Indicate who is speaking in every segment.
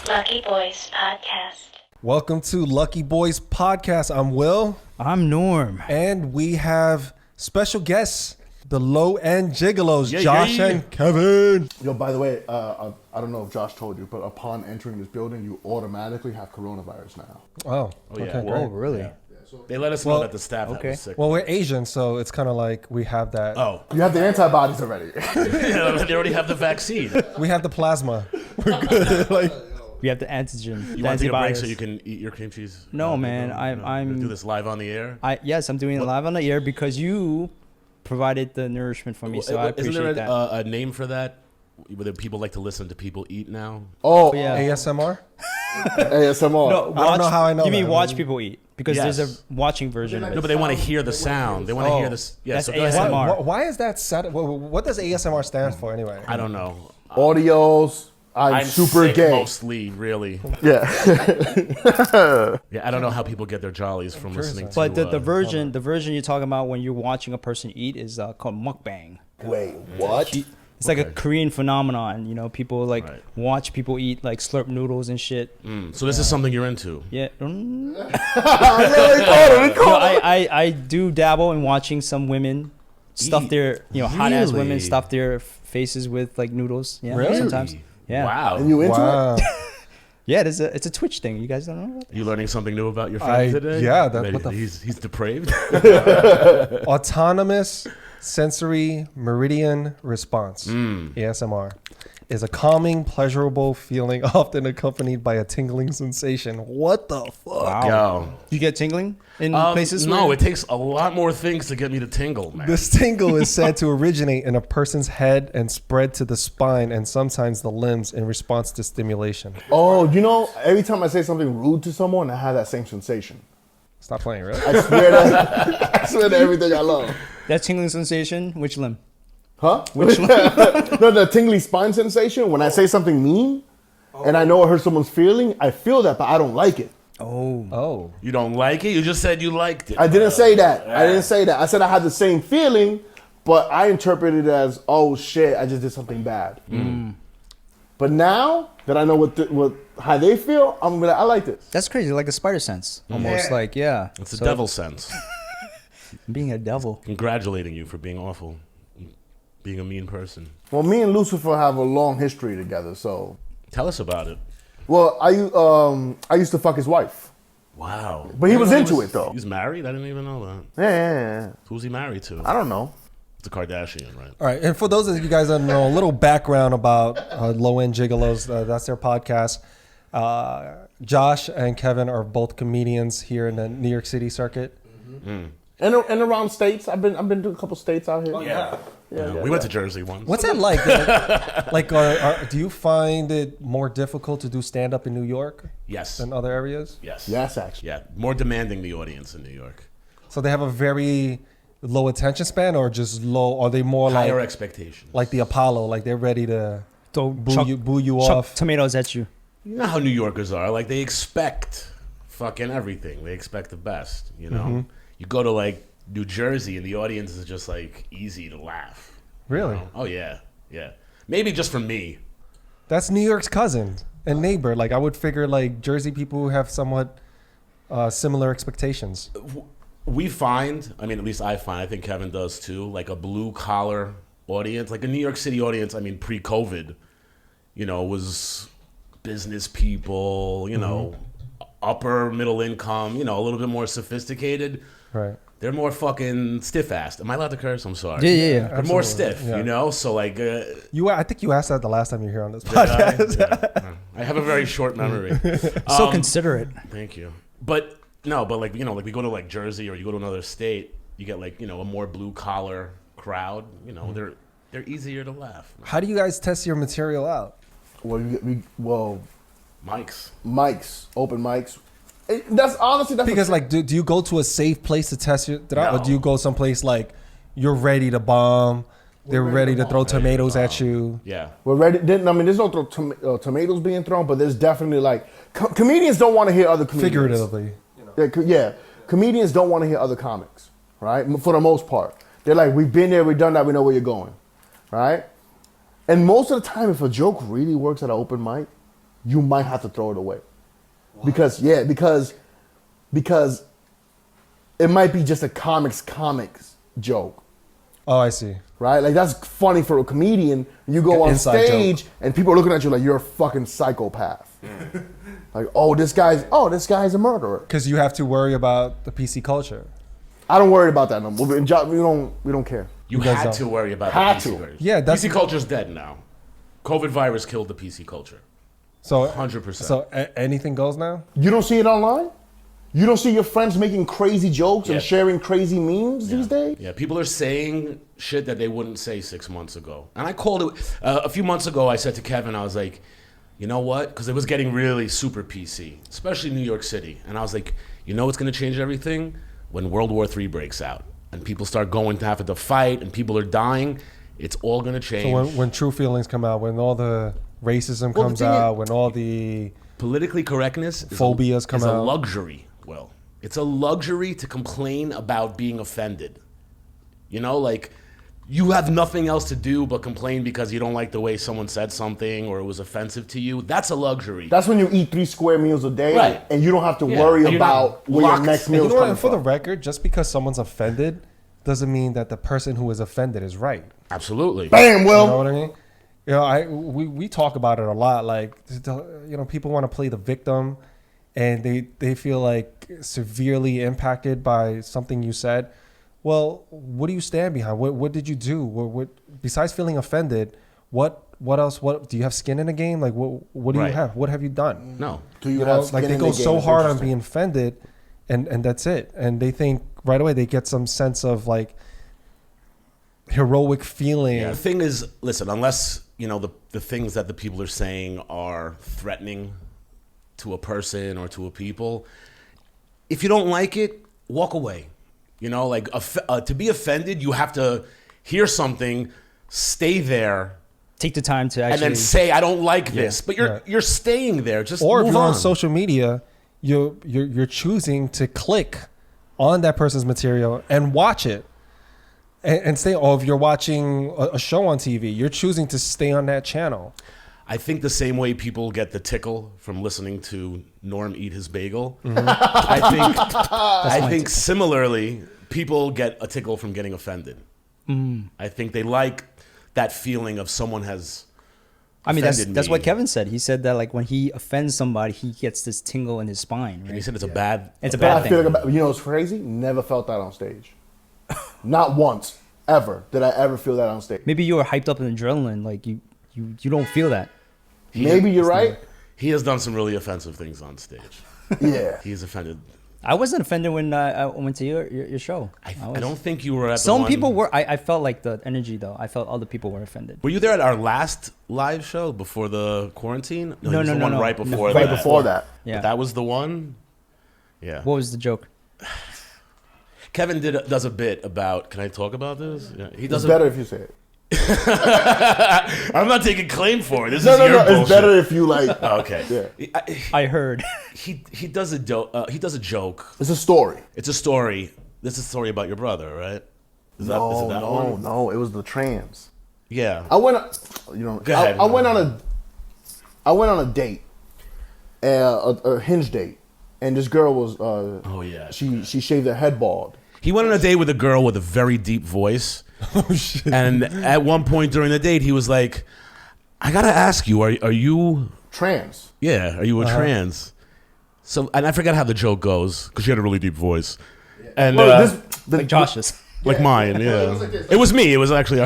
Speaker 1: Lucky Boys Podcast.
Speaker 2: Welcome to Lucky Boys Podcast. I'm Will.
Speaker 3: I'm Norm.
Speaker 2: And we have special guests, the End Gigolos, Josh and Kevin.
Speaker 4: Yo, by the way, I don't know if Josh told you, but upon entering this building, you automatically have coronavirus now.
Speaker 2: Oh,
Speaker 5: yeah.
Speaker 2: okay,
Speaker 3: Whoa,
Speaker 2: great.
Speaker 3: really?
Speaker 5: Yeah. They let us know that the staff was sick.
Speaker 2: Well, we're Asian, so it's kind of like we have that.
Speaker 5: Oh.
Speaker 4: You have the antibodies already.
Speaker 5: Yeah, they already have the vaccine.
Speaker 2: We have the plasma. We're good. Like,
Speaker 3: We have the antigen.
Speaker 5: You want to take a break so you can eat your cream cheese?
Speaker 3: No, man.
Speaker 5: I'm
Speaker 3: I'm
Speaker 5: do this live on the air.
Speaker 3: Yes, I'm doing it live on the air because you provided the nourishment for me, so I appreciate
Speaker 5: Isn't there
Speaker 3: that.
Speaker 5: a name for that? Whether people like to listen to people eat now?
Speaker 4: Oh,
Speaker 3: Yeah.
Speaker 2: ASMR?
Speaker 4: ASMR.
Speaker 3: No,
Speaker 2: I don't know how I know
Speaker 3: You mean
Speaker 2: that.
Speaker 3: watch people eat? Because there's a
Speaker 5: Yes.
Speaker 3: watching version of
Speaker 5: No,
Speaker 3: it.
Speaker 5: but they want to hear the sound. They want to hear this. Yeah,
Speaker 3: That's
Speaker 5: so go ahead.
Speaker 3: ASMR.
Speaker 2: Why is that set? What does ASMR stand for anyway?
Speaker 5: I don't know.
Speaker 4: Audios. I'm super
Speaker 5: sick
Speaker 4: gay.
Speaker 5: Mostly, really.
Speaker 4: Yeah.
Speaker 5: Yeah, I don't know how people get their jollies from listening to.
Speaker 3: But the version you're talking about when you're watching a person eat is called mukbang.
Speaker 4: Wait, what?
Speaker 3: It's like a Korean phenomenon, you know. People
Speaker 5: Right.
Speaker 3: watch people eat like slurp noodles and shit.
Speaker 5: So this is something you're into.
Speaker 3: Yeah.
Speaker 4: I
Speaker 3: I do dabble in watching some women stuff
Speaker 5: Eat.
Speaker 3: their hot ass women
Speaker 5: Really?
Speaker 3: stuff their faces with like noodles. Yeah,
Speaker 2: Really?
Speaker 3: sometimes. Yeah.
Speaker 5: Wow.
Speaker 4: And you into
Speaker 2: Wow.
Speaker 4: it?
Speaker 3: Yeah, it's a Twitch thing. You guys don't know?
Speaker 5: You learning something new about your friend today?
Speaker 2: yeah,
Speaker 5: He's depraved.
Speaker 2: Autonomous sensory meridian response, ASMR, is a calming, pleasurable feeling often accompanied by a tingling sensation. What the fuck?
Speaker 5: Yo.
Speaker 3: You get tingling in places?
Speaker 5: No,
Speaker 3: where-
Speaker 5: it takes a lot more things to get me to tingle, man.
Speaker 2: This tingle is said to originate in a person's head and spread to the spine and sometimes the limbs in response to stimulation.
Speaker 4: Oh, you know, every time I say something rude to someone, I have that same sensation.
Speaker 2: Stop playing, really?
Speaker 4: I swear to, I swear to everything I love.
Speaker 3: that tingling sensation. Which limb?
Speaker 4: Huh? No, the tingly spine sensation. When I say something mean and I know it hurts someone's feeling, I feel that, but I don't like it.
Speaker 2: Oh.
Speaker 5: You don't like it? You just said you liked it.
Speaker 4: I didn't say that. I didn't say that. I said I had the same feeling, but I interpreted it as, oh shit, I just did something bad. But now that I know what how they feel, I'm gonna. I like this.
Speaker 3: That's crazy. Like a spider sense. Almost like, yeah.
Speaker 5: It's a
Speaker 3: So,
Speaker 5: devil sense.
Speaker 3: being a devil.
Speaker 5: Congratulating you for being awful. Being a mean person.
Speaker 4: Well, me and Lucifer have a long history together, so.
Speaker 5: Tell us about it.
Speaker 4: Well, I used to fuck his wife.
Speaker 5: Wow.
Speaker 4: But he
Speaker 5: I
Speaker 4: was
Speaker 5: didn't know
Speaker 4: into it, though.
Speaker 5: He's married? I didn't even know that.
Speaker 4: Yeah.
Speaker 5: Who's he married to?
Speaker 4: I don't know.
Speaker 5: It's a Kardashian, right?
Speaker 2: All right, and for those of you guys that know a little background about End Gigolos, that's their podcast. Josh and Kevin are both comedians here in the New York City circuit.
Speaker 4: And around states, I've been to a couple states out here. Oh,
Speaker 5: Yeah, we went to Jersey once.
Speaker 2: What's that like? Do you find it more difficult to do stand up in New York
Speaker 5: Yes.
Speaker 2: than other areas?
Speaker 5: Yes.
Speaker 4: Yes, actually.
Speaker 5: Yeah. More demanding the audience in New York.
Speaker 2: So they have a very low attention span, or just low? Are they more
Speaker 5: Higher
Speaker 2: like
Speaker 5: expectations.
Speaker 2: like the Apollo? Like they're ready to
Speaker 3: So
Speaker 2: boo you
Speaker 3: chuck
Speaker 2: off?
Speaker 3: tomatoes at you.
Speaker 5: You know how New Yorkers are. Like, they expect fucking everything. They expect the best, you know? You go to, like, New Jersey, and the audience is just, like, easy to laugh.
Speaker 2: Really?
Speaker 5: You know? Oh, yeah. Yeah. Maybe just for me.
Speaker 2: That's New York's cousin and neighbor. Like I would figure, like Jersey people have somewhat similar expectations.
Speaker 5: We find, I mean, at least I find, I think Kevin does too, like a blue-collar audience. Like a New York City audience, I mean, pre-COVID, you know, was business people, you know, upper middle income, you know, a little bit more sophisticated.
Speaker 2: Right.
Speaker 5: They're more fucking stiff-assed. Am I allowed to curse? I'm sorry.
Speaker 3: Yeah.
Speaker 5: They're more
Speaker 2: Absolutely.
Speaker 5: stiff,
Speaker 2: Yeah.
Speaker 5: you know? So, like...
Speaker 2: I think you asked that the last time you were here on this
Speaker 5: did I?
Speaker 2: podcast.
Speaker 5: Yeah. I have a very short memory.
Speaker 3: So considerate.
Speaker 5: Thank you. But, no, but, like, you know, like, we go to, like, Jersey or you go to another state, you get, like, you know, a more blue-collar crowd. You know, they're easier to laugh.
Speaker 2: How do you guys test your material out?
Speaker 4: Well,
Speaker 5: Mics.
Speaker 4: open mics. That's honestly
Speaker 2: Because like, do you go to a safe place to test it out, or do you go someplace like you're ready to bomb? They're ready to throw tomatoes at you.
Speaker 5: Yeah.
Speaker 4: we're ready. I mean, there's no tomatoes being thrown, but there's definitely like comedians don't want to hear other comedians.
Speaker 2: Figuratively.
Speaker 4: Yeah, comedians don't want to hear other comics, right? For the most part, they're like, we've been there, we've done that, we know where you're going, right? And most of the time, if a joke really works at an open mic, you might have to throw it away. Because it might be just a comics joke.
Speaker 2: Oh, I see.
Speaker 4: Right? Like, that's funny for a comedian. You go on
Speaker 2: Inside
Speaker 4: stage
Speaker 2: joke.
Speaker 4: and people are looking at you like you're a fucking psychopath. Like, this guy's a murderer.
Speaker 2: Because you have to worry about the PC culture.
Speaker 4: I don't worry about that no more. We don't care.
Speaker 5: You
Speaker 2: guys
Speaker 5: had
Speaker 2: don't.
Speaker 5: to worry about
Speaker 4: Had
Speaker 5: the PC
Speaker 4: to.
Speaker 5: culture.
Speaker 2: Yeah, that's-
Speaker 5: PC culture's dead now. COVID virus killed the PC culture.
Speaker 2: So
Speaker 5: 100%.
Speaker 2: So anything goes now?
Speaker 4: You don't see it online? You don't see your friends making crazy jokes
Speaker 5: Yeah.
Speaker 4: and sharing crazy memes these days?
Speaker 5: Yeah, people are saying shit that they wouldn't say 6 months ago. And I called it a few months ago. I said to Kevin, I was like, you know what? Because it was getting really super PC, especially New York City. And I was like, you know what's going to change everything? When World War III breaks out and people start going to have to fight and people are dying, it's all going to change.
Speaker 2: So when true feelings come out, when all the racism
Speaker 5: Well, the
Speaker 2: comes
Speaker 5: thing
Speaker 2: out,
Speaker 5: is-
Speaker 2: when all the
Speaker 5: Politically correctness
Speaker 2: Phobias come
Speaker 5: is a
Speaker 2: out.
Speaker 5: luxury. Well, it's a luxury to complain about being offended. You know, like, you have nothing else to do but complain because you don't like the way someone said something or it was offensive to you. That's a luxury.
Speaker 4: That's when you eat 3 square meals a day,
Speaker 5: Right.
Speaker 4: and you don't have to
Speaker 5: Yeah.
Speaker 4: worry
Speaker 5: And you're not
Speaker 4: about where your
Speaker 5: locked.
Speaker 4: next
Speaker 2: And
Speaker 4: meal
Speaker 2: you
Speaker 4: is
Speaker 2: know what?
Speaker 4: coming
Speaker 2: And for the
Speaker 4: from.
Speaker 2: record, just because someone's offended doesn't mean that the person who is offended is right.
Speaker 5: Absolutely.
Speaker 4: Bam,
Speaker 2: You know
Speaker 4: Will.
Speaker 2: what I mean? You know, we talk about it a lot. Like, people want to play the victim, and they feel like severely impacted by something you said. Well, what do you stand behind? What did you do? What besides feeling offended? What else? What do you have skin in the game? Like, what do
Speaker 5: Right.
Speaker 2: you have? What have you done?
Speaker 5: No.
Speaker 4: Do you
Speaker 2: You know,
Speaker 4: have skin
Speaker 2: like they
Speaker 4: in
Speaker 2: go
Speaker 4: the game?
Speaker 2: so
Speaker 4: It's
Speaker 2: hard on
Speaker 4: interesting.
Speaker 2: being offended, and that's it. And they think right away they get some sense of like heroic feeling.
Speaker 5: Yeah. The thing is, listen, unless, the things that the people are saying are threatening to a person or to a people, if you don't like it, walk away. To be offended, you have to hear something, stay there,
Speaker 3: Take the time to
Speaker 5: and
Speaker 3: actually.
Speaker 5: then say, I don't like this. But
Speaker 2: Right.
Speaker 5: you're staying there. Just
Speaker 2: Or if
Speaker 5: move
Speaker 2: you're on
Speaker 5: on.
Speaker 2: social media, you're choosing to click on that person's material and watch it, and stay. Or if you're watching a show on TV, you're choosing to stay on that channel.
Speaker 5: I think the same way people get the tickle from listening to Norm eat his bagel,
Speaker 2: Mm-hmm.
Speaker 5: I think similarly, people get a tickle from getting offended. I think they like that feeling of someone has
Speaker 3: I mean,
Speaker 5: offended
Speaker 3: that's
Speaker 5: me.
Speaker 3: what Kevin said. He said that like when he offends somebody, he gets this tingle in his spine.
Speaker 5: And he
Speaker 3: Right?
Speaker 5: said it's a bad.
Speaker 3: It's a
Speaker 4: But
Speaker 3: bad
Speaker 4: I feel
Speaker 3: thing.
Speaker 4: like, what's crazy? Never felt that on stage. Not once, ever, did I ever feel that on stage.
Speaker 3: Maybe you were hyped up in adrenaline. Like you don't feel that.
Speaker 4: Maybe you're right.
Speaker 5: He has done some really offensive things on stage.
Speaker 4: Yeah.
Speaker 5: He's offended.
Speaker 3: I wasn't offended when I went to your show.
Speaker 5: I don't think you were at
Speaker 3: Some
Speaker 5: the one,
Speaker 3: people were. I felt like the energy though. I felt other people were offended.
Speaker 5: Were you there at our last live show before the quarantine?
Speaker 3: No,
Speaker 5: he was
Speaker 3: no,
Speaker 5: the
Speaker 3: no,
Speaker 5: one
Speaker 3: no.
Speaker 5: right before
Speaker 4: Right
Speaker 5: that.
Speaker 4: before that.
Speaker 3: Yeah.
Speaker 5: But that was the one. Yeah.
Speaker 3: What was the joke?
Speaker 5: Kevin does a bit about. Can I talk about this? Yeah. He does
Speaker 4: It's better if you say it.
Speaker 5: I'm not taking claim for it. This
Speaker 4: No,
Speaker 5: is
Speaker 4: no,
Speaker 5: your
Speaker 4: no.
Speaker 5: bullshit.
Speaker 4: It's better if you like.
Speaker 5: Okay.
Speaker 4: Yeah.
Speaker 3: I heard.
Speaker 5: He does a joke.
Speaker 4: It's a story.
Speaker 5: It's a story. This is a story about your brother, right? Is it that one?
Speaker 4: No. It was the trans.
Speaker 5: Yeah.
Speaker 4: I went.
Speaker 5: Go ahead.
Speaker 4: I went on a date, a hinge date, and this girl was.
Speaker 5: Oh yeah.
Speaker 4: She shaved her head bald.
Speaker 5: He went on a date with a girl with a very deep voice.
Speaker 2: Oh shit!
Speaker 5: And at one point during the date, he was like, "I gotta ask you, are you?
Speaker 4: Trans.
Speaker 5: Yeah, are you a trans?" So, and I forgot how the joke goes because she had a really deep voice, and
Speaker 4: Well,
Speaker 3: Like Josh's.
Speaker 5: like mine. Yeah,
Speaker 4: it was like this.
Speaker 5: it was me. It was actually.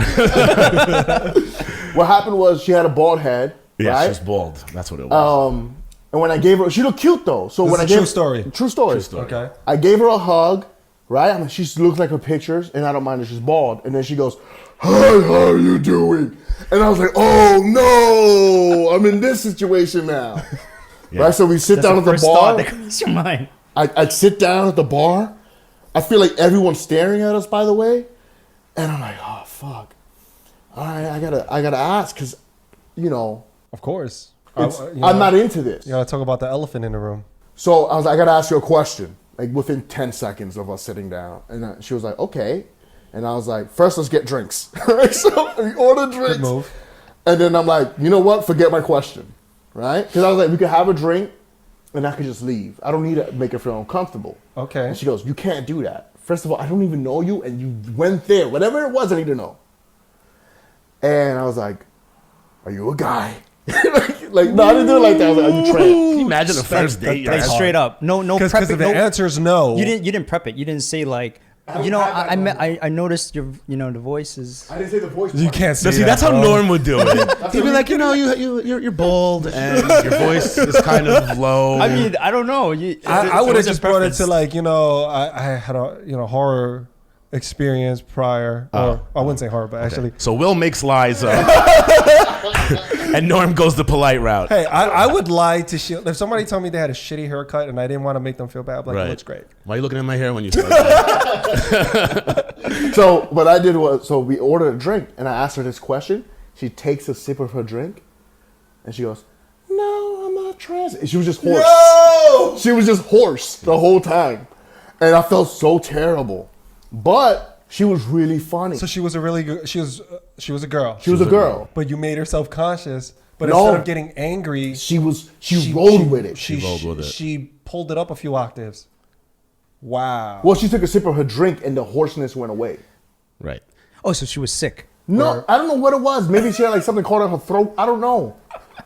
Speaker 4: What happened was she had a bald head.
Speaker 5: Yeah,
Speaker 4: right?
Speaker 5: she's bald. That's what it was.
Speaker 4: And when I gave her, she looked cute though. So
Speaker 2: This
Speaker 4: when
Speaker 2: is
Speaker 4: I
Speaker 2: a
Speaker 4: gave
Speaker 2: true story.
Speaker 4: True story.
Speaker 5: True story.
Speaker 2: Okay.
Speaker 4: I gave her a hug, right? I mean, she looks like her pictures, and I don't mind that she's bald. And then she goes, "Hi, how are you doing?" And I was like, "Oh no, I'm in this situation now."
Speaker 5: Yeah.
Speaker 4: Right? So we sit
Speaker 3: That's
Speaker 4: down
Speaker 3: the
Speaker 4: at the
Speaker 3: first thought
Speaker 4: bar.
Speaker 3: that comes to your mind.
Speaker 4: I sit down at the bar. I feel like everyone's staring at us, by the way, and I'm like, "Oh fuck! All right, I gotta ask because,
Speaker 2: Of course.
Speaker 4: I'm not into this."
Speaker 2: You gotta talk about the elephant in the room.
Speaker 4: So I was like, I gotta ask you a question, like within 10 seconds of us sitting down. And she was like, okay. And I was like, first let's get drinks. Right? So we ordered drinks.
Speaker 2: Good move.
Speaker 4: And then I'm like, you know what? Forget my question. right? Because I was like, we could have a drink, and I could just leave. I don't need to make her feel uncomfortable.
Speaker 2: Okay.
Speaker 4: And she goes, you can't do that. First of all, I don't even know you, and you went there. Whatever it was, I need to know. And I was like, are you a guy? like, no, I didn't do it like that. I was like, are you trans?
Speaker 5: Can you imagine the first date?
Speaker 3: Like straight up, no
Speaker 2: Because
Speaker 3: prepping.
Speaker 2: the answer is no.
Speaker 3: You didn't prep it. You didn't say like, I noticed your, the voice is.
Speaker 4: I didn't say the voice.
Speaker 2: You can't say
Speaker 5: See,
Speaker 2: that,
Speaker 5: that's how
Speaker 2: bro.
Speaker 5: Norm would do it. He'd be like, you're bold and your voice is kind of low.
Speaker 3: I mean, I don't know.
Speaker 2: I would have just brought it to like, I had a horror experience prior. Or I wouldn't say horror, but actually.
Speaker 5: So Will makes lies up, and Norm goes the polite route.
Speaker 2: Hey, I would lie to shit. If somebody told me they had a shitty haircut and I didn't want to make them feel bad, I'd be like,
Speaker 5: Right.
Speaker 2: it looks great.
Speaker 5: Why are you looking at my hair when you say that?
Speaker 4: So what I did was, so we ordered a drink, and I asked her this question. She takes a sip of her drink, and she goes, no, I'm not trans. And she was just hoarse.
Speaker 2: No!
Speaker 4: She was just hoarse the whole time. And I felt so terrible. But she was really funny.
Speaker 2: So she was a really good. She was a girl.
Speaker 4: She was a girl.
Speaker 2: But you made her self-conscious. But
Speaker 4: No.
Speaker 2: instead of getting angry,
Speaker 4: She rolled with it.
Speaker 2: She
Speaker 5: rolled with it.
Speaker 2: She pulled it up a few octaves. Wow.
Speaker 4: Well, she took a sip of her drink, and the hoarseness went away.
Speaker 5: Right.
Speaker 3: Oh, so she was sick.
Speaker 4: No, I don't know what it was. Maybe she had like something caught in her throat. I don't know.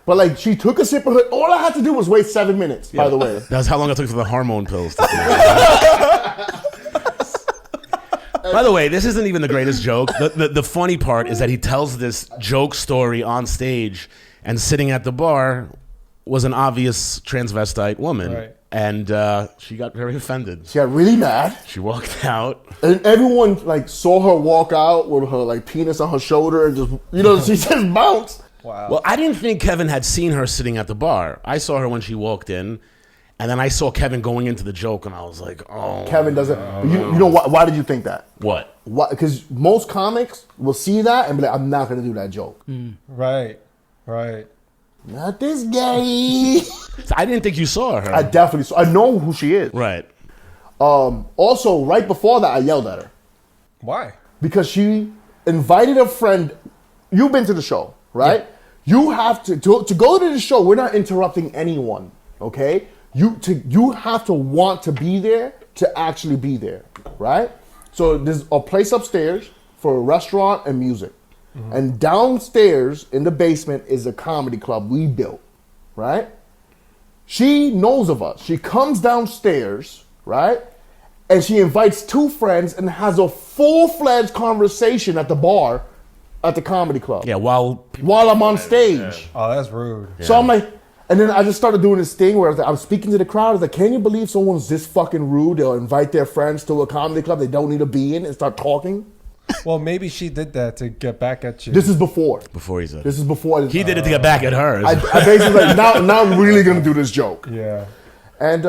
Speaker 4: But like she took a sip of her. All I had to do was wait 7 minutes. By the way,
Speaker 5: That's how long it took for the hormone pills to By the way, this isn't even the greatest joke. The funny part is that he tells this joke story on stage, and sitting at the bar was an obvious transvestite woman.
Speaker 2: Right.
Speaker 5: And she got very offended.
Speaker 4: she got really mad,
Speaker 5: She walked out.
Speaker 4: and everyone like saw her walk out with her like penis on her shoulder, and just she just bounced.
Speaker 2: Wow.
Speaker 5: Well, I didn't think Kevin had seen her sitting at the bar. I saw her when she walked in, and then I saw Kevin going into the joke, and I was like, oh.
Speaker 4: Kevin doesn't. You know why? Why did you think that?
Speaker 5: What?
Speaker 4: Why? Because most comics will see that and be like, I'm not gonna do that joke.
Speaker 2: Right.
Speaker 4: Not this gay.
Speaker 5: I didn't think you saw her.
Speaker 4: I definitely saw. I know who she is.
Speaker 5: Right.
Speaker 4: Also, right before that, I yelled at her
Speaker 2: Why?
Speaker 4: because she invited a friend. You've been to the show, right?
Speaker 2: Yeah.
Speaker 4: You have to go to the show. We're not interrupting anyone, okay? You have to want to be there to actually be there, right? So there's a place upstairs for a restaurant and music. And downstairs in the basement is a comedy club we built, right? She knows of us. She comes downstairs, right? And she invites two friends and has a full-fledged conversation at the bar at the comedy club.
Speaker 5: Yeah, while
Speaker 4: While I'm on stage.
Speaker 2: Oh, that's rude.
Speaker 4: So I'm like, and then I just started doing this thing where I'm speaking to the crowd. I was like, can you believe someone's this fucking rude? They'll invite their friends to a comedy club they don't need to be in and start talking.
Speaker 2: Well, maybe she did that to get back at you.
Speaker 4: This is before.
Speaker 5: before he said
Speaker 4: This is before.
Speaker 5: he did it to get back at her.
Speaker 4: I basically like now I'm really gonna do this joke.
Speaker 2: Yeah.
Speaker 4: And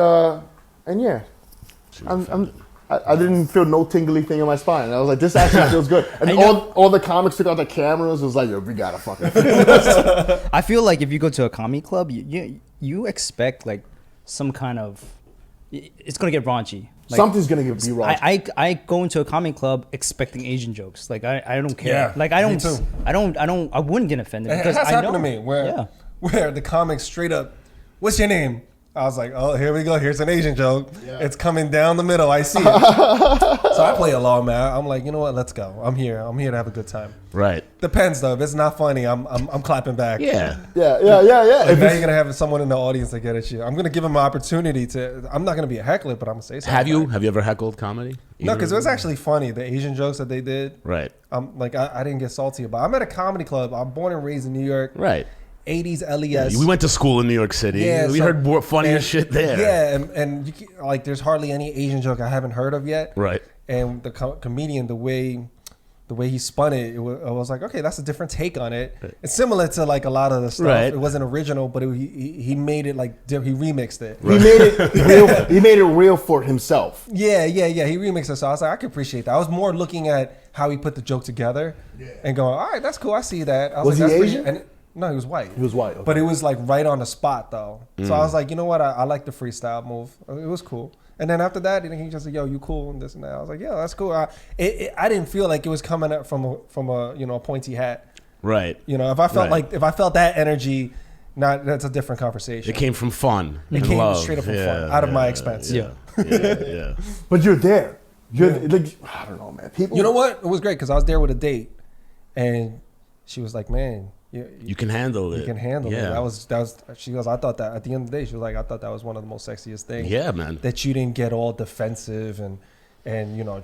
Speaker 4: yeah, I didn't feel no tingly thing in my spine. I was like, this actually feels good. And all the comics took out their cameras. It was like, yo, we gotta fucking film this.
Speaker 3: I feel like if you go to a comedy club, you expect like some kind of, it's gonna get raunchy. Like,
Speaker 4: Something's gonna be wrong.
Speaker 3: I go into a comedy club expecting Asian jokes. Like I don't care.
Speaker 2: Yeah,
Speaker 3: Like I
Speaker 2: me
Speaker 3: don't
Speaker 2: too.
Speaker 3: I wouldn't get offended
Speaker 2: It
Speaker 3: because
Speaker 2: has
Speaker 3: I
Speaker 2: happened
Speaker 3: know.
Speaker 2: to me where the comics straight up, what's your name? I was like, oh, here we go. Here's an Asian joke. Yeah. It's coming down the middle. I see it. So I play along, man. I'm like, you know what? Let's go. I'm here. I'm here to have a good time.
Speaker 5: Right.
Speaker 2: Depends though. If it's not funny, I'm clapping back.
Speaker 5: Yeah.
Speaker 4: yeah.
Speaker 2: Like,
Speaker 4: If
Speaker 2: now
Speaker 4: it's-
Speaker 2: you're gonna have someone in the audience that get at you. I'm gonna give them an opportunity to. I'm not gonna be a heckler, but I'm gonna say something.
Speaker 5: Have you ever heckled comedy?
Speaker 2: No, because it was actually funny. The Asian jokes that they did.
Speaker 5: Right.
Speaker 2: Like I didn't get salty about. I'm at a comedy club. I'm born and raised in New York.
Speaker 5: Right.
Speaker 2: 80s LES.
Speaker 5: We went to school in New York City.
Speaker 2: Yeah,
Speaker 5: We
Speaker 2: so-
Speaker 5: heard more funnier
Speaker 2: and-
Speaker 5: shit there.
Speaker 2: Yeah, and you like there's hardly any Asian joke I haven't heard of yet.
Speaker 5: Right.
Speaker 2: And the comedian, the way he spun it, I was like, okay, that's a different take on it. It's similar to like a lot of the stuff.
Speaker 5: Right.
Speaker 2: It wasn't original, but he made it like he remixed it.
Speaker 4: he made it real. He made it real for himself.
Speaker 2: Yeah. He remixed it. So I was like, I could appreciate that. I was more looking at how he put the joke together and going, all right, that's cool. I see that. I
Speaker 4: Was
Speaker 2: like,
Speaker 4: he
Speaker 2: that's
Speaker 4: Asian?
Speaker 2: And no, he was white.
Speaker 4: He was white, okay.
Speaker 2: But it was like right on the spot though. So I was like, you know what? I like the freestyle move. It was cool. And then after that, he just said, yo, you cool and this and that. I was like, yeah, that's cool. I didn't feel like it was coming up from a a pointy hat.
Speaker 5: Right.
Speaker 2: You know, if I felt
Speaker 5: Right.
Speaker 2: if I felt that energy, Not that's a different conversation.
Speaker 5: It came from fun.
Speaker 2: It
Speaker 5: and
Speaker 2: came
Speaker 5: love.
Speaker 2: straight up from fun, out of my expense.
Speaker 3: Yeah.
Speaker 5: Yeah.
Speaker 4: But you're there. You're like, I don't know, man. People.
Speaker 2: You know what? It was great because I was there with a date, and she was like, "Man,
Speaker 5: You can handle it.
Speaker 2: you can handle
Speaker 5: Yeah.
Speaker 2: it." That was. She goes, "I thought that." At the end of the day, she was like, "I thought that was one of the most sexiest things."
Speaker 5: Yeah, man.
Speaker 2: That you didn't get all defensive and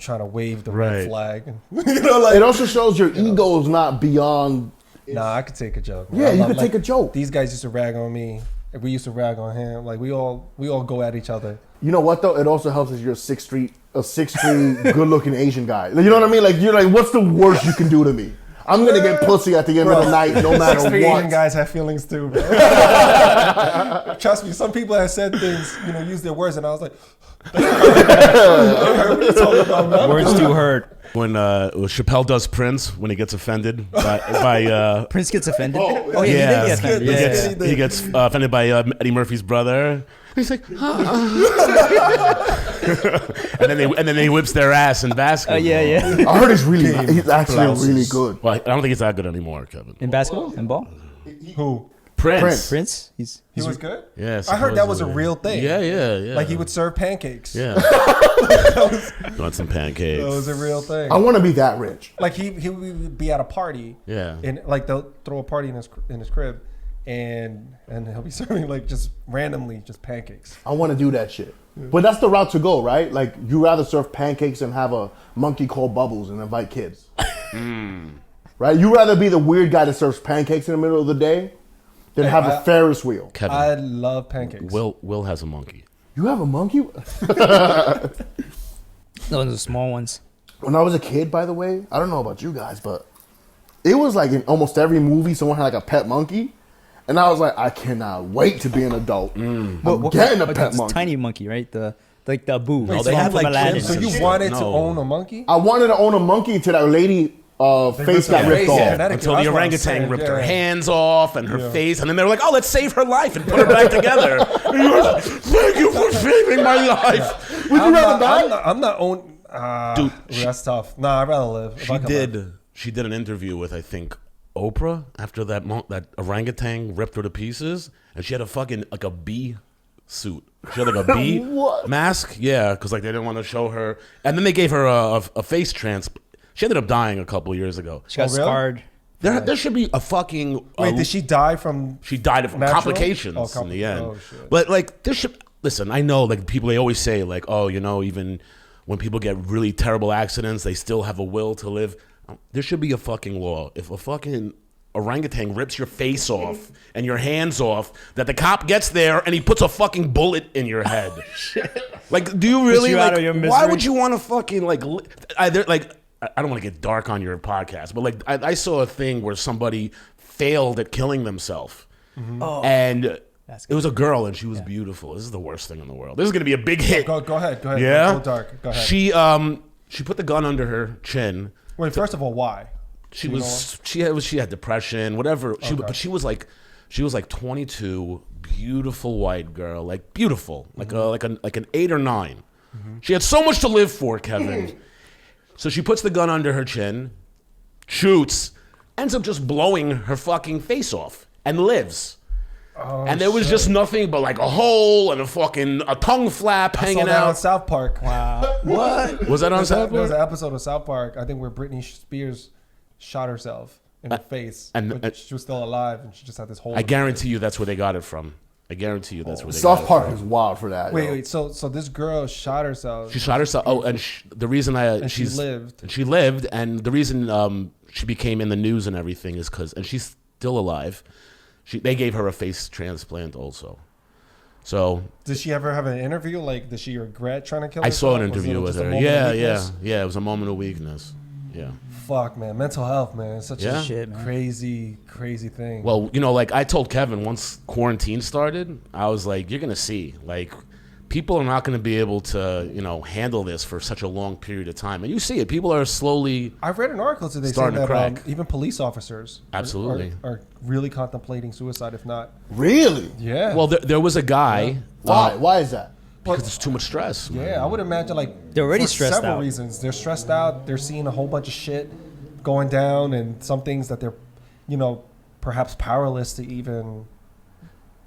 Speaker 2: trying to wave the
Speaker 5: Right.
Speaker 2: red flag. And,
Speaker 4: It also shows your ego is not beyond.
Speaker 2: Nah, I could take a joke.
Speaker 4: Yeah, you could
Speaker 2: like,
Speaker 4: take a joke.
Speaker 2: These guys used to rag on me. We used to rag on him. Like we all go at each other.
Speaker 4: You know what though? It also helps if you're a 6'3", good-looking Asian guy. You know what I mean? Like you're like, what's the worst you can do to me? I'm gonna get pussy at the end of the night, no matter
Speaker 2: 6'3" Asian
Speaker 4: what.
Speaker 2: guys have feelings too, bro. Trust me, some people have said things, use their words, and I was like, I heard what you're talking about, man.
Speaker 3: Words do hurt.
Speaker 5: When Chappelle does Prince, when he gets offended by
Speaker 3: Prince gets offended.
Speaker 2: Oh,
Speaker 3: He
Speaker 5: yeah,
Speaker 3: did get offended.
Speaker 2: He
Speaker 3: Yeah.
Speaker 2: gets-
Speaker 5: he gets offended by Eddie Murphy's brother. He's like, and then he whips their ass in basketball.
Speaker 3: Yeah.
Speaker 4: I heard he's actually really good.
Speaker 5: Well, I don't think he's that good anymore, Kevin.
Speaker 3: In basketball? In ball?
Speaker 2: Who?
Speaker 5: Prince.
Speaker 3: Prince?
Speaker 2: He was good?
Speaker 5: Yeah,
Speaker 2: I heard that was a
Speaker 5: supposedly.
Speaker 2: real thing.
Speaker 5: Yeah.
Speaker 2: Like he would serve pancakes.
Speaker 5: Yeah. You want some pancakes?
Speaker 2: That was a real thing.
Speaker 4: I want to be that rich.
Speaker 2: Like he would be at a party.
Speaker 5: Yeah.
Speaker 2: And like they'll throw a party in his crib, and he'll be serving like just randomly just pancakes.
Speaker 4: I want to do that shit. But that's the route to go, right? Like you rather serve pancakes and have a monkey called Bubbles and invite kids, right? You rather be the weird guy that serves pancakes in the middle of the day than have a Ferris wheel.
Speaker 5: Kevin,
Speaker 2: I love pancakes.
Speaker 5: Will has a monkey.
Speaker 4: You have a monkey?
Speaker 3: Those are small ones.
Speaker 4: When I was a kid, by the way, I don't know about you guys, but it was like in almost every movie, someone had like a pet monkey. And I was like, I cannot wait to be an adult. I'm getting a pet
Speaker 3: It's
Speaker 4: monkey.
Speaker 3: tiny monkey, right? The Abu.
Speaker 5: No, they had, like,
Speaker 3: Aladdin.
Speaker 2: So you wanted to own a monkey?
Speaker 4: I wanted to own a monkey until that lady face got ripped off.
Speaker 5: Until the orangutan ripped her hands off and her
Speaker 2: Yeah.
Speaker 5: face, and then they were like, "Oh, let's save her life and put her back together." And you were like, "Thank you for saving my life."
Speaker 4: Would you rather die?
Speaker 2: I'm not own.
Speaker 5: Dude,
Speaker 2: That's tough. Nah, I'd rather live. If I could live.
Speaker 5: She did an interview with, I think, Oprah after that orangutan ripped her to pieces, and she had a fucking like a bee suit. She had like a bee
Speaker 4: What?
Speaker 5: mask, yeah, because like they didn't want to show her. And then they gave her a face transplant. She ended up dying a couple years ago.
Speaker 3: She got
Speaker 2: Oh, really?
Speaker 3: scarred.
Speaker 5: There should be a fucking.
Speaker 2: Wait, did she die from?
Speaker 5: She died from
Speaker 2: Natural?
Speaker 5: complications
Speaker 2: Oh,
Speaker 5: in the end.
Speaker 2: oh, shit.
Speaker 5: But like there should listen. I know like people they always say like, oh, even when people get really terrible accidents, they still have a will to live. There should be a fucking law. If a fucking orangutan rips your face off and your hands off, that the cop gets there and he puts a fucking bullet in your head. Like, do you really
Speaker 3: you
Speaker 5: like?
Speaker 3: out of your
Speaker 5: Why
Speaker 3: misery?
Speaker 5: would you want to fucking like? Either like. I don't want to get dark on your podcast, but like I saw a thing where somebody failed at killing themselves, and it was a girl and she was beautiful. This is the worst thing in the world. This is gonna be a big hit.
Speaker 2: Go ahead.
Speaker 5: Yeah,
Speaker 2: Go dark. Go ahead.
Speaker 5: She put the gun under her chin.
Speaker 2: Wait, first of all, why?
Speaker 5: She had depression, whatever. But she was like 22, beautiful white girl, like beautiful, like an 8 or 9. She had so much to live for, Kevin. So she puts the gun under her chin, shoots, ends up just blowing her fucking face off, and lives.
Speaker 2: Oh,
Speaker 5: And there was just nothing but like a hole and a tongue flap
Speaker 2: I saw
Speaker 5: hanging
Speaker 2: that on
Speaker 5: out.
Speaker 2: South Park. Wow.
Speaker 5: What? Was that on South
Speaker 2: There was
Speaker 5: Park?
Speaker 2: an episode of South Park, I think, where Britney Spears shot herself in the face, but she was still alive, and she just had this hole.
Speaker 5: I guarantee you that's where they got it from. I guarantee you that's where they got
Speaker 4: South
Speaker 5: it
Speaker 4: Park
Speaker 5: from.
Speaker 4: is wild for that. yo.
Speaker 2: Wait. So this girl shot herself.
Speaker 5: She shot herself. Oh, and the reason
Speaker 2: she lived.
Speaker 5: And she lived, and the reason she became in the news and everything is because, and she's still alive. They gave her a face transplant also. So
Speaker 2: Did she ever have an interview? Like, did she regret trying to kill
Speaker 5: I
Speaker 2: herself?
Speaker 5: saw an
Speaker 2: Was it
Speaker 5: interview with
Speaker 2: just a
Speaker 5: her.
Speaker 2: moment of
Speaker 5: Yeah.
Speaker 2: weakness?
Speaker 5: It was a moment of weakness. Yeah.
Speaker 2: Fuck, man. Mental health, man. It's such
Speaker 5: Yeah.
Speaker 2: a
Speaker 3: Shit, man.
Speaker 2: crazy thing.
Speaker 5: Well, like I told Kevin once quarantine started, I was like, you're gonna see, like, people are not gonna be able to, handle this for such a long period of time, and you see it. People are slowly.
Speaker 2: I've read an article today saying
Speaker 5: Starting to
Speaker 2: that
Speaker 5: crack.
Speaker 2: even police officers
Speaker 5: Absolutely.
Speaker 2: are really contemplating suicide, if not.
Speaker 4: Really?
Speaker 2: Yeah.
Speaker 5: Well, there was a guy.
Speaker 4: Why? Why is that?
Speaker 5: Because it's too much stress. man.
Speaker 2: yeah, I would imagine like
Speaker 3: They're already
Speaker 2: for
Speaker 3: stressed
Speaker 2: several
Speaker 3: out.
Speaker 2: reasons. They're stressed out. They're seeing a whole bunch of shit going down, and some things that they're, perhaps powerless to even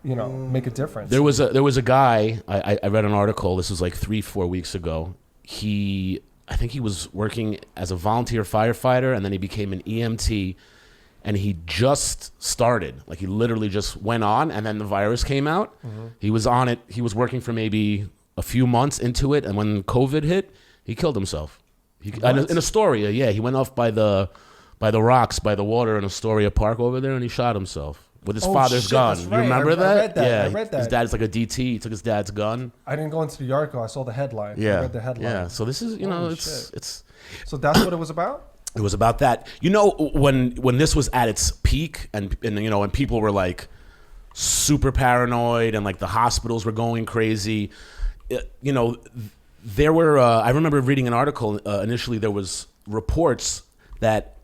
Speaker 2: make a difference.
Speaker 5: There was a guy, I read an article, this was like 3-4 weeks ago. I think he was working as a volunteer firefighter, and then he became an EMT, and he just started. Like, he literally just went on, and then the virus came out. He was on it. He was working for maybe a few months into it, and when COVID hit, he killed himself. In Astoria, yeah. He went off by the rocks, by the water in Astoria Park over there, and he shot himself with his father's gun.
Speaker 2: That's
Speaker 5: You
Speaker 2: right.
Speaker 5: remember that?
Speaker 2: I read that.
Speaker 5: Yeah.
Speaker 2: I read that.
Speaker 5: His dad's like a DT. He took his dad's gun.
Speaker 2: I didn't go into the article. I saw the headline.
Speaker 5: Yeah.
Speaker 2: I read the headline.
Speaker 5: Yeah. So this is,
Speaker 2: Holy
Speaker 5: it's.
Speaker 2: So that's what it was about?
Speaker 5: It was about that. When this was at its peak, and people were like super paranoid, and like the hospitals were going crazy. There were. I remember reading an article. Initially, there was reports that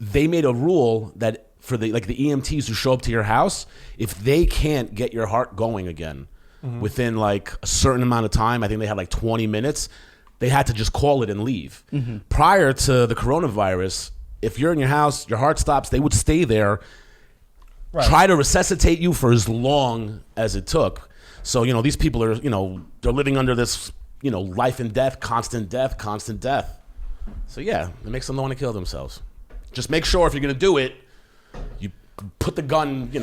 Speaker 5: they made a rule that for the EMTs who show up to your house, if they can't get your heart going again within like a certain amount of time, I think they had like 20 minutes, they had to just call it and leave. Prior to the coronavirus, if you're in your house, your heart stops, they would stay there, try to resuscitate you for as long as it took. So, these people are, they're living under this, life and death, constant death. So yeah, it makes them want to kill themselves. Just make sure if you're going to do it, you put the gun, in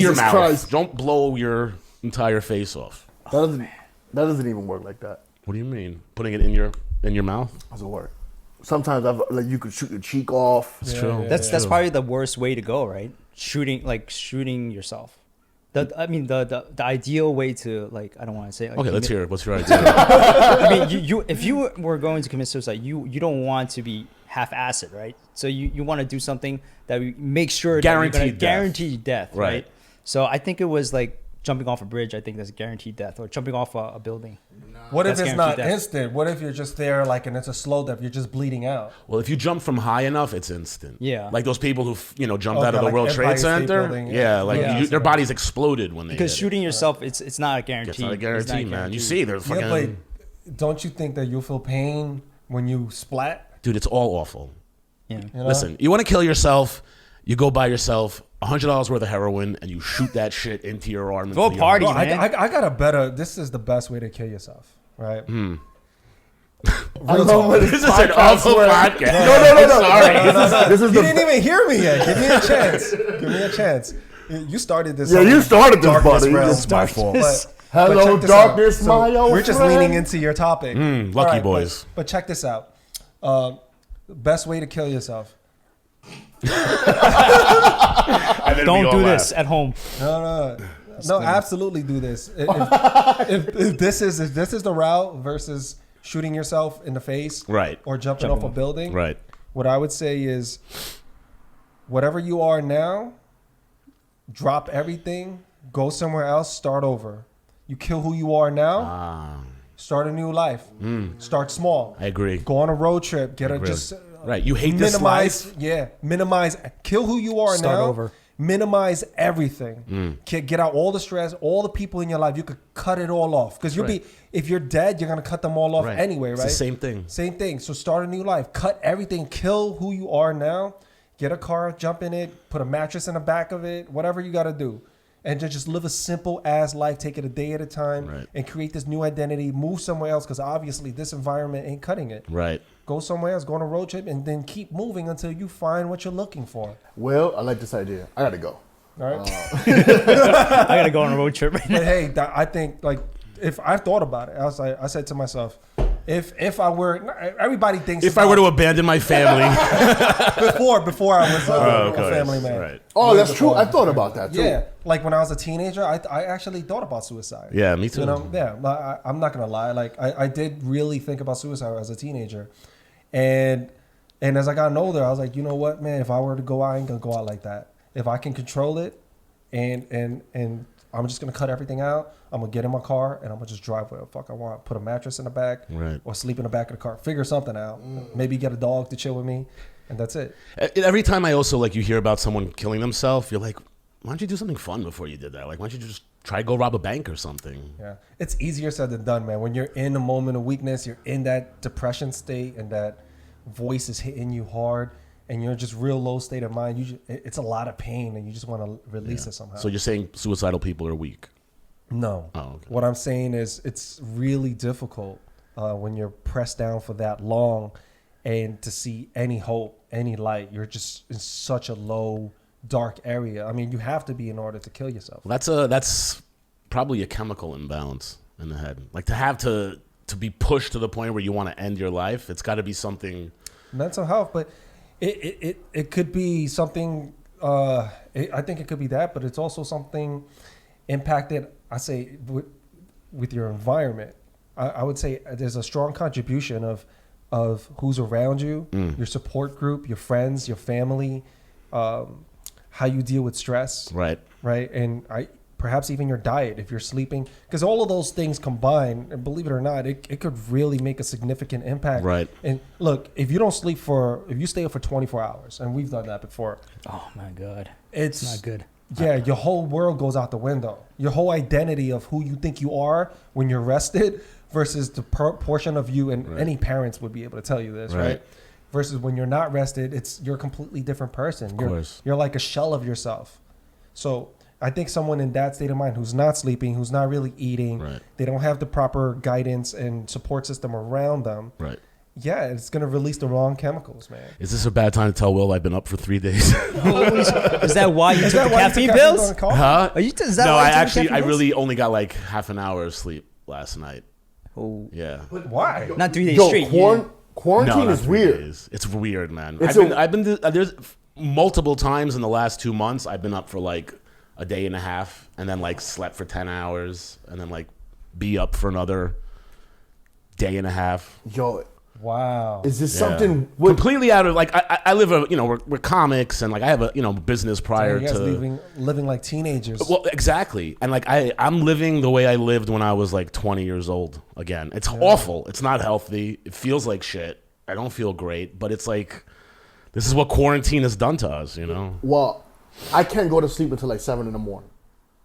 Speaker 5: your mouth.
Speaker 4: Christ.
Speaker 5: Don't blow your entire face off.
Speaker 4: That doesn't even work like that.
Speaker 5: What do you mean? Putting it in your mouth?
Speaker 4: Doesn't work. Sometimes you could shoot your cheek off.
Speaker 5: It's true.
Speaker 3: That's probably the worst way to go, right? Shooting yourself. The ideal way to, like, I don't want to say. Like,
Speaker 5: Okay, let's hear it. What's your idea?
Speaker 3: I mean, if you were going to commit suicide, you don't want to be half-assed, right? So you want to do something that make sure guaranteed death, right? So I think it was like jumping off a bridge. I think that's guaranteed death, or jumping off a building.
Speaker 2: What if
Speaker 3: That's
Speaker 2: it's not
Speaker 3: guaranteed death.
Speaker 2: instant? What if you're just there, like, and it's a slow death? You're just bleeding out.
Speaker 5: Well, if you jump from high enough, it's instant.
Speaker 3: Yeah.
Speaker 5: Like those people who jumped
Speaker 2: Oh,
Speaker 5: out of
Speaker 2: yeah,
Speaker 5: the
Speaker 2: like
Speaker 5: World
Speaker 2: Empire
Speaker 5: Trade
Speaker 2: State
Speaker 5: Center.
Speaker 2: Building,
Speaker 5: Yeah, like
Speaker 3: Yeah.
Speaker 5: their bodies exploded when they
Speaker 3: Because
Speaker 5: hit
Speaker 3: shooting yourself, it's not a guarantee.
Speaker 5: It's not a
Speaker 3: It's
Speaker 5: guarantee, man. You see, there's
Speaker 2: Yeah,
Speaker 5: fucking
Speaker 2: but don't you think that you'll feel pain when you splat?
Speaker 5: dude. It's all awful.
Speaker 3: Yeah.
Speaker 2: You know?
Speaker 5: Listen, you want to kill yourself, you go buy yourself $100 worth of heroin and you shoot that shit into your arm.
Speaker 3: Go
Speaker 5: into your
Speaker 3: party,
Speaker 5: heart.
Speaker 2: Bro,
Speaker 3: man.
Speaker 2: I got a better. This is the best way to kill yourself, right?
Speaker 4: I know what
Speaker 5: This is an awful podcast.
Speaker 4: No.
Speaker 5: Sorry.
Speaker 4: This is
Speaker 2: You
Speaker 4: the.
Speaker 2: didn't even hear me yet. Give me a chance. Give me a chance. You started this.
Speaker 4: Yeah,
Speaker 2: whole
Speaker 4: you started this,
Speaker 2: darkness
Speaker 4: buddy.
Speaker 2: realm.
Speaker 4: It's
Speaker 5: my fault.
Speaker 2: But
Speaker 4: Hello,
Speaker 2: check this
Speaker 4: darkness,
Speaker 2: out. So
Speaker 4: my old
Speaker 2: we're just
Speaker 4: friend.
Speaker 2: leaning into your topic.
Speaker 5: Lucky
Speaker 2: All right,
Speaker 5: boys.
Speaker 2: But check this out. Best way to kill yourself.
Speaker 5: And then we
Speaker 3: Don't
Speaker 5: all
Speaker 3: do
Speaker 5: laugh.
Speaker 3: this at home.
Speaker 2: No, absolutely do this. If this is the route versus shooting yourself in the face,
Speaker 5: Right.
Speaker 2: or jumping off a building,
Speaker 5: Right.
Speaker 2: what I would say is, whatever you are now, drop everything, go somewhere else, start over. You kill who you are now, start a new life. Start small.
Speaker 5: I agree.
Speaker 2: Go on a road trip. Get a
Speaker 5: Agree.
Speaker 2: just
Speaker 5: Right. You hate this
Speaker 2: minimize.
Speaker 5: life.
Speaker 2: Yeah, minimize. Kill who you are
Speaker 3: Start
Speaker 2: now.
Speaker 3: over.
Speaker 2: Minimize everything. Get out all the stress, all the people in your life. You could cut it all off because you'll be. If you're dead, you're gonna cut them all off
Speaker 5: Right.
Speaker 2: anyway, right?
Speaker 5: It's the same thing.
Speaker 2: Same thing. So start a new life. Cut everything. Kill who you are now. Get a car, jump in it, put a mattress in the back of it, whatever you got to do. And just live a simple ass life. Take it a day at a time,
Speaker 5: Right.
Speaker 2: and create this new identity. Move somewhere else because obviously this environment ain't cutting it.
Speaker 5: Right.
Speaker 2: Go somewhere else, go on a road trip, and then keep moving until you find what you're looking for.
Speaker 4: Well, I like this idea. I gotta go.
Speaker 2: All right.
Speaker 3: I gotta go on a road trip right now.
Speaker 2: But hey, I think, like, if I thought about it, I said to myself, if I were, everybody thinks
Speaker 5: If I were to abandon my family.
Speaker 2: before I was a family man.
Speaker 5: Right.
Speaker 4: Oh, that's true. I thought about that too.
Speaker 2: Yeah, like when I was a teenager, I actually thought about suicide.
Speaker 5: Yeah, me too.
Speaker 2: You know, yeah, I'm not gonna lie. Like I did really think about suicide as a teenager, and as I got older, I was like, you know what, man, if I were to go out, I ain't gonna go out like that. If I can control it, and I'm just gonna cut everything out. I'm gonna get in my car and I'm gonna just drive where the fuck I want. Put a mattress in the back,
Speaker 5: Right.
Speaker 2: or sleep in the back of the car. Figure something out. Maybe get a dog to chill with me, and that's it.
Speaker 5: Every time I also, like, you hear about someone killing themselves, you're like, why don't you do something fun before you did that? Like, why don't you just try to go rob a bank or something?
Speaker 2: Yeah, it's easier said than done, man. When you're in a moment of weakness, you're in that depression state, and that voice is hitting you hard, and you're just real low state of mind, it's a lot of pain, and you just want to release it somehow.
Speaker 5: So you're saying suicidal people are weak?
Speaker 2: No.
Speaker 5: Oh, okay.
Speaker 2: What I'm saying is it's really difficult when you're pressed down for that long, and to see any hope, any light. You're just in such a low, dark area. I mean, you have to be in order to kill yourself.
Speaker 5: That's probably a chemical imbalance in the head. Like to be pushed to the point where you want to end your life. It's got to be something.
Speaker 2: Mental health, but it could be something. I think it could be that, but it's also something impacted. I say with your environment. I would say there's a strong contribution of who's around you, your support group, your friends, your family, how you deal with stress,
Speaker 5: right,
Speaker 2: and perhaps even your diet, if you're sleeping, because all of those things combined, and believe it or not, it could really make a significant impact.
Speaker 5: Right.
Speaker 2: And look, if you stay up for 24 hours, and we've done that before.
Speaker 3: Oh my God.
Speaker 2: It's
Speaker 3: not good.
Speaker 2: Yeah, your whole world goes out the window. Your whole identity of who you think you are when you're rested versus the portion of you, and any parents would be able to tell you this, right? Versus when you're not rested, you're a completely different person. You're like a shell of yourself. So I think someone in that state of mind who's not sleeping, who's not really eating, they don't have the proper guidance and support system around them.
Speaker 5: Right.
Speaker 2: Yeah, it's going to release the wrong chemicals, man.
Speaker 5: Is this a bad time to tell Will I've been up for 3 days?
Speaker 3: Is that why you took the caffeine pills?
Speaker 5: Huh?
Speaker 3: No,
Speaker 5: I really only got like half an hour of sleep last night.
Speaker 3: Oh.
Speaker 5: Yeah.
Speaker 2: Why?
Speaker 3: Not 3 days straight.
Speaker 4: Quarantine is weird.
Speaker 5: It's weird, man. I've been there's multiple times in the last 2 months I've been up for like a day and a half, and then like slept for 10 hours, and then like be up for another day and a half.
Speaker 4: Yo,
Speaker 2: wow.
Speaker 4: Is this something
Speaker 5: completely out of like I live we're comics, and like I have a business prior
Speaker 2: you guys
Speaker 5: to
Speaker 2: living like teenagers.
Speaker 5: Well, exactly, and like I'm living the way I lived when I was like 20 years old again. It's awful. It's not healthy. It feels like shit. I don't feel great, but it's like this is what quarantine has done to us,
Speaker 4: Well, I can't go to sleep until like 7 in the morning.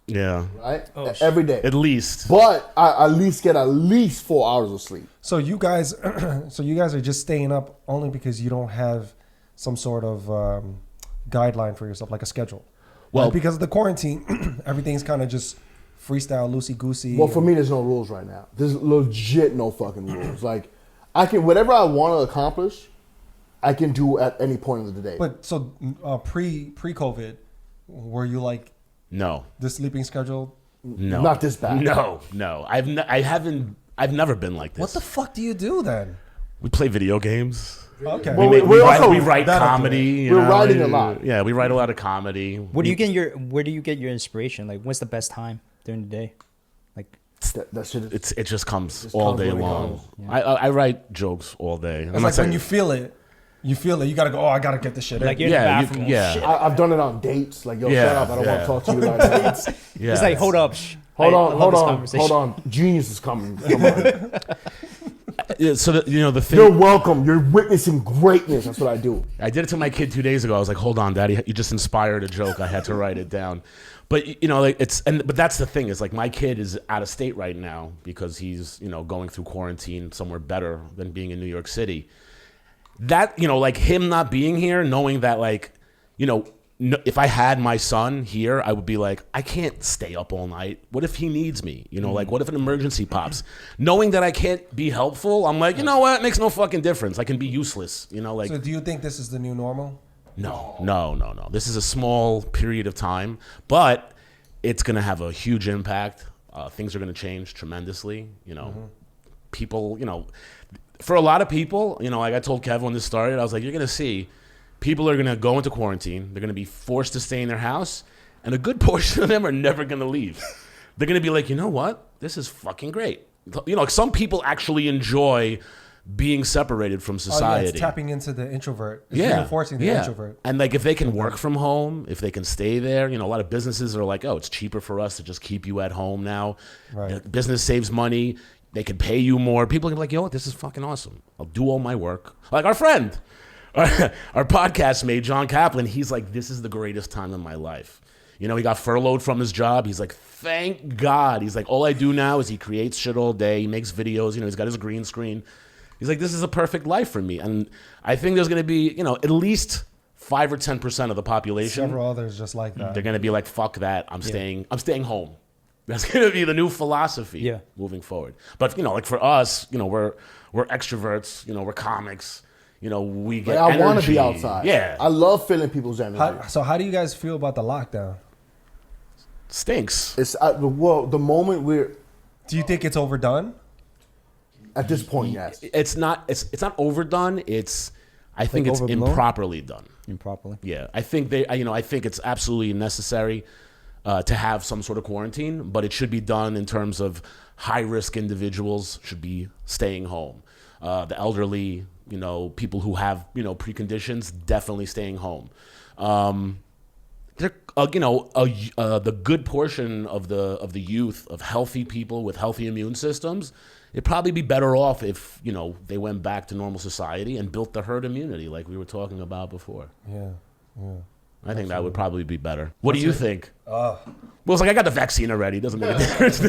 Speaker 5: Yeah.
Speaker 4: Right? Every day.
Speaker 5: At least.
Speaker 4: But I at least get 4 hours of sleep.
Speaker 2: So you guys are just staying up only because you don't have some sort of guideline for yourself, like a schedule. Well, because of the quarantine, everything's kind of just freestyle, loosey-goosey.
Speaker 4: Well, for me, there's no rules right now. There's legit no fucking rules. Like, I can, whatever I want to accomplish, I can do at any point of the day.
Speaker 2: But so pre-COVID, were you like
Speaker 5: no
Speaker 2: the sleeping schedule?
Speaker 5: No,
Speaker 4: not this bad.
Speaker 5: No. I've never been like this.
Speaker 2: What the fuck do you do then?
Speaker 5: We play video games.
Speaker 2: Okay.
Speaker 5: Well, we write comedy.
Speaker 4: We're writing a lot.
Speaker 5: Yeah, we write a lot of comedy.
Speaker 3: Where do you get your inspiration? Like, what's the best time during the day? Like
Speaker 4: that shit.
Speaker 5: It just comes all day long. Yeah. I write jokes all day.
Speaker 2: It's like when you feel it. You feel it. You gotta go. Oh, I gotta get this shit.
Speaker 3: Like you're in the bathroom.
Speaker 5: Shit.
Speaker 4: I've done it on dates. Like, yo, shut up. I don't want to talk to you like that.
Speaker 3: It's like, hold up.
Speaker 4: Hold on. Genius is coming. Come on.
Speaker 5: Yeah, so the thing.
Speaker 4: You're welcome. You're witnessing greatness. That's what I do.
Speaker 5: I did it to my kid 2 days ago. I was like, hold on, Daddy. You just inspired a joke. I had to write it down. But but that's the thing is like my kid is out of state right now because he's going through quarantine somewhere better than being in New York City. That, like him not being here, knowing that like, if I had my son here, I would be like, I can't stay up all night. What if he needs me? Like what if an emergency pops? Knowing that I can't be helpful, I'm like, you know what? It makes no fucking difference. I can be useless. Like.
Speaker 2: So do you think this is the new normal?
Speaker 5: No. This is a small period of time, but it's going to have a huge impact. Things are going to change tremendously. People, for a lot of people, like I told Kev when this started, I was like, you're going to see people are going to go into quarantine. They're going to be forced to stay in their house, and a good portion of them are never going to leave. They're going to be like, you know what? This is fucking great. Like some people actually enjoy being separated from society.
Speaker 2: It's tapping into the introvert. It's reinforcing the introvert.
Speaker 5: And like if they can work from home, if they can stay there, a lot of businesses are like, oh, it's cheaper for us to just keep you at home now.
Speaker 2: Right.
Speaker 5: The business saves money. They can pay you more. People can be like, yo, this is fucking awesome. I'll do all my work. Like our friend, our podcast mate, John Kaplan, he's like, this is the greatest time in my life. He got furloughed from his job. He's like, thank God. He's like, all I do now is he creates shit all day. He makes videos. He's got his green screen. He's like, this is a perfect life for me. And I think there's going to be, at least 5 or 10% of the population.
Speaker 2: Several others just like that.
Speaker 5: They're going to be like, fuck that. I'm staying home. That's going to be the new philosophy moving forward. But, like for us, we're extroverts, we're comics, we get
Speaker 4: I
Speaker 5: energy.
Speaker 4: want to be outside.
Speaker 5: Yeah.
Speaker 4: I love feeling people's energy.
Speaker 2: So how do you guys feel about the lockdown?
Speaker 5: Stinks.
Speaker 4: It's the moment we're
Speaker 2: Do you think it's overdone?
Speaker 4: at this point, yes.
Speaker 5: It's not overdone. I think it's
Speaker 3: overblown?
Speaker 5: improperly done.
Speaker 3: Improperly.
Speaker 5: Yeah. I think I think it's absolutely necessary to have some sort of quarantine, but it should be done in terms of high-risk individuals should be staying home. The elderly, people who have, preconditions, definitely staying home. The good portion of the youth, of healthy people with healthy immune systems, it'd probably be better off if, they went back to normal society and built the herd immunity like we were talking about before.
Speaker 2: Yeah.
Speaker 5: I think that would probably be better. What do you think? Well, it's like I got the vaccine already. It doesn't make a difference.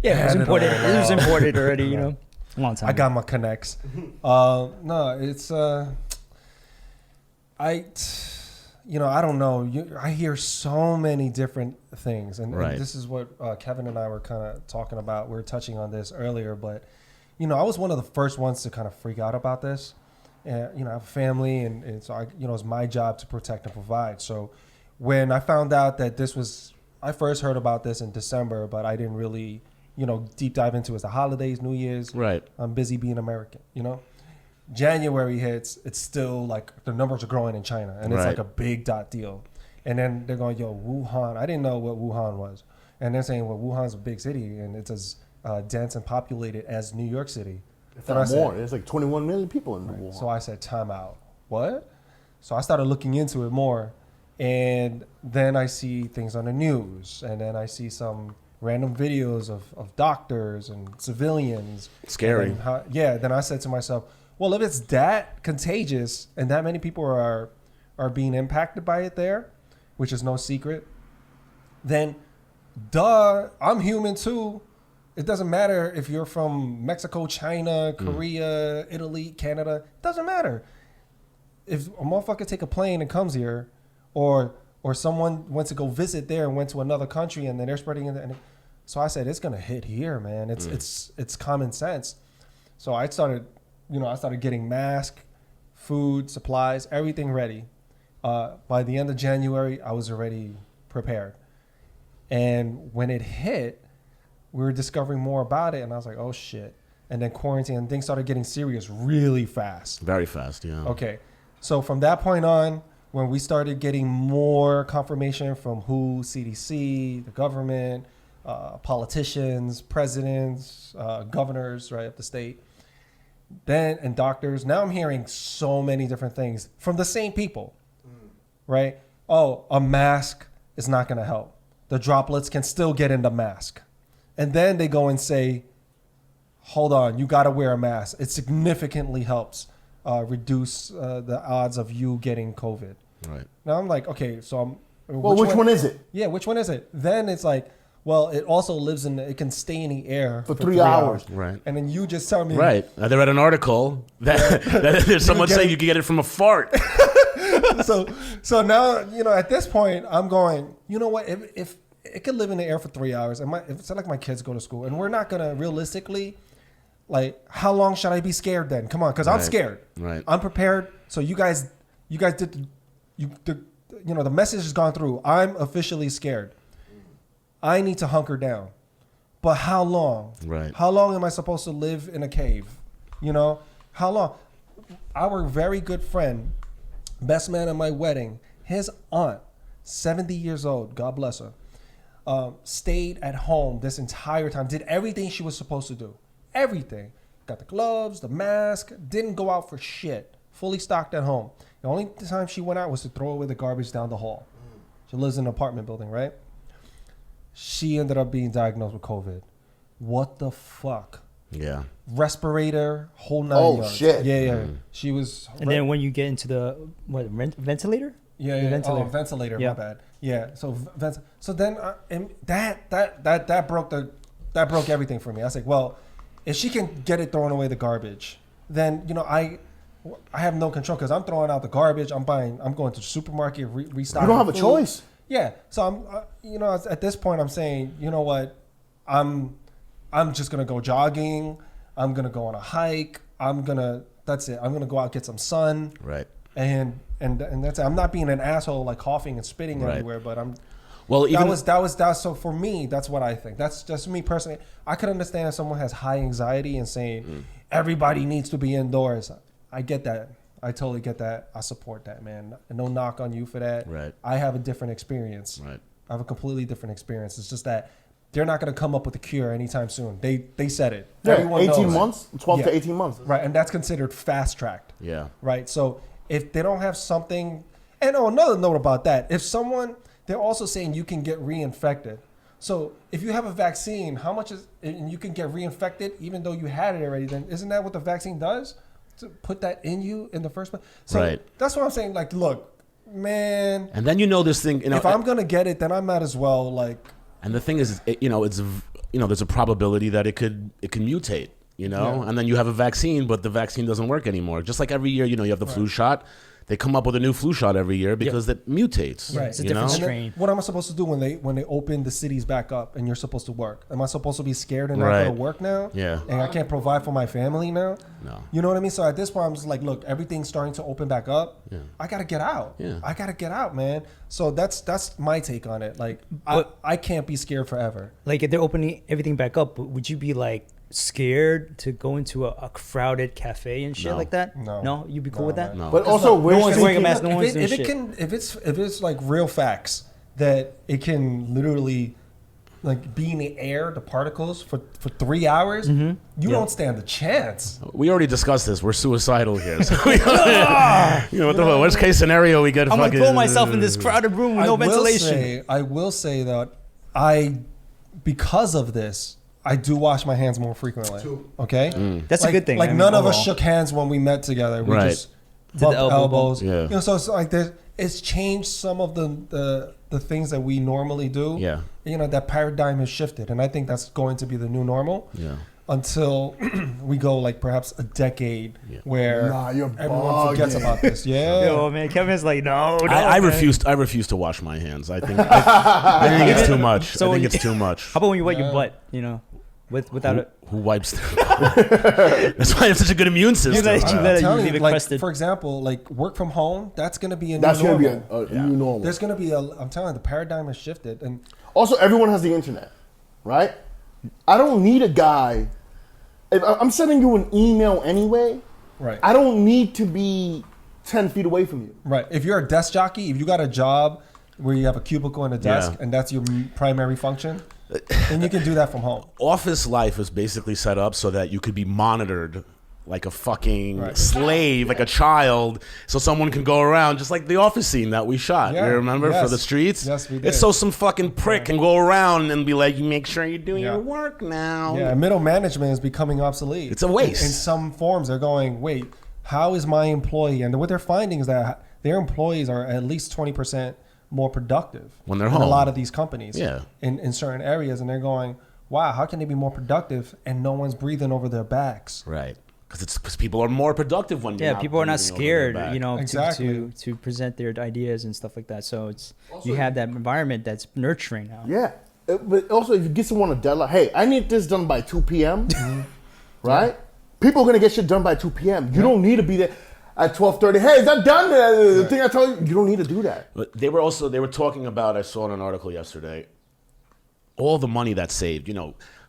Speaker 3: Yeah, it was imported already, a long time
Speaker 2: I
Speaker 3: ago.
Speaker 2: got my connects. No, it's I don't know. I hear so many different things, and this is what Kevin and I were kind of talking about. We were touching on this earlier, but I was one of the first ones to kind of freak out about this. And, I have a family, and so it's my job to protect and provide. So when I found out that I first heard about this in December, but I didn't really, deep dive into it. It's the holidays, New Year's.
Speaker 5: Right.
Speaker 2: I'm busy being American, January hits, it's still like the numbers are growing in China, and it's like a big deal. And then they're going, yo, Wuhan. I didn't know what Wuhan was. And they're saying, well, Wuhan's a big city, and it's as dense and populated as New York City.
Speaker 4: If not more. There's like 21 million people in Wuhan.
Speaker 2: So I said, time out. What? So I started looking into it more. And then I see things on the news. And then I see some random videos of doctors and civilians.
Speaker 5: Scary.
Speaker 2: Then I said to myself, well, if it's that contagious and that many people are being impacted by it there, which is no secret, then I'm human too. It doesn't matter if you're from Mexico, China, Korea, Italy, Canada. It doesn't matter. If a motherfucker take a plane and comes here, or someone went to go visit there and went to another country and then they're spreading it. And so I said, it's gonna hit here, man. It's common sense. So I started getting masks, food, supplies, everything ready. By the end of January, I was already prepared. And when it hit, we were discovering more about it, and I was like, oh, shit. And then quarantine, and things started getting serious really fast.
Speaker 5: Very fast, yeah.
Speaker 2: Okay. So from that point on, when we started getting more confirmation from WHO, CDC, the government, politicians, presidents, governors, right, of the state, and doctors, now I'm hearing so many different things from the same people, right? Oh, a mask is not going to help. The droplets can still get in the mask. And then they go and say, hold on, you got to wear a mask. It significantly helps reduce the odds of you getting COVID.
Speaker 5: Right.
Speaker 2: Now I'm like, okay, so
Speaker 4: which one is it?
Speaker 2: Yeah, which one is it? Then it's like, well, it also it can stay in the air
Speaker 4: for 3 hours.
Speaker 5: Right.
Speaker 2: And then you just tell me.
Speaker 5: Right. I read an article that there's someone saying you can get it from a fart.
Speaker 2: So now, at this point, I'm going, you know what? If it could live in the air for 3 hours, it's not like my kids go to school, and we're not going to realistically, like, how long should I be scared then? Come on, because I'm scared.
Speaker 5: Right.
Speaker 2: I'm prepared. So you guys did, the message has gone through. I'm officially scared. I need to hunker down. But how long?
Speaker 5: Right.
Speaker 2: How long am I supposed to live in a cave? How long? Our very good friend, best man at my wedding, his aunt, 70 years old, God bless her, stayed at home this entire time, did everything she was supposed to do. Everything. Got the gloves, the mask, didn't go out for shit. Fully stocked at home. The only time she went out was to throw away the garbage down the hall. She lives in an apartment building, right? She ended up being diagnosed with COVID. What the fuck?
Speaker 5: Yeah.
Speaker 2: Respirator, whole nine yards.
Speaker 4: Shit.
Speaker 2: Yeah. She was.
Speaker 3: And then when you get into the ventilator?
Speaker 2: Yeah.
Speaker 3: Ventilator.
Speaker 2: Oh, ventilator.
Speaker 3: Yeah.
Speaker 2: My bad. Yeah. So then that broke everything for me. I was like, well, if she can get it throwing away the garbage, then I have no control because I'm throwing out the garbage. I'm going to the supermarket, restocking.
Speaker 4: You don't have a choice.
Speaker 2: Yeah. So I'm, at this point, I'm saying, you know what, I'm just gonna go jogging. I'm gonna go on a hike. That's it. I'm gonna go out get some sun.
Speaker 5: Right.
Speaker 2: And that's it. I'm not being an asshole like coughing and spitting everywhere, but I'm.
Speaker 5: Well, even
Speaker 2: that was so for me. That's what I think. That's just me personally. I could understand if someone has high anxiety and saying everybody needs to be indoors. I get that. I totally get that. I support that, man. No knock on you for that.
Speaker 5: Right.
Speaker 2: I have a different experience.
Speaker 5: Right.
Speaker 2: I have a completely different experience. It's just that they're not going to come up with a cure anytime soon. They said it.
Speaker 4: Yeah,
Speaker 2: Everyone
Speaker 4: 18
Speaker 2: knows.
Speaker 4: months, 12 to 18 months.
Speaker 2: Right, and that's considered fast tracked.
Speaker 5: Yeah.
Speaker 2: Right. So if they don't have something, and another note about that, if someone, they're also saying you can get reinfected. So if you have a vaccine, how much is, and you can get reinfected even though you had it already, then isn't that what the vaccine does? To put that in you in the first place? So
Speaker 5: right.
Speaker 2: That's what I'm saying. Like, look, man.
Speaker 5: And then this thing,
Speaker 2: if I'm going to get it, then I might as well like.
Speaker 5: And the thing is, there's a probability that it can mutate,
Speaker 2: Yeah.
Speaker 5: and then you have a vaccine, but the vaccine doesn't work anymore. Just like every year, you have the flu shot. They come up with a new flu shot every year because it mutates.
Speaker 2: Right.
Speaker 3: It's a different strain.
Speaker 2: What am I supposed to do when they open the cities back up and you're supposed to work? Am I supposed to be scared and not going to work now?
Speaker 5: Yeah.
Speaker 2: And I can't provide for my family now?
Speaker 5: No.
Speaker 2: You know what I mean? So at this point, I'm just like, look, everything's starting to open back up.
Speaker 5: Yeah.
Speaker 2: I got to get out.
Speaker 5: Yeah.
Speaker 2: I got to get out, man. So that's my take on it. Like, I can't be scared forever.
Speaker 3: Like, if they're opening everything back up, would you be like scared to go into a crowded cafe and shit like that?
Speaker 2: No.
Speaker 3: You'd be cool with that?
Speaker 5: No.
Speaker 4: But also,
Speaker 3: no one's wearing a mask. No
Speaker 2: If
Speaker 3: one's doing
Speaker 2: it
Speaker 3: shit.
Speaker 2: can, if it's like real facts that it can literally like be in the air, the particles for 3 hours, you don't stand a chance.
Speaker 5: We already discussed this. We're suicidal here. So what the worst case scenario? We get.
Speaker 3: I'm gonna throw myself in this crowded room with no ventilation.
Speaker 2: I will say that because of this, I do wash my hands more frequently. Okay,
Speaker 3: That's a good thing.
Speaker 2: Like
Speaker 3: I mean,
Speaker 2: none of us
Speaker 3: overall.
Speaker 2: shook hands when we met together. We
Speaker 5: Right.
Speaker 2: just
Speaker 3: Did the
Speaker 2: bumped
Speaker 3: elbow bump.
Speaker 2: elbows.
Speaker 5: Yeah.
Speaker 2: So it's like it's changed some of the things that we normally do.
Speaker 5: Yeah.
Speaker 2: That paradigm has shifted, and I think that's going to be the new normal.
Speaker 5: Yeah.
Speaker 2: Until we go like perhaps a decade where
Speaker 4: Nah, you're
Speaker 2: everyone forgets
Speaker 4: bugging.
Speaker 2: about this. Yeah.
Speaker 3: Yo, man, Kevin's like, no.
Speaker 5: I
Speaker 3: man.
Speaker 5: refuse to wash my hands. I think it's too much.
Speaker 3: So
Speaker 5: I think
Speaker 3: you-
Speaker 5: it's too much.
Speaker 3: How about when you wet your butt? Without it.
Speaker 5: Who wipes their That's why I have such a good immune system.
Speaker 3: let it-
Speaker 2: I'm
Speaker 3: you
Speaker 2: telling
Speaker 3: leave
Speaker 2: you,
Speaker 3: it
Speaker 2: like
Speaker 3: crusted.
Speaker 2: for example, like work from home, that's gonna be a new
Speaker 4: That's going to
Speaker 2: normal.
Speaker 4: be a new normal.
Speaker 2: There's gonna be I'm telling you, the paradigm has shifted, and
Speaker 4: Also, everyone has the internet, right? I don't need a guy. If I'm sending you an email anyway,
Speaker 2: right,
Speaker 4: I don't need to be 10 feet away from you.
Speaker 2: right. If you're a desk jockey, if you got a job where you have a cubicle and a desk,
Speaker 5: Yeah.
Speaker 2: and that's your primary function, then you can do that from home.
Speaker 5: Office life is basically set up so that you could be monitored like a fucking
Speaker 2: Right.
Speaker 5: slave, like a child, so someone can go around, just like the office scene that we shot.
Speaker 2: Yeah.
Speaker 5: You remember
Speaker 2: Yes.
Speaker 5: for the streets?
Speaker 2: Yes, we did.
Speaker 5: It's so some fucking prick can go around and be like, "You make sure you're doing
Speaker 2: Yeah.
Speaker 5: your work now."
Speaker 2: Yeah, middle management is becoming obsolete.
Speaker 5: It's a waste.
Speaker 2: In some forms, they're going, wait, how is my employee? And what they're finding is that their employees are at least 20% more productive
Speaker 5: When they're
Speaker 2: in a
Speaker 5: home.
Speaker 2: lot of these companies.
Speaker 5: Yeah.
Speaker 2: In certain areas, and they're going, wow, how can they be more productive and no one's breathing over their backs?
Speaker 5: Right. Because people are more productive when you're
Speaker 3: People are not
Speaker 5: breathing over their
Speaker 3: scared,
Speaker 5: back.
Speaker 2: Exactly.
Speaker 3: to present their ideas and stuff like that. So you have that environment that's nurturing now.
Speaker 4: Yeah. But also, if you get someone a deadline, hey, I need this done by 2 p.m., right? People are going to get shit done by 2 p.m. You don't need to be there at 12:30. Hey, is that done? The thing I told you, you don't need to do that.
Speaker 5: But they were talking about, I saw in an article yesterday, all the money that's saved,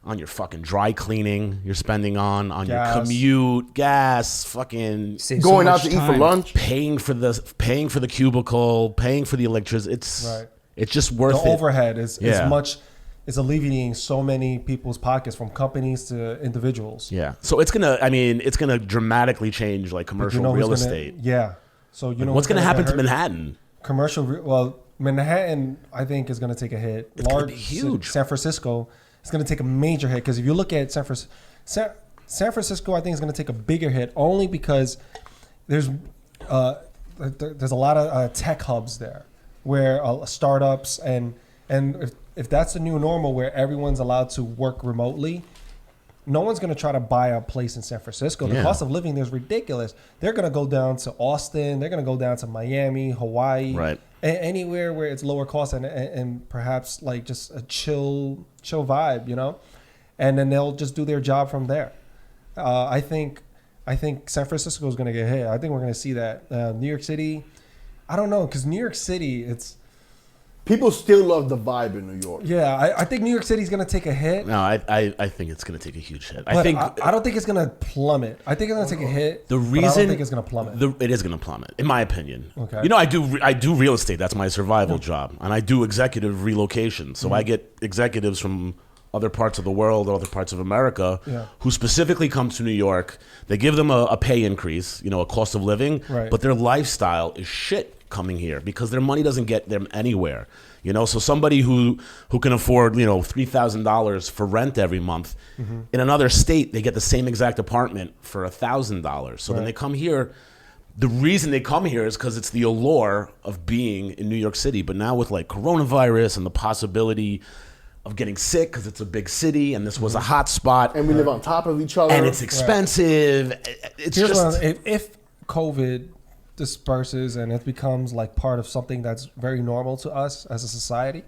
Speaker 5: on your fucking dry cleaning you're spending on
Speaker 2: Gas.
Speaker 5: your commute, gas, fucking
Speaker 3: Saves
Speaker 4: Going
Speaker 3: so
Speaker 4: out
Speaker 3: much
Speaker 4: to eat for
Speaker 3: time.
Speaker 4: lunch.
Speaker 5: paying for the cubicle, paying for the electricity.
Speaker 2: Right.
Speaker 5: It's just worth
Speaker 2: The
Speaker 5: it.
Speaker 2: overhead is
Speaker 5: Yeah.
Speaker 2: is alleviating so many people's pockets, from companies to individuals.
Speaker 5: Yeah. So it's gonna dramatically change like commercial
Speaker 2: You know who's
Speaker 5: real
Speaker 2: gonna-
Speaker 5: estate.
Speaker 2: Yeah. So what's
Speaker 5: What's gonna happen to
Speaker 2: hurt?
Speaker 5: Manhattan?
Speaker 2: Manhattan, I think, is going to take a hit.
Speaker 5: It's gonna be huge.
Speaker 2: San Francisco is going to take a major hit, because if you look at San Francisco, I think is going to take a bigger hit, only because there's a lot of tech hubs there, where startups and if that's the new normal, where everyone's allowed to work remotely, no one's going to try to buy a place in San Francisco. The cost of living there is ridiculous. They're going to go down to Austin. They're going to go down to Miami, Hawaii,
Speaker 5: right?
Speaker 2: Anywhere where it's lower cost and perhaps like just a chill vibe, you know. And then they'll just do their job from there. I think San Francisco is going to get hit. I think we're going to see that. New York City, I don't know, because New York City, it's...
Speaker 4: People still love the vibe in New York.
Speaker 2: Yeah, I think New York City is going to take a hit.
Speaker 5: No, I think it's going to take a huge hit.
Speaker 2: I don't think it's going to plummet. I think it's going to take a hit.
Speaker 5: The reason,
Speaker 2: but I don't think it's going to plummet.
Speaker 5: It is going to plummet, in my opinion.
Speaker 2: Okay.
Speaker 5: You know, I do real estate. That's my survival job, and I do executive relocation. So I get executives from other parts of the world, other parts of America, who specifically come to New York. They give them a pay increase, you know, a cost of living, but their lifestyle is shit coming here because their money doesn't get them anywhere. You know, so somebody who can afford, you know, $3,000 for rent every month, in another state, they get the same exact apartment for $1,000. So then they come here. The reason they come here is because it's the allure of being in New York City. But now with like coronavirus and the possibility of getting sick because it's a big city and this was a hot spot.
Speaker 4: And we live on top of each other.
Speaker 5: And it's expensive. It's
Speaker 2: if COVID disperses and it becomes like part of something that's very normal to us as a society,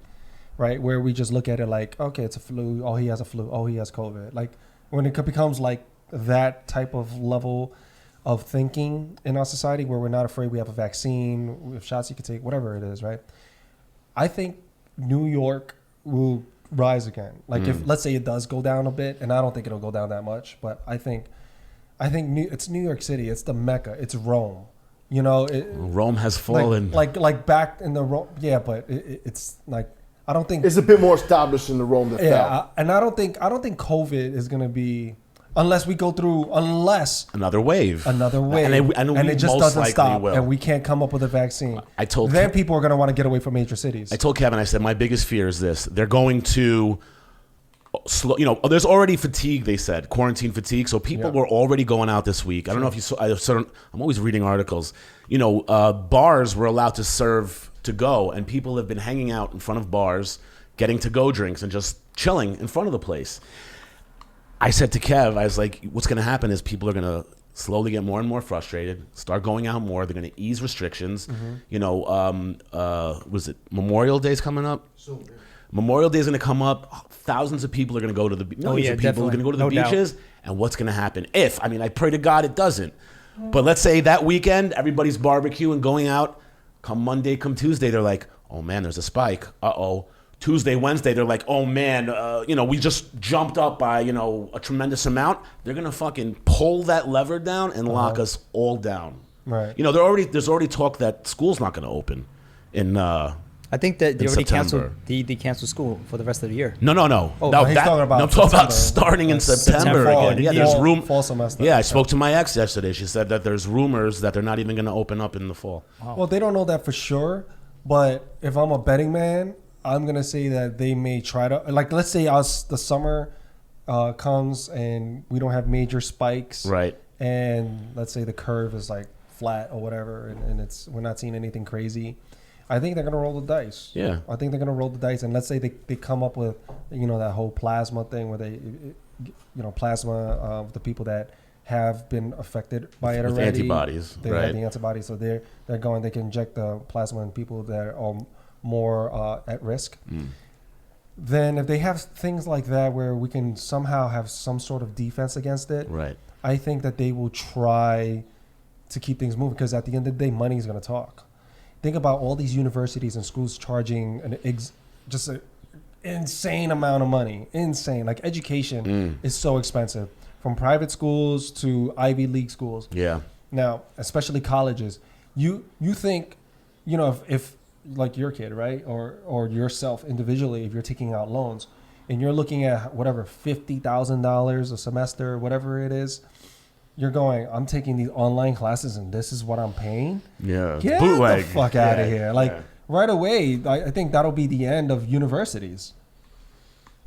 Speaker 2: right? Where we just look at it like, okay, it's a flu. Oh, he has a flu. Oh, he has COVID. Like when it becomes like that type of level of thinking in our society where we're not afraid we have a vaccine, we have shots you can take, whatever it is, right? I think New York will rise again. Like if, let's say it does go down a bit, and I don't think it'll go down that much, but I think it's New York City. It's the Mecca. It's Rome. You know,
Speaker 5: Rome has fallen.
Speaker 2: Like back in the Rome, yeah, but it's like I don't think
Speaker 4: it's a bit more established in the Rome that fell.
Speaker 2: And I don't think COVID is going to be unless we go through
Speaker 5: another wave,
Speaker 2: and it just doesn't stop, and we can't come up with a vaccine. Then people are going to want to get away from major cities.
Speaker 5: I told Kevin, I said my biggest fear is this: they're going to. You know, there's already fatigue, they said, quarantine fatigue. So people were already going out this week. I don't know if you saw, I'm always reading articles. You know, bars were allowed to serve to go, and people have been hanging out in front of bars, getting to go drinks and just chilling in front of the place. I said to Kev, I was like, what's going to happen is people are going to slowly get more and more frustrated, start going out more. They're going to ease restrictions. You know, was it Memorial Day's coming up? Memorial Day is going to come up. Thousands of people are going to go to the millions of people are going to go to the beaches. Doubt. And what's going to happen? I pray to God it doesn't. But let's say that weekend, everybody's barbecuing, going out. Come Monday, come Tuesday, they're like, oh man, there's a spike. Uh-oh. Tuesday, Wednesday, they're like, oh man, you know, we just jumped up by, you know, a tremendous amount. They're going to fucking pull that lever down and lock us all down.
Speaker 2: Right.
Speaker 5: You know, there's already talk that school's not going to open in
Speaker 3: I think that they already
Speaker 5: September.
Speaker 3: canceled. They canceled school for the rest of the year.
Speaker 5: No.
Speaker 2: Oh, no, he's talking about
Speaker 5: I'm talking about starting in September again. Yeah, there's
Speaker 2: fall semester.
Speaker 5: Yeah, I spoke to my ex yesterday. She said that there's rumors that they're not even going to open up in the fall.
Speaker 2: Wow. Well, they don't know that for sure. But if I'm a betting man, I'm gonna say that they may try to, like, let's say the summer comes and we don't have major spikes,
Speaker 5: right?
Speaker 2: And let's say the curve is like flat or whatever, and we're not seeing anything crazy. I think they're going to roll the dice.
Speaker 5: Yeah.
Speaker 2: I think they're going to roll the dice. And let's say they come up with, you know, that whole plasma thing where they, you know, plasma of the people that have been affected by it already.
Speaker 5: With antibodies,
Speaker 2: they have the antibodies. So they can inject the plasma in people that are more at risk. Then if they have things like that where we can somehow have some sort of defense against it,
Speaker 5: right?
Speaker 2: I think that they will try to keep things moving because at the end of the day, money is going to talk. Think about all these universities and schools charging just an insane amount of money. Insane. Like education is so expensive. From private schools to Ivy League schools.
Speaker 5: Yeah.
Speaker 2: Now, especially colleges. You think, you know, if like your kid, right? Or yourself individually, if you're taking out loans and you're looking at whatever, $50,000 a semester, whatever it is, you're going, I'm taking these online classes and this is what I'm paying?
Speaker 5: Yeah.
Speaker 2: Get the fuck out of here. Like right away, I think that'll be the end of universities.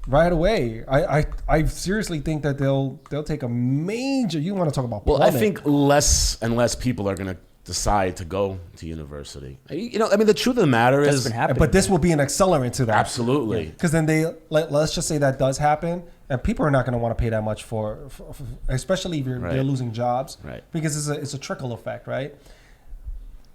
Speaker 2: Right away. I seriously think that they'll take a major, you want to talk about plummet.
Speaker 5: Well, I think less and less people are going to decide to go to university. You know, I mean, the truth of the matter is,
Speaker 2: but this will be an accelerant to that.
Speaker 5: Absolutely.
Speaker 2: Because then let's just say that does happen. And people are not going to want to pay that much for especially if they're losing jobs,
Speaker 5: right?
Speaker 2: Because it's a trickle effect, right?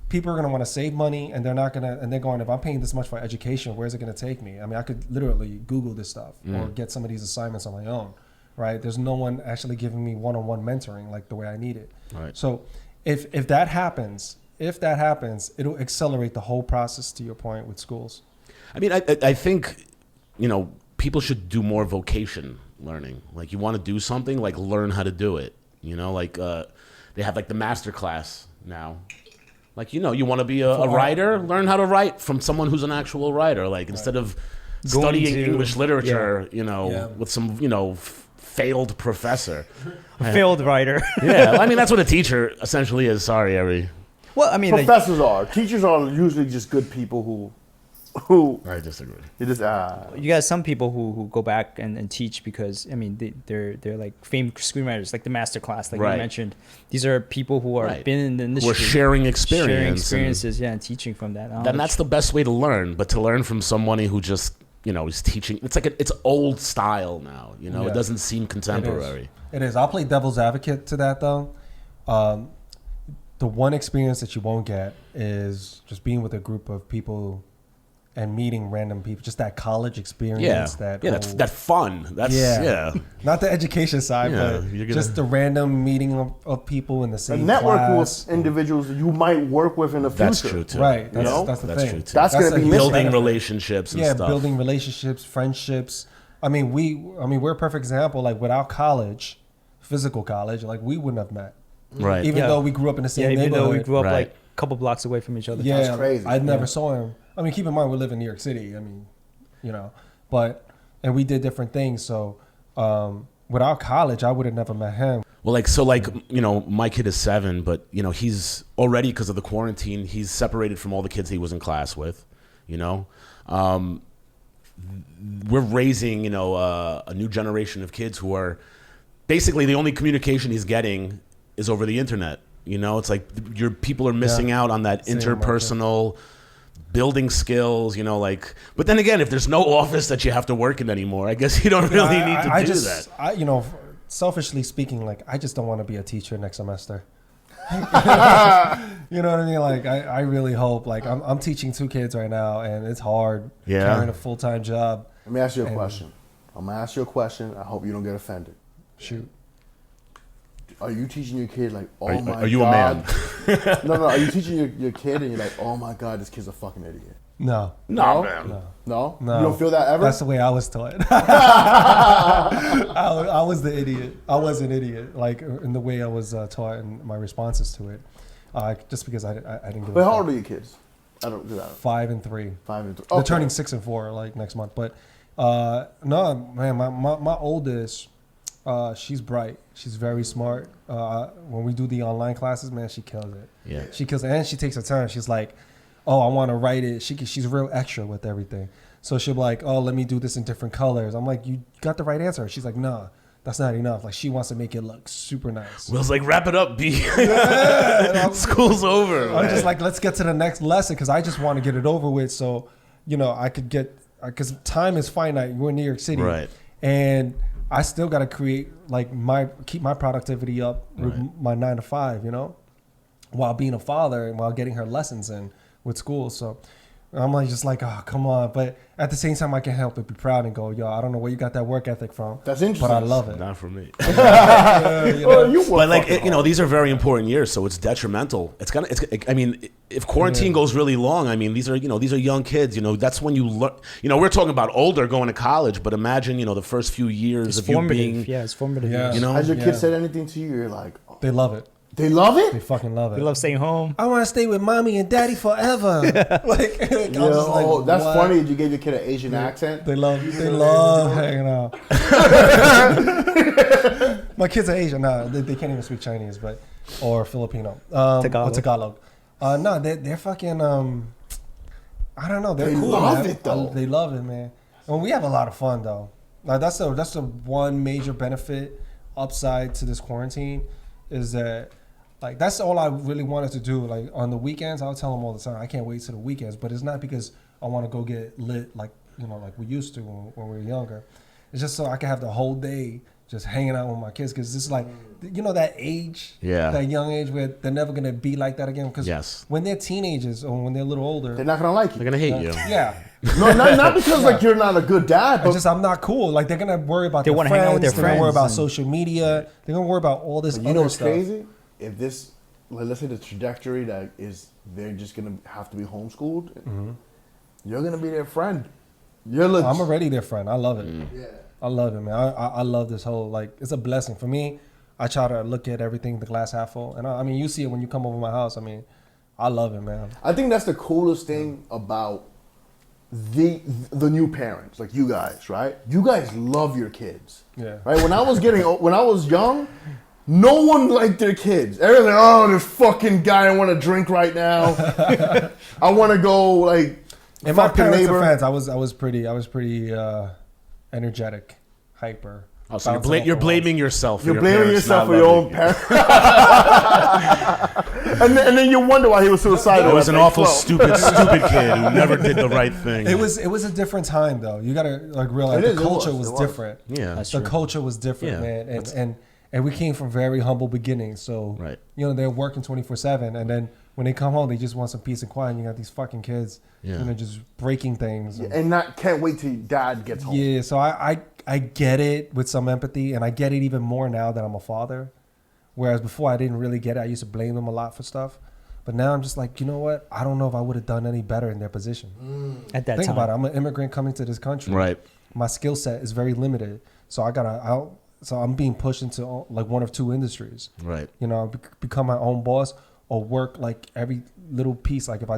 Speaker 2: People are going to want to save money, and they're not going to, and they're going, if I'm paying this much for education, where's it going to take me? I mean, I could literally Google this stuff or get some of these assignments on my own, right? There's no one actually giving me one-on-one mentoring like the way I need it.
Speaker 5: Right.
Speaker 2: So if that happens, it'll accelerate the whole process, to your point, with schools.
Speaker 5: I mean, I think, people should do more vocation learning. Like, you want to do something, like, learn how to do it. Like, they have, like, the master class now. Like, you want to be a writer, learn how to write from someone who's an actual writer. Like, instead of studying English literature, with some, failed professor.
Speaker 3: A failed writer.
Speaker 5: Yeah, I mean, that's what a teacher essentially is. Sorry, Ari.
Speaker 3: Well, I mean,
Speaker 4: professors are. Teachers are usually just good people who
Speaker 5: I disagree.
Speaker 4: You just
Speaker 3: you got some people who go back and teach because, I mean, they're like famed screenwriters, like the master class, like you mentioned. These are people who are been in the industry.
Speaker 5: We're sharing experiences,
Speaker 3: and teaching from that.
Speaker 5: And that's the best way to learn. But to learn from somebody who just is teaching, it's like it's old style now. It doesn't seem contemporary.
Speaker 2: It is. I'll play devil's advocate to that though. The one experience that you won't get is just being with a group of people and meeting random people, just that college experience.
Speaker 5: That's that fun. That's
Speaker 2: not the education side, but just the random meeting of people in the same
Speaker 4: network
Speaker 2: class.
Speaker 4: with individuals you might work with in the future.
Speaker 5: That's true too.
Speaker 2: Right. That's the thing.
Speaker 5: True too.
Speaker 4: That's going to be
Speaker 5: building relationships and stuff.
Speaker 2: Building relationships, friendships. I mean, we're a perfect example. Like, without college, physical college, like, we wouldn't have met.
Speaker 5: Right.
Speaker 2: Even though we grew up in the same neighborhood.
Speaker 3: Even though we grew up like a couple blocks away from each other.
Speaker 2: Yeah,
Speaker 4: that's crazy.
Speaker 2: I never saw him. I mean, keep in mind, we live in New York City. I mean, and we did different things. So without college, I would have never met him.
Speaker 5: Well, my kid is 7, but, he's already, because of the quarantine, he's separated from all the kids he was in class with, We're raising, a new generation of kids who are basically the only communication he's getting is over the internet. It's like your people are missing out on that interpersonal building skills, but then again, if there's no office that you have to work in anymore, I guess you don't really need to do that.
Speaker 2: Selfishly speaking, like, I just don't want to be a teacher next semester. You know what I mean? Like, I really hope, like, I'm teaching 2 kids right now, and it's hard carrying a full-time job.
Speaker 4: Let me ask you a question. I'm going to ask you a question. I hope you don't get offended.
Speaker 2: Shoot.
Speaker 4: Are you teaching your kid like, oh my God?
Speaker 5: Are you a man?
Speaker 4: No. Are you teaching your kid and you're like, oh my God, this kid's a fucking idiot?
Speaker 2: No.
Speaker 5: Man.
Speaker 4: No? You don't feel that ever?
Speaker 2: That's the way I was taught. I was the idiot. I was an idiot, like, in the way I was taught and my responses to it. Just because I didn't give.
Speaker 4: But how old are your kids? I don't do that.
Speaker 2: 5 and 3.
Speaker 4: 5 and 3.
Speaker 2: They're turning 6 and 4 like next month. But no, man, my oldest. She's bright. She's very smart. When we do the online classes, man, she kills it.
Speaker 5: Yeah,
Speaker 2: she kills it, and she takes her time. She's like, "Oh, I want to write it." She's real extra with everything. So she'll be like, "Oh, let me do this in different colors." I'm like, "You got the right answer." She's like, "Nah, that's not enough." Like, she wants to make it look super nice.
Speaker 5: Will's like, "Wrap it up, B." School's over.
Speaker 2: I'm just like, let's get to the next lesson because I just want to get it over with. So, I could get, because time is finite. We're in New York City,
Speaker 5: right?
Speaker 2: And I still got to create, like, keep my productivity up with my 9 to 5, while being a father and while getting her lessons in with school. So I'm like, just like, oh, come on. But at the same time, I can't help but be proud and go, yo, I don't know where you got that work ethic from.
Speaker 4: That's interesting.
Speaker 2: But I love it.
Speaker 5: Not from me.
Speaker 4: But
Speaker 5: like, these are very important years, so it's detrimental. I mean, if quarantine goes really long, I mean, these are young kids. That's when you learn. We're talking about older going to college, but imagine, the first few years of you being.
Speaker 3: Yeah, it's formative.
Speaker 2: Yeah.
Speaker 4: Has your kid said anything to you? You're like, oh.
Speaker 2: They love it.
Speaker 4: They love it?
Speaker 2: They fucking love it.
Speaker 3: They love staying home.
Speaker 2: I want to stay with mommy and daddy forever. Like,
Speaker 4: that's funny. You gave your kid an Asian accent.
Speaker 2: They love hanging out. My kids are Asian. No, they can't even speak Chinese, or Filipino. Tagalog. No, they're fucking. I don't know. They're cool. They love it though. They love it, man. And we have a lot of fun though. Like, that's the one major benefit, upside to this quarantine, is that. Like, that's all I really wanted to do. Like, on the weekends, I'll tell them all the time, I can't wait till the weekends. But it's not because I want to go get lit like we used to when we were younger. It's just so I can have the whole day just hanging out with my kids, because it's like, you know, that age, that young age where they're never gonna be like that again. Because when they're teenagers or when they're a little older,
Speaker 4: they're not gonna like you.
Speaker 5: They're gonna hate you.
Speaker 2: Yeah.
Speaker 4: No, not because like you're not a good dad, but
Speaker 2: just I'm not cool. Like they're gonna worry about their friends. Hang out with their friends. They're gonna worry about social media. They're gonna worry about all this.
Speaker 4: You know what's crazy? If this, let's say the trajectory that is, they're just gonna have to be homeschooled. You're gonna be their friend. I'm
Speaker 2: already their friend. I love it.
Speaker 4: Yeah.
Speaker 2: I love it, man. I love this whole, like, it's a blessing for me. I try to look at everything the glass half full, and I mean, you see it when you come over my house. I mean, I love it, man. I
Speaker 4: think that's the coolest thing about the new parents, like you guys, right? You guys love your kids, right? When I was young, no one liked their kids. Everyone's like, oh, this fucking guy, I want to drink right now. I want to go like.
Speaker 2: And my parents are fans. I was pretty energetic, hyper.
Speaker 5: Oh, so you're blaming yourself.
Speaker 4: You're blaming yourself for your own parents. and then you wonder why he was suicidal.
Speaker 5: He was an awful, stupid kid who never did the right thing.
Speaker 2: It was a different time, though. You gotta like realize the culture was different.
Speaker 5: Yeah,
Speaker 2: the culture was different, man. And we came from very humble beginnings. So you know, they're working 24/7, and then when they come home, they just want some peace and quiet. And you got these fucking kids, you know, just breaking things,
Speaker 4: and can't wait till dad gets home.
Speaker 2: Yeah, so I get it with some empathy, and I get it even more now that I'm a father. Whereas before I didn't really get it. I used to blame them a lot for stuff. But now I'm just like, you know what? I don't know if I would have done any better in their position.
Speaker 3: At that
Speaker 2: Think
Speaker 3: time.
Speaker 2: about it. I'm an immigrant coming to this country.
Speaker 5: Right.
Speaker 2: My skill set is very limited. So so I'm being pushed into like one of two industries.
Speaker 5: Right.
Speaker 2: You know, become my own boss or work like every little piece. Like if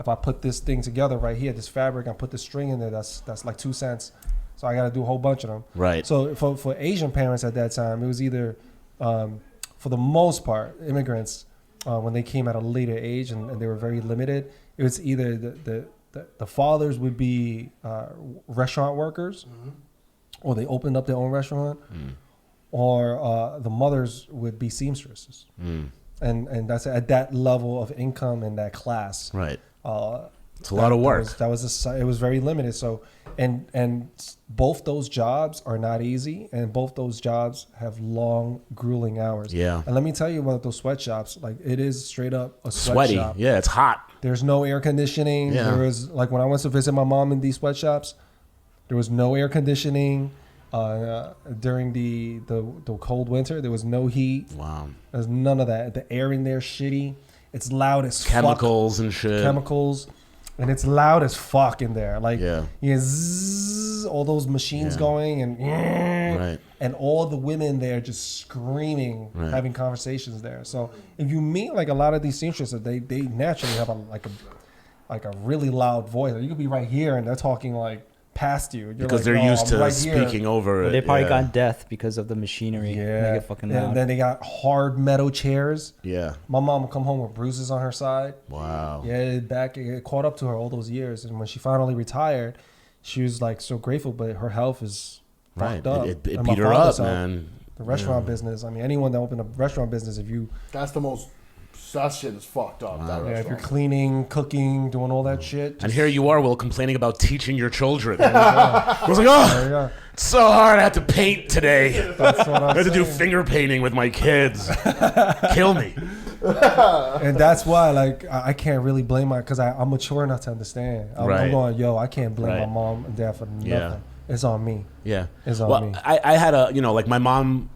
Speaker 2: I put this thing together right here, this fabric, I put this string in there, that's like 2 cents. So I got to do a whole bunch of them. Right. So for Asian parents at that time, it was either, for the most part, immigrants, when they came at a later age and they were very limited, it was either the fathers would be restaurant workers, or they opened up their own restaurant, or the mothers would be seamstresses. And that's at that level of income and that class.
Speaker 5: Right. It's a lot of work.
Speaker 2: It was very limited. So, and both those jobs are not easy, and both those jobs have long, grueling hours. Yeah. And let me tell you about those sweatshops. Like, it is straight up a
Speaker 5: sweaty.
Speaker 2: Sweatshop.
Speaker 5: Yeah, it's hot.
Speaker 2: There's no air conditioning. Yeah. There was, like, when I went to visit my mom in these sweatshops, there was no air conditioning. During the cold winter, there was no heat. Wow. There's none of that. The air in there is shitty. It's loud as
Speaker 5: chemicals
Speaker 2: fuck.
Speaker 5: And shit.
Speaker 2: Chemicals. And it's loud as fuck in there. Like, you zzz, all those machines going and all the women there just screaming, having conversations there. So if you meet like a lot of these seamstresses, they naturally have a really loud voice. You could be right here and they're talking like past you. You're
Speaker 5: because
Speaker 2: like,
Speaker 5: they're used to speaking over it.
Speaker 3: They probably got deaf because of the machinery.
Speaker 2: Yeah.
Speaker 3: They get fucking loud.
Speaker 2: And then they got hard metal chairs.
Speaker 5: Yeah.
Speaker 2: My mom would come home with bruises on her side.
Speaker 5: Wow.
Speaker 2: Yeah, it caught up to her all those years. And when she finally retired, she was like so grateful, but her health is fucked up.
Speaker 5: It beat her up, man.
Speaker 2: The restaurant business. I mean, anyone that opened a restaurant business,
Speaker 4: that shit is fucked up.
Speaker 2: Wow. Yeah, if you're cleaning, cooking, doing all that shit.
Speaker 5: And here you are, Will, complaining about teaching your children. I was like, it's so hard. I had to paint today.
Speaker 2: That's what
Speaker 5: I had to do finger painting with my kids. Kill me.
Speaker 2: And that's why, like, I can't really blame because I'm mature enough to understand. I'm going, I can't blame my mom and dad for nothing. Yeah. It's on me.
Speaker 5: Yeah.
Speaker 2: It's on me.
Speaker 5: I had like my mom,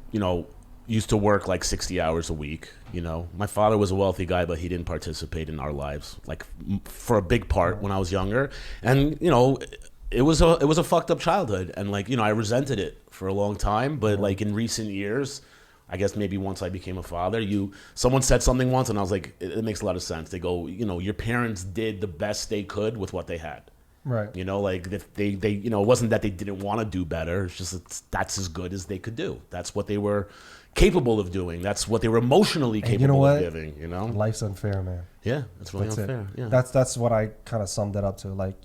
Speaker 5: used to work like 60 hours a week. My father was a wealthy guy, but he didn't participate in our lives like for a big part when I was younger. And it was a fucked up childhood, and like I resented it for a long time. But like in recent years, I guess maybe once I became a father, someone said something once, and I was like, it makes a lot of sense. They go, your parents did the best they could with what they had.
Speaker 2: Right.
Speaker 5: Like if they it wasn't that they didn't want to do better. It's just that's as good as they could do. That's what they were capable of doing. That's what they were emotionally capable of giving.
Speaker 2: Life's unfair, man.
Speaker 5: Yeah, it's really unfair. Yeah.
Speaker 2: That's what I kind of summed it up to. Like,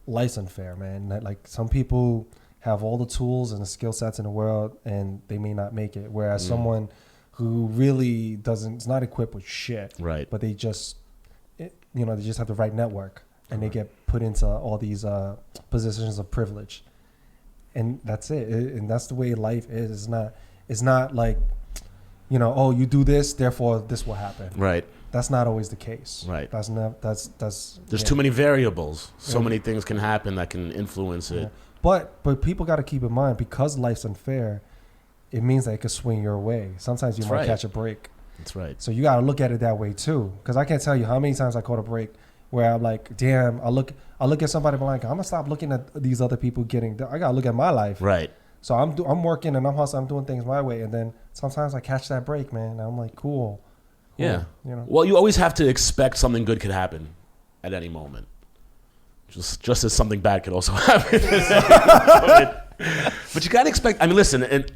Speaker 2: life's unfair, man. Like, some people have all the tools and the skill sets in the world, and they may not make it. Whereas someone who really is not equipped with shit,
Speaker 5: right?
Speaker 2: But they just, they just have the right network, and they get put into all these positions of privilege. and that's it. And that's the way life is. It's not like, you know, oh, you do this, therefore this will happen.
Speaker 5: Right.
Speaker 2: That's not always the case.
Speaker 5: Right.
Speaker 2: That's
Speaker 5: There's too many variables. So many things can happen that can influence it.
Speaker 2: But people got to keep in mind, because life's unfair, it means that it could swing your way. Sometimes you might catch a break.
Speaker 5: That's right.
Speaker 2: So you got to look at it that way too. Because I can't tell you how many times I caught a break where I'm like, damn, I look at somebody and I'm like, I'm gonna stop looking at these other people getting. I gotta look at my life.
Speaker 5: Right.
Speaker 2: So I'm working and I'm hustling. I'm doing things my way, and then sometimes I catch that break, man. And I'm like, cool.
Speaker 5: Yeah.
Speaker 2: You know.
Speaker 5: Well, you always have to expect something good could happen at any moment. Just as something bad could also happen. But you gotta expect. I mean, listen, and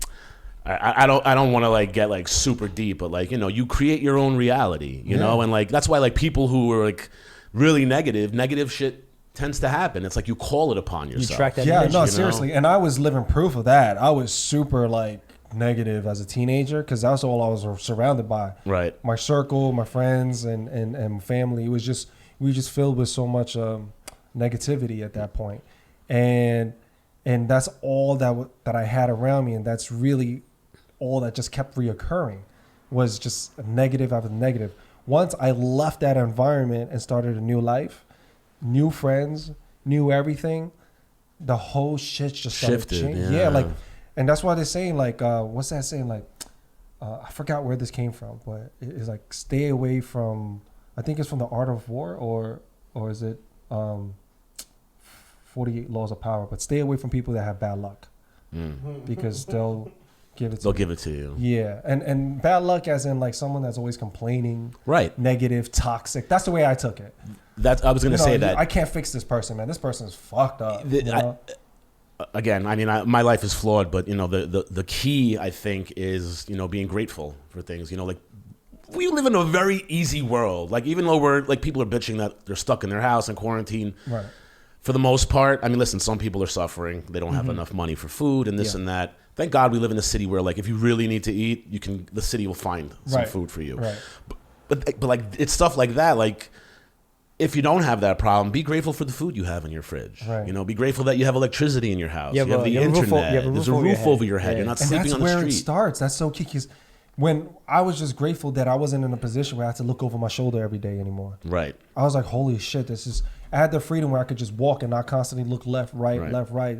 Speaker 5: I don't want to like get like super deep, but like, you know, you create your own reality, you know, and like that's why like people who are like really negative shit tends to happen. It's like you call it upon yourself.
Speaker 3: You track that.
Speaker 2: Yeah,
Speaker 3: image,
Speaker 2: no,
Speaker 3: you know?
Speaker 2: seriously. And I was living proof of that. I was super like negative as a teenager because that's all I was surrounded by.
Speaker 5: Right.
Speaker 2: My circle, my friends, and family. It was just we were just filled with so much negativity at that point, and that's all that I had around me, and that's really all that just kept reoccurring was just negative after negative. Once I left that environment and started a new life, new friends, new everything, the whole shit just started
Speaker 5: Shifted,
Speaker 2: changing. Yeah, like, and that's why they're saying like, what's that saying? Like, I forgot where this came from, but it's like stay away from. I think it's from The Art of War, or is it 48 Laws of Power? But stay away from people that have bad luck, because they'll give it to you. Yeah, and bad luck as in like someone that's always complaining,
Speaker 5: right?
Speaker 2: Negative, toxic. That's the way I took it.
Speaker 5: I was going to say that
Speaker 2: I can't fix this person, man. This person's fucked up.
Speaker 5: Again, I mean, my life is flawed, but you know, the key I think is, you know, being grateful for things. You know, like we live in a very easy world. Like even though we're like people are bitching that they're stuck in their house in quarantine.
Speaker 2: Right.
Speaker 5: For the most part, I mean, listen, some people are suffering. They don't have enough money for food and this and that. Thank God we live in a city where, like, if you really need to eat, the city will find some food for you.
Speaker 2: Right.
Speaker 5: But like, it's stuff like that. Like, if you don't have that problem, be grateful for the food you have in your fridge. Right. You know, be grateful that you have electricity in your house. You have the internet. There's a roof over your head. You're not sleeping on the street.
Speaker 2: And that's where it starts. That's so key. Because when I was just grateful that I wasn't in a position where I had to look over my shoulder every day anymore.
Speaker 5: Right.
Speaker 2: I was like, holy shit, I had the freedom where I could just walk and not constantly look left, right. Left, right.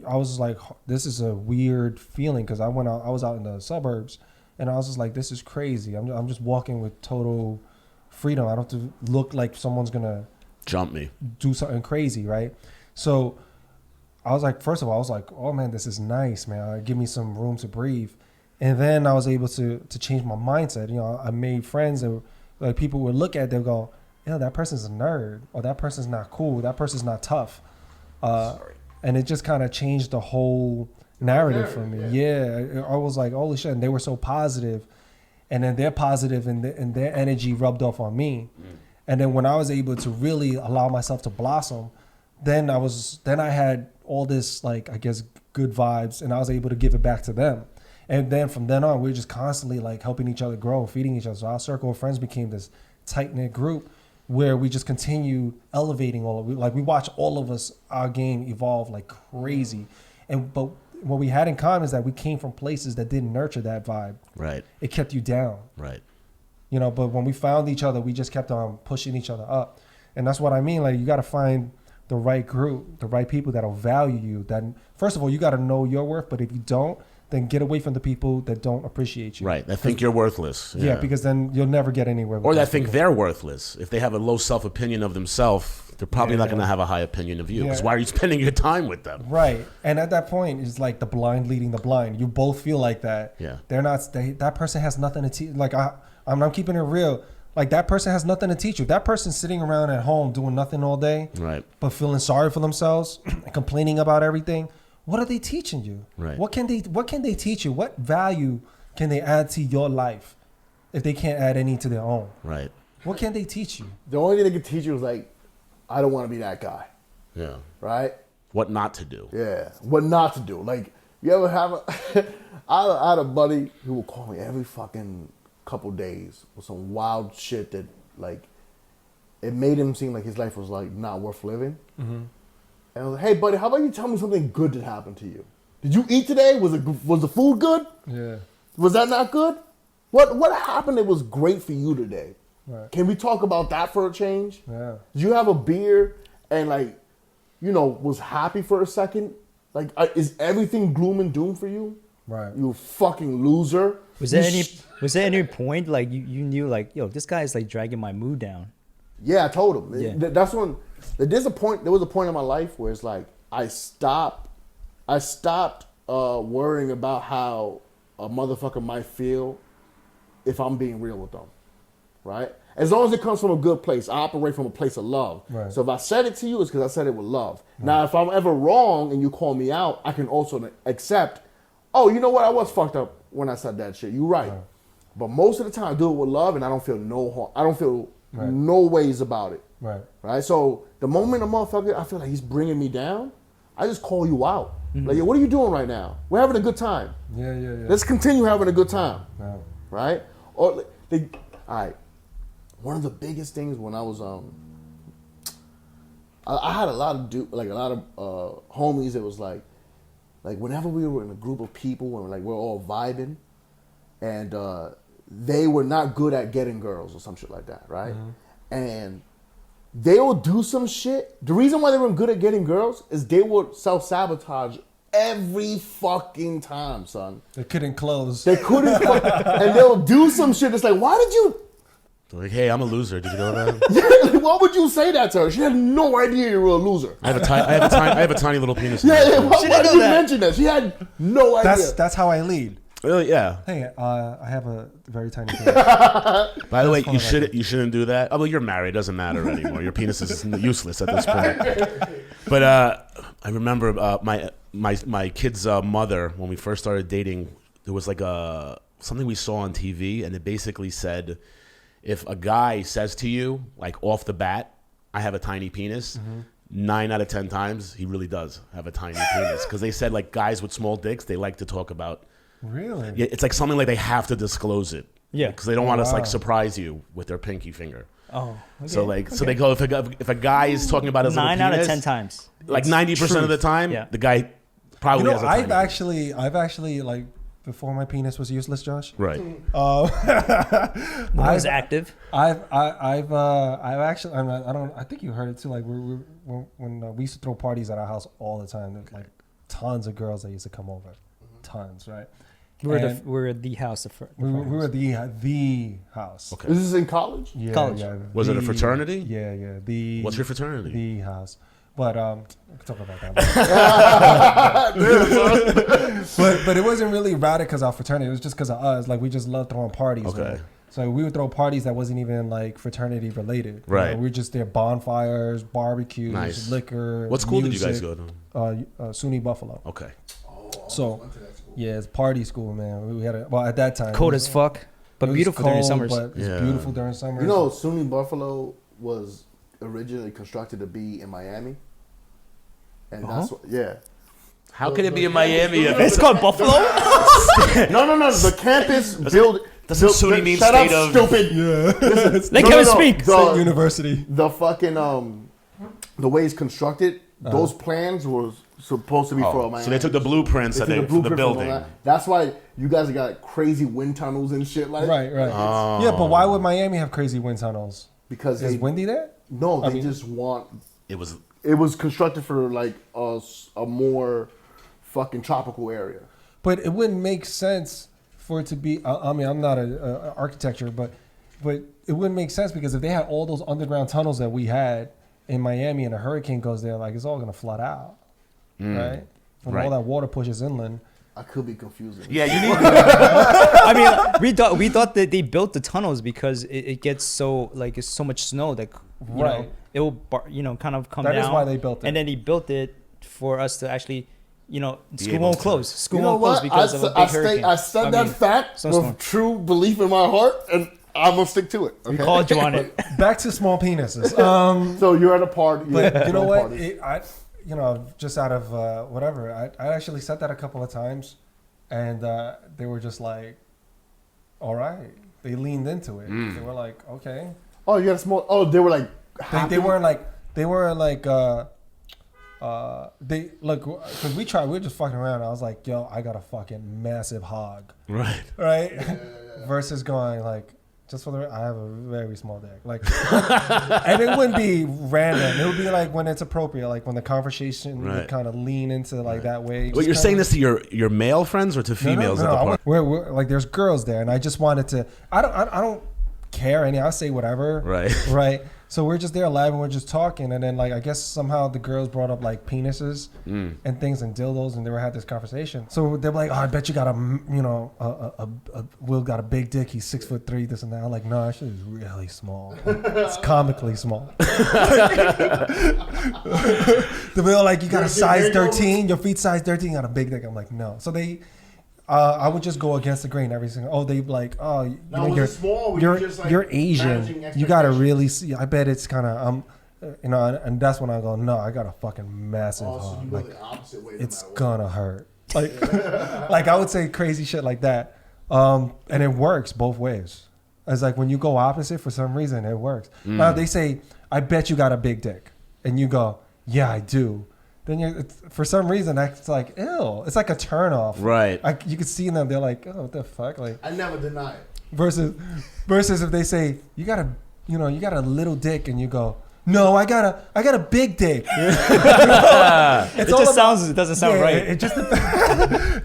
Speaker 2: I was like, this is a weird feeling because I was out in the suburbs and I was just like, this is crazy. I'm just walking with total freedom. I don't have to look like someone's going to
Speaker 5: jump me,
Speaker 2: do something crazy, right? So I was like, first of all, I was like, oh man, this is nice, man. Give me some room to breathe. And then I was able to change my mindset. You know, I made friends that like people would look at, they'll go, that person's a nerd, or that person's not cool, that person's not tough. And it just kind of changed the whole narrative for me. Yeah, I was like, holy shit. And they were so positive. And then they're positive and their energy rubbed off on me. And then when I was able to really allow myself to blossom, then I had all this, like, I guess, good vibes, and I was able to give it back to them. And then from then on, we were just constantly like helping each other grow, feeding each other. So our circle of friends became this tight-knit group where we just continue elevating all of it. Like we watch all of us, our game evolve like crazy. But what we had in common is that we came from places that didn't nurture that vibe.
Speaker 5: Right.
Speaker 2: It kept you down.
Speaker 5: Right.
Speaker 2: You know, but when we found each other, we just kept on pushing each other up. And that's what I mean. Like you got to find the right group, the right people that'll value you. That first of all, you got to know your worth. But if you don't, then get away from the people that don't appreciate you.
Speaker 5: Right, that think you're worthless.
Speaker 2: Yeah, because then you'll never get anywhere.
Speaker 5: Or that think they're worthless. If they have a low self-opinion of themselves, they're probably not going to have a high opinion of you. Because why are you spending your time with them?
Speaker 2: Right, and at that point, it's like the blind leading the blind. You both feel like that.
Speaker 5: Yeah.
Speaker 2: They're not, that person has nothing to teach. Like, I'm keeping it real. Like, that person has nothing to teach you. That person's sitting around at home doing nothing all day.
Speaker 5: Right.
Speaker 2: But feeling sorry for themselves and complaining about everything. What are they teaching you?
Speaker 5: Right.
Speaker 2: What can they teach you? What value can they add to your life if they can't add any to their own?
Speaker 5: Right.
Speaker 2: What can they teach you?
Speaker 4: The only thing they can teach you is like, I don't want to be that guy.
Speaker 5: Yeah.
Speaker 4: Right?
Speaker 5: What not to do.
Speaker 4: Yeah. What not to do. Like, you ever have I had a buddy who would call me every fucking couple days with some wild shit that, like, it made him seem like his life was, like, not worth living. Mm-hmm. And I was like, hey, buddy, how about you tell me something good that happened to you? Did you eat today? Was the food good?
Speaker 2: Yeah.
Speaker 4: Was that not good? What happened that was great for you today?
Speaker 2: Right.
Speaker 4: Can we talk about that for a change?
Speaker 2: Yeah.
Speaker 4: Did you have a beer and was happy for a second? Like, is everything gloom and doom for you?
Speaker 2: Right.
Speaker 4: You fucking loser.
Speaker 3: Was there any point like you knew like, yo, this guy is like dragging my mood down?
Speaker 4: Yeah, I told him.
Speaker 3: Yeah.
Speaker 4: That's when there was a point in my life where it's like I stopped worrying about how a motherfucker might feel if I'm being real with them, right? As long as it comes from a good place, I operate from a place of love.
Speaker 2: Right.
Speaker 4: So if I said it to you, it's because I said it with love. Right. Now, if I'm ever wrong and you call me out, I can also accept, oh, you know what? I was fucked up when I said that shit. You're right. But most of the time, I do it with love, and I don't feel no harm. I don't feel no ways about it.
Speaker 2: Right.
Speaker 4: Right? So the moment a motherfucker, I feel like he's bringing me down, I just call you out. Like, yo, what are you doing right now? We're having a good time.
Speaker 2: Yeah.
Speaker 4: Let's continue having a good time.
Speaker 2: Yeah.
Speaker 4: Right? Or all right. One of the biggest things when I was I had a lot of homies that was like whenever we were in a group of people and like we're all vibing and they were not good at getting girls or some shit like that, right? Mm-hmm. And they will do some shit. The reason why they weren't good at getting girls is they would self-sabotage every fucking time, son.
Speaker 2: They couldn't close.
Speaker 4: They couldn't and they'll do some shit that's like, why did you...
Speaker 5: Like, hey, I'm a loser. Did you know that?
Speaker 4: Yeah, why would you say that to her? She had no idea you were a loser.
Speaker 5: I have a tiny little penis.
Speaker 4: Yeah. Why did you mention that? She had no idea.
Speaker 2: That's how I lead.
Speaker 5: Really? Yeah.
Speaker 2: Hey, I have a very tiny penis.
Speaker 5: By the way, you shouldn't do that. Oh, well, you're married. It doesn't matter anymore. Your penis is useless at this point. But I remember my kid's mother, when we first started dating, there was like something we saw on TV, and it basically said, if a guy says to you, like off the bat, I have a tiny penis, 9 out of 10 times, he really does have a tiny penis. Because they said, like, guys with small dicks, they like to talk about.
Speaker 2: Really?
Speaker 5: Yeah, it's like something like they have to disclose it.
Speaker 3: Yeah.
Speaker 5: Because they don't want us, like, surprise you with their pinky finger.
Speaker 3: Oh, okay.
Speaker 5: So they go, if a guy is talking about his
Speaker 3: 9
Speaker 5: little penis,
Speaker 3: out of 10 times.
Speaker 5: like 90% of the time, the guy probably has a tiny penis.
Speaker 2: I've actually like, before my penis was useless, Josh.
Speaker 5: Right.
Speaker 3: I was active.
Speaker 2: I've actually, I think you heard it too. Like when we used to throw parties at our house all the time. There's like tons of girls that used to come over, tons, right?
Speaker 3: We're the house.
Speaker 2: We were the house.
Speaker 5: Okay.
Speaker 4: This is in college?
Speaker 2: Yeah,
Speaker 3: College.
Speaker 2: Yeah,
Speaker 5: Was it a fraternity?
Speaker 2: Yeah.
Speaker 5: What's your fraternity?
Speaker 2: The house. But we can talk about that. but it wasn't really routed because our fraternity. It was just because of us. Like we just loved throwing parties.
Speaker 5: Okay.
Speaker 2: Man. So we would throw parties that wasn't even like fraternity related.
Speaker 5: Right.
Speaker 2: We were just there, bonfires, barbecues, liquor.
Speaker 5: What school
Speaker 2: music.
Speaker 5: did you guys go to?
Speaker 2: SUNY Buffalo.
Speaker 5: Okay.
Speaker 2: So yeah, it's party school, man. We had at that time.
Speaker 3: Cold as fuck, but beautiful during summers.
Speaker 2: But it's beautiful during summer.
Speaker 4: You know, SUNY Buffalo was originally constructed to be in Miami, and that's what,
Speaker 5: How could it be in Miami?
Speaker 3: It's called Buffalo.
Speaker 4: No. The campus build.
Speaker 5: Doesn't SUNY mean
Speaker 4: shut
Speaker 5: state
Speaker 4: up,
Speaker 5: of
Speaker 4: stupid?
Speaker 2: Yeah.
Speaker 3: Let Kevin speak.
Speaker 2: State University.
Speaker 4: The fucking the way it's constructed, those plans were supposed to be for Miami.
Speaker 5: So they took the blueprints for the building.
Speaker 4: That's why you guys got crazy wind tunnels and shit like that.
Speaker 2: Right.
Speaker 5: Oh.
Speaker 2: Yeah, but why would Miami have crazy wind tunnels?
Speaker 4: Because
Speaker 2: it's windy there?
Speaker 4: No, they just want.
Speaker 5: It
Speaker 4: was constructed for like a more fucking tropical area.
Speaker 2: But it wouldn't make sense for it to be. I mean, I'm not an architecture, but it wouldn't make sense because if they had all those underground tunnels that we had in Miami and a hurricane goes there, like it's all gonna flood out, right? When all that water pushes inland.
Speaker 4: I could be confusing.
Speaker 5: Yeah, you need.
Speaker 3: I mean, we thought that they built the tunnels because it gets so like it's so much snow that you know, it will kind of come down.
Speaker 2: That is why they built it.
Speaker 3: And then he built it for us to actually, school won't close. School
Speaker 4: you know
Speaker 3: won't close
Speaker 4: what?
Speaker 3: because of a big hurricane.
Speaker 4: I said that fact with true belief in my heart, and I'm gonna stick to it. Okay?
Speaker 3: We called you on it.
Speaker 2: Back to small penises.
Speaker 4: So you're at a party.
Speaker 2: But you know what? Just out of whatever, I actually said that a couple of times, and they were just like, all right. They leaned into it. They were like, okay.
Speaker 4: Oh, you had a small. Oh, they were like.
Speaker 2: They weren't like they look, because we were just fucking around. I was like, yo, I got a fucking massive hog.
Speaker 5: Right.
Speaker 2: Versus going like, just for I have a very small dick. Like, and it wouldn't be random. It would be like when it's appropriate, like when the conversation would kind of lean into like that way.
Speaker 5: But you're saying this to your male friends or to females at the party?
Speaker 2: We're like, there's girls there, and I just wanted to. I don't care any. I'll say whatever. Right. So we're just there live and we're just talking, and then like I guess somehow the girls brought up like penises and things and dildos, and they had this conversation. So they're like, "Oh, I bet you got Will got a big dick. He's 6'3", this and that." I'm like, "No, that shit is really small. It's comically small." They're like, "You got a size 13. Your feet size 13. You got a big dick." I'm like, "No." So they. I would just go against the grain every single. Oh, they like. Oh, you're Asian. You gotta really see. I bet it's kind of and that's when I go. No, I got a fucking massive hog.
Speaker 4: So you go the opposite way.
Speaker 2: It's gonna hurt. Like, like I would say crazy shit like that. And it works both ways. It's like when you go opposite for some reason, it works. Now they say, "I bet you got a big dick," and you go, "Yeah, I do." Then for some reason that's like ew. It's like a turnoff.
Speaker 5: Right.
Speaker 2: You can see them. They're like, oh, what the fuck? Like
Speaker 4: I never deny it.
Speaker 2: Versus if they say you got a little dick, and you go, no, I got a big dick. It
Speaker 3: doesn't sound right.
Speaker 2: It just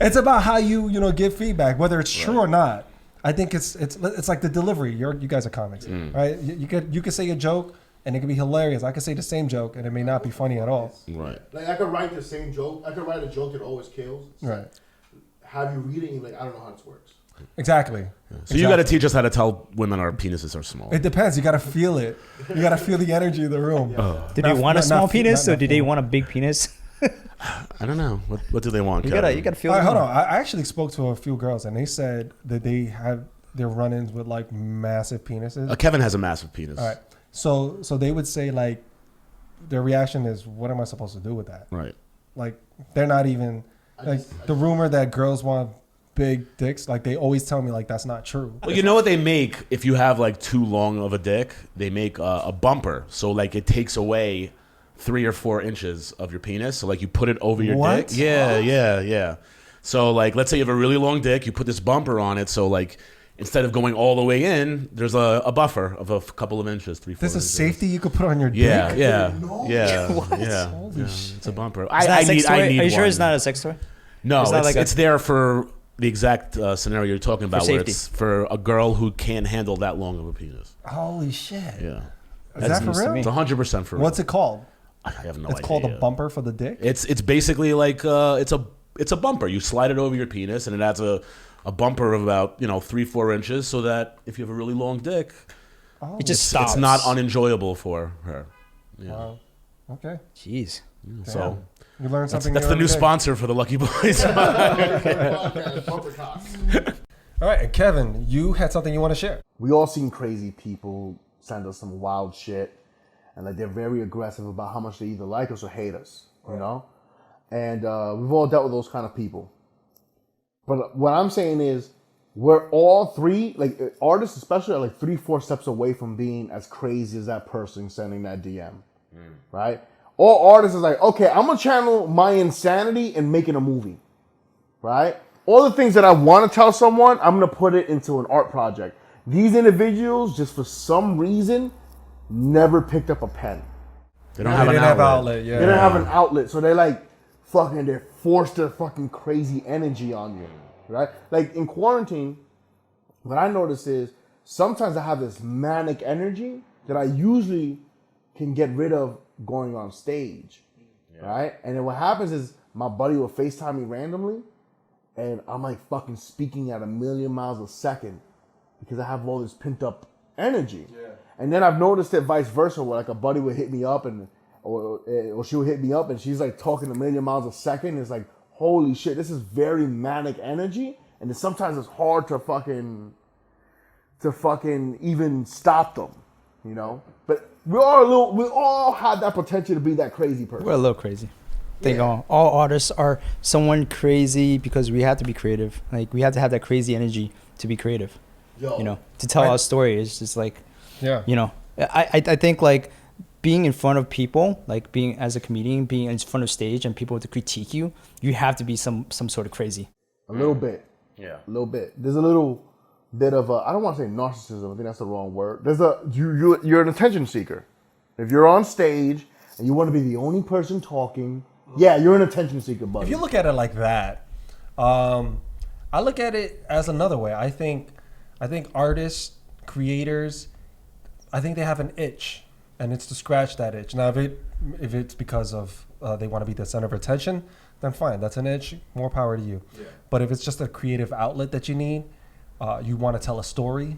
Speaker 2: it's about how you give feedback, whether it's true or not. I think it's like the delivery. You guys are comics, right? You could say a joke. And it can be hilarious. I could say the same joke, and it may not be funny at all.
Speaker 5: Right.
Speaker 4: Like I could write the same joke. I could write a joke that always kills.
Speaker 2: Right.
Speaker 4: Have you read it? And you're like, I don't know how this works.
Speaker 2: Exactly.
Speaker 5: So you got to teach us how to tell women our penises are small.
Speaker 2: It depends. You got to feel it. You got to feel the energy of the room.
Speaker 3: Did they want a small penis, or did they want a big penis?
Speaker 5: I don't know. What do they want?
Speaker 3: You gotta feel.
Speaker 2: All right, hold on. I actually spoke to a few girls, and they said that they have their run-ins with like massive penises.
Speaker 5: Kevin has a massive penis.
Speaker 2: All right. So they would say like, their reaction is, what am I supposed to do with that?
Speaker 5: Right.
Speaker 2: Like they're not even the rumor that girls want big dicks. Like they always tell me like that's not true.
Speaker 5: Well, you know what they make if you have like too long of a dick? They make a bumper. So like it takes away 3 or 4 inches of your penis. So like you put it over your dick. Yeah. So like let's say you have a really long dick. You put this bumper on it. So like. Instead of going all the way in, there's a buffer of a couple of inches, 3-4 inches.
Speaker 2: There's a safety you could put on your dick?
Speaker 5: Yeah.
Speaker 2: Holy shit.
Speaker 5: It's a bumper.
Speaker 3: I need
Speaker 5: Are
Speaker 3: you sure it's not a sex toy?
Speaker 5: No, it's there for the exact scenario you're talking about, where it's for a girl who can't handle that long of a penis.
Speaker 2: Holy shit.
Speaker 5: Yeah.
Speaker 2: Is that for real?
Speaker 5: It's 100% for real.
Speaker 2: What's it called?
Speaker 5: I have no idea.
Speaker 2: It's called a bumper for the dick?
Speaker 5: It's basically like it's a bumper. You slide it over your penis, and it adds a bumper of about 3-4 inches, so that if you have a really long dick,
Speaker 3: it just stops.
Speaker 5: It's not unenjoyable for her. Yeah.
Speaker 2: Wow. Okay.
Speaker 3: Jeez.
Speaker 5: So
Speaker 2: you learned something.
Speaker 5: That's the new sponsor for the Lucky Boys.
Speaker 2: All right, and Kevin, you had something you want to share.
Speaker 4: We all seen crazy people send us some wild shit, and like they're very aggressive about how much they either like us or hate us. You know, and we've all dealt with those kind of people. But what I'm saying is, we're all three, like artists especially, are like 3-4 steps away from being as crazy as that person sending that DM, right? All artists is like, okay, I'm gonna channel my insanity and make it a movie, right? All the things that I want to tell someone, I'm gonna put it into an art project. These individuals, just for some reason, never picked up a pen.
Speaker 5: They don't have an outlet.
Speaker 2: Yeah.
Speaker 4: They don't have an outlet, so they're like, they're forced their fucking crazy energy on you, right? Like in quarantine, what I notice is sometimes I have this manic energy that I usually can get rid of going on stage, right? And then what happens is my buddy will FaceTime me randomly, and I'm like fucking speaking at 1,000,000 miles a second because I have all this pent up energy. Yeah. And then I've noticed it vice versa, where like a buddy would hit me up or she would hit me up and she's like talking 1,000,000 miles a second. It's like, holy shit, this is very manic energy. And then sometimes it's hard to fucking even stop them, you know? But we all have that potential to be that crazy person.
Speaker 3: We're a little crazy. I think all artists are someone crazy because we have to be creative. Like we have to have that crazy energy to be creative. You know, to tell our story. It's just like, I think like being in front of people, like being as a comedian, being in front of stage and people to critique you, you have to be some sort of crazy.
Speaker 4: A little bit.
Speaker 5: Yeah.
Speaker 4: A little bit. There's a little bit of I don't want to say narcissism. I think that's the wrong word. You're an attention seeker. If you're on stage and you want to be the only person talking, yeah, you're an attention seeker, buddy.
Speaker 2: If you look at it like that, I look at it as another way. I think artists, creators, I think they have an itch, and it's to scratch that itch. Now, if it's because of they want to be the center of attention, then fine, that's an itch. More power to you. Yeah. But if it's just a creative outlet that you need, you want to tell a story,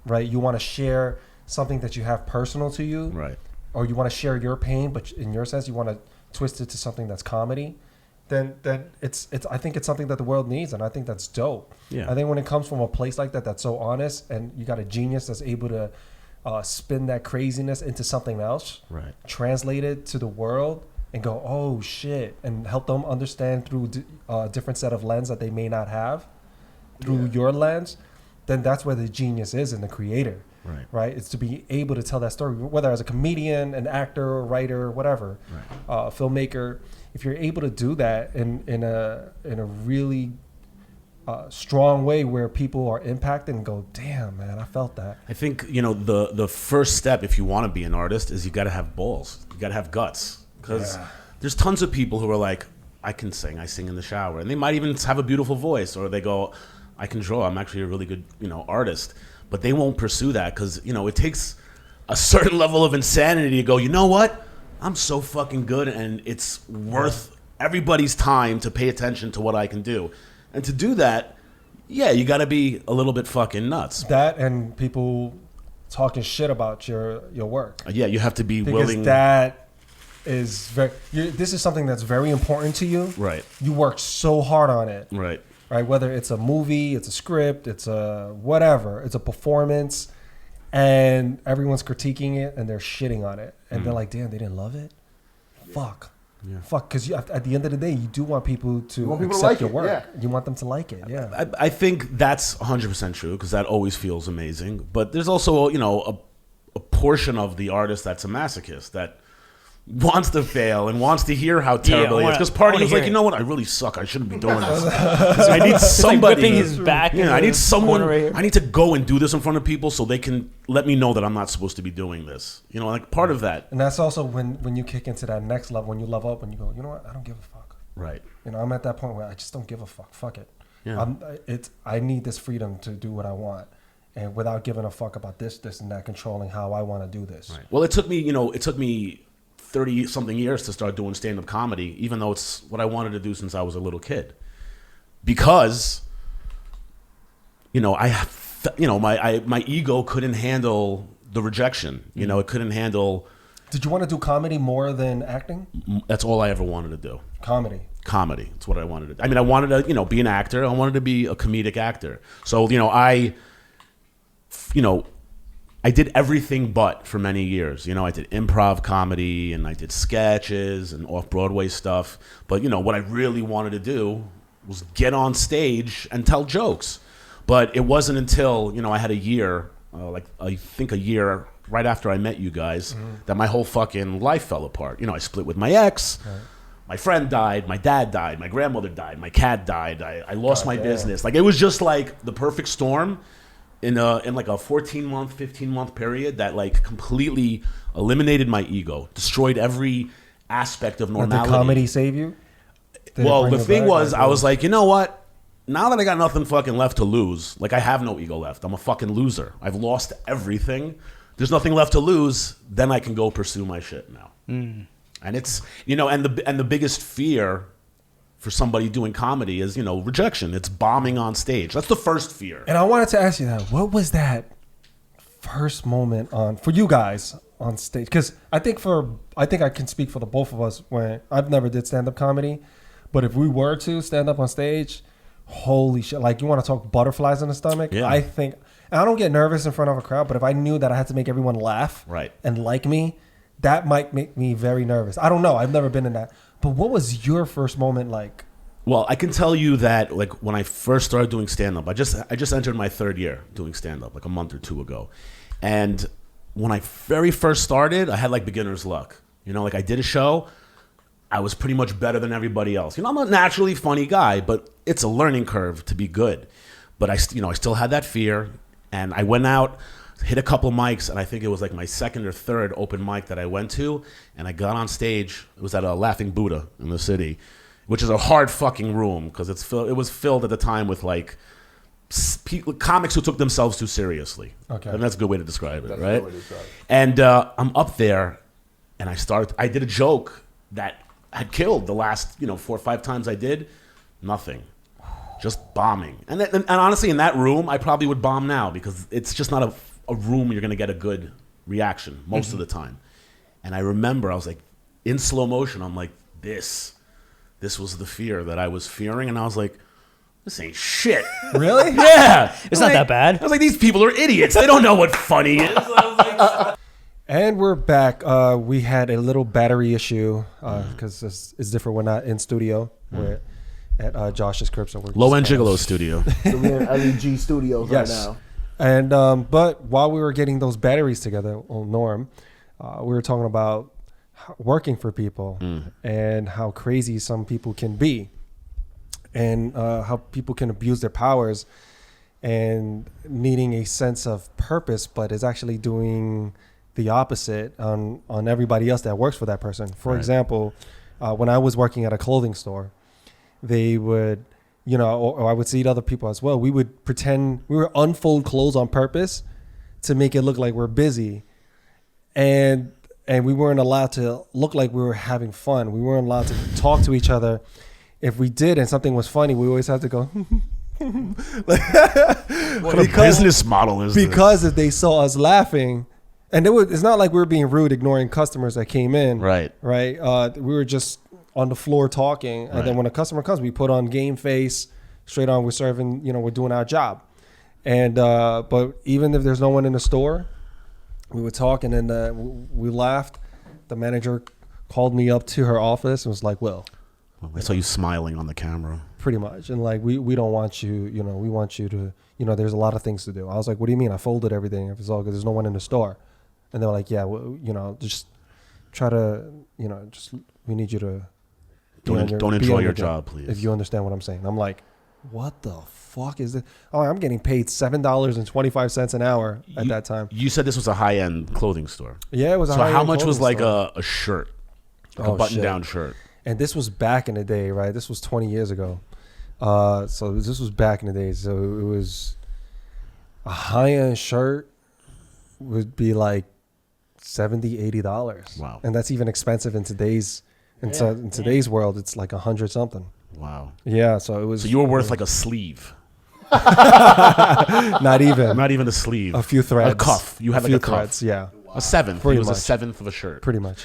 Speaker 2: right? You want to share something that you have personal to you,
Speaker 5: right?
Speaker 2: Or you want to share your pain, but in your sense, you want to twist it to something that's comedy. Then it's I think it's something that the world needs, and I think that's dope.
Speaker 5: Yeah.
Speaker 2: I think when it comes from a place like that that's so honest, and you got a genius that's able to spin that craziness into something else,
Speaker 5: right?
Speaker 2: Translate it to the world and go, oh shit, and help them understand through a different set of lens that they may not have through your lens. Then that's where the genius is in the creator, right? It's to be able to tell that story, whether as a comedian, an actor, or writer, whatever, filmmaker. If you're able to do that in a really strong way where people are impacted and go, damn, man, I felt that.
Speaker 5: I think, the first step if you want to be an artist is you got to have balls. You got to have guts. Because there's tons of people who are like, I can sing. I sing in the shower. And they might even have a beautiful voice. Or they go, I can draw. I'm actually a really good, artist. But they won't pursue that because, it takes a certain level of insanity to go, you know what? I'm so fucking good and it's worth everybody's time to pay attention to what I can do. And to do that, you got to be a little bit fucking nuts.
Speaker 2: That and people talking shit about your work.
Speaker 5: You have to be
Speaker 2: because
Speaker 5: willing.
Speaker 2: That is this is something that's very important to you.
Speaker 5: Right.
Speaker 2: You work so hard on it.
Speaker 5: Right.
Speaker 2: Right. Whether it's a movie, it's a script, it's a whatever, it's a performance, and everyone's critiquing it and they're shitting on it, and they're like, "Damn, they didn't love it." Fuck. Yeah. Fuck. Because at the end of the day, you do want people to accept
Speaker 4: like
Speaker 2: your work.
Speaker 4: Yeah.
Speaker 2: You want them to like it. Yeah.
Speaker 5: I think that's 100% true because that always feels amazing. But there's also, a portion of the artist that's a masochist that wants to fail and wants to hear how terrible it is. Because part of you's like, you know what? I really suck. I shouldn't be doing this. I need somebody.
Speaker 3: Like his back.
Speaker 5: I need someone. I need to go and do this in front of people so they can let me know that I'm not supposed to be doing this. Like part of that.
Speaker 2: And that's also when you kick into that next level, when you level up, and you go, you know what? I don't give a fuck.
Speaker 5: Right.
Speaker 2: I'm at that point where I just don't give a fuck. Fuck it.
Speaker 5: Yeah.
Speaker 2: I need this freedom to do what I want, and without giving a fuck about this, and that, controlling how I want to do this.
Speaker 5: Right. Well, it took me 30-something years to start doing stand-up comedy, even though it's what I wanted to do since I was a little kid. Because, my ego couldn't handle the rejection. It couldn't handle...
Speaker 2: Did you want to do comedy more than acting?
Speaker 5: That's all I ever wanted to do.
Speaker 2: Comedy.
Speaker 5: That's what I wanted to do. I mean, I wanted to, be an actor. I wanted to be a comedic actor. So, I did everything but for many years. I did improv comedy and I did sketches and off-Broadway stuff. But, what I really wanted to do was get on stage and tell jokes. But it wasn't until, I had a year, I think a year right after I met you guys, that my whole fucking life fell apart. I split with my ex. Right. My friend died. My dad died. My grandmother died. My cat died. I lost my business. It was just like the perfect storm. In like a 14-month, 15-month period that completely eliminated my ego, destroyed every aspect of normality.
Speaker 2: Did comedy save you?
Speaker 5: Well, the thing was, I was like, you know what? Now that I got nothing fucking left to lose, I have no ego left. I'm a fucking loser. I've lost everything. There's nothing left to lose. Then I can go pursue my shit now. And it's, and the biggest fear for somebody doing comedy is, rejection. It's bombing on stage. That's the first fear.
Speaker 2: And I wanted to ask you that. What was that first moment for you guys on stage? Because I think I can speak for the both of us when I've never did stand-up comedy. But if we were to stand up on stage, holy shit. You want to talk butterflies in the stomach?
Speaker 5: Yeah.
Speaker 2: I think, and I don't get nervous in front of a crowd, but if I knew that I had to make everyone laugh and like me, that might make me very nervous. I don't know. I've never been in that. But what was your first moment like?
Speaker 5: Well, I can tell you that when I first started doing stand-up, I just entered my third year doing stand-up a month or two ago. And when I very first started, I had like beginner's luck. You know, like I did a show, I was pretty much better than everybody else. You know, I'm a naturally funny guy, but it's a learning curve to be good. But I still had that fear, and I went out, hit a couple mics, and I think it was like my second or third open mic that I went to, and I got on stage. It was at a Laughing Buddha in the city, which is a hard fucking room because it was filled at the time with like comics who took themselves too seriously. Okay, and that's a good way to describe it, right? And I'm up there, and I did a joke that had killed the last 4 or 5 times I did, nothing. Just bombing. And honestly, in that room, I probably would bomb now because it's just not a room you're going to get a good reaction most of the time. And I remember I was like, in slow motion, I'm like, this was the fear that I was fearing. And I was like, this ain't shit.
Speaker 2: Really?
Speaker 5: Yeah.
Speaker 3: It's not that bad.
Speaker 5: I was like, these people are idiots. They don't know what funny is. I was like,
Speaker 2: and we're back. We had a little battery issue because it's different. We're not in studio. We're at Josh's crib. So we're
Speaker 5: Low End Gigolos studio.
Speaker 4: So we're in LEG Studios right now.
Speaker 2: And but while we were getting those batteries together, Norm, we were talking about working for people and how crazy some people can be, and how people can abuse their powers and needing a sense of purpose, but is actually doing the opposite on everybody else that works for that person. For example, when I was working at a clothing store, they would, or I would see other people as well. We would pretend we would unfold clothes on purpose to make it look like we're busy. And we weren't allowed to look like we were having fun. We weren't allowed to talk to each other. If we did and something was funny, we always had to go,
Speaker 5: what a business model is this?
Speaker 2: Because if they saw us laughing, and it's not like we were being rude, ignoring customers that came in. Right. We were just on the floor talking, and then when a customer comes, we put on game face, straight on. We're serving, we're doing our job, and but even if there's no one in the store, we would talk, and then we laughed. The manager called me up to her office and was like, "Will,
Speaker 5: I saw you smiling on the camera."
Speaker 2: Pretty much, and like we don't want you, we want you to, there's a lot of things to do. I was like, "What do you mean? I folded everything. If it's all good, there's no one in the store," and they were like, "Yeah, well, just try to, we need you to."
Speaker 5: Don't enjoy your job, please.
Speaker 2: If you understand what I'm saying. I'm like, what the fuck is this? Oh, I'm getting paid $7.25 an hour at that time.
Speaker 5: You said this was a high-end clothing store.
Speaker 2: Yeah, it was a high-end
Speaker 5: So how much
Speaker 2: clothing
Speaker 5: was like
Speaker 2: store.
Speaker 5: a shirt? Like a button-down shirt?
Speaker 2: And this was back in the day, right? This was 20 years ago. So this was back in the day. So it was a high-end shirt would be like $70, $80.
Speaker 5: Wow.
Speaker 2: And that's even expensive in today's in today's world. It's like 100 something.
Speaker 5: Wow.
Speaker 2: Yeah, so it was.
Speaker 5: So you were worth like a sleeve.
Speaker 2: Not even
Speaker 5: a sleeve.
Speaker 2: A few threads.
Speaker 5: A cuff. You had like a cuff.
Speaker 2: Threads, yeah.
Speaker 5: A seventh.
Speaker 2: Pretty
Speaker 5: it was
Speaker 2: much.
Speaker 5: a seventh of a shirt.
Speaker 2: Pretty much.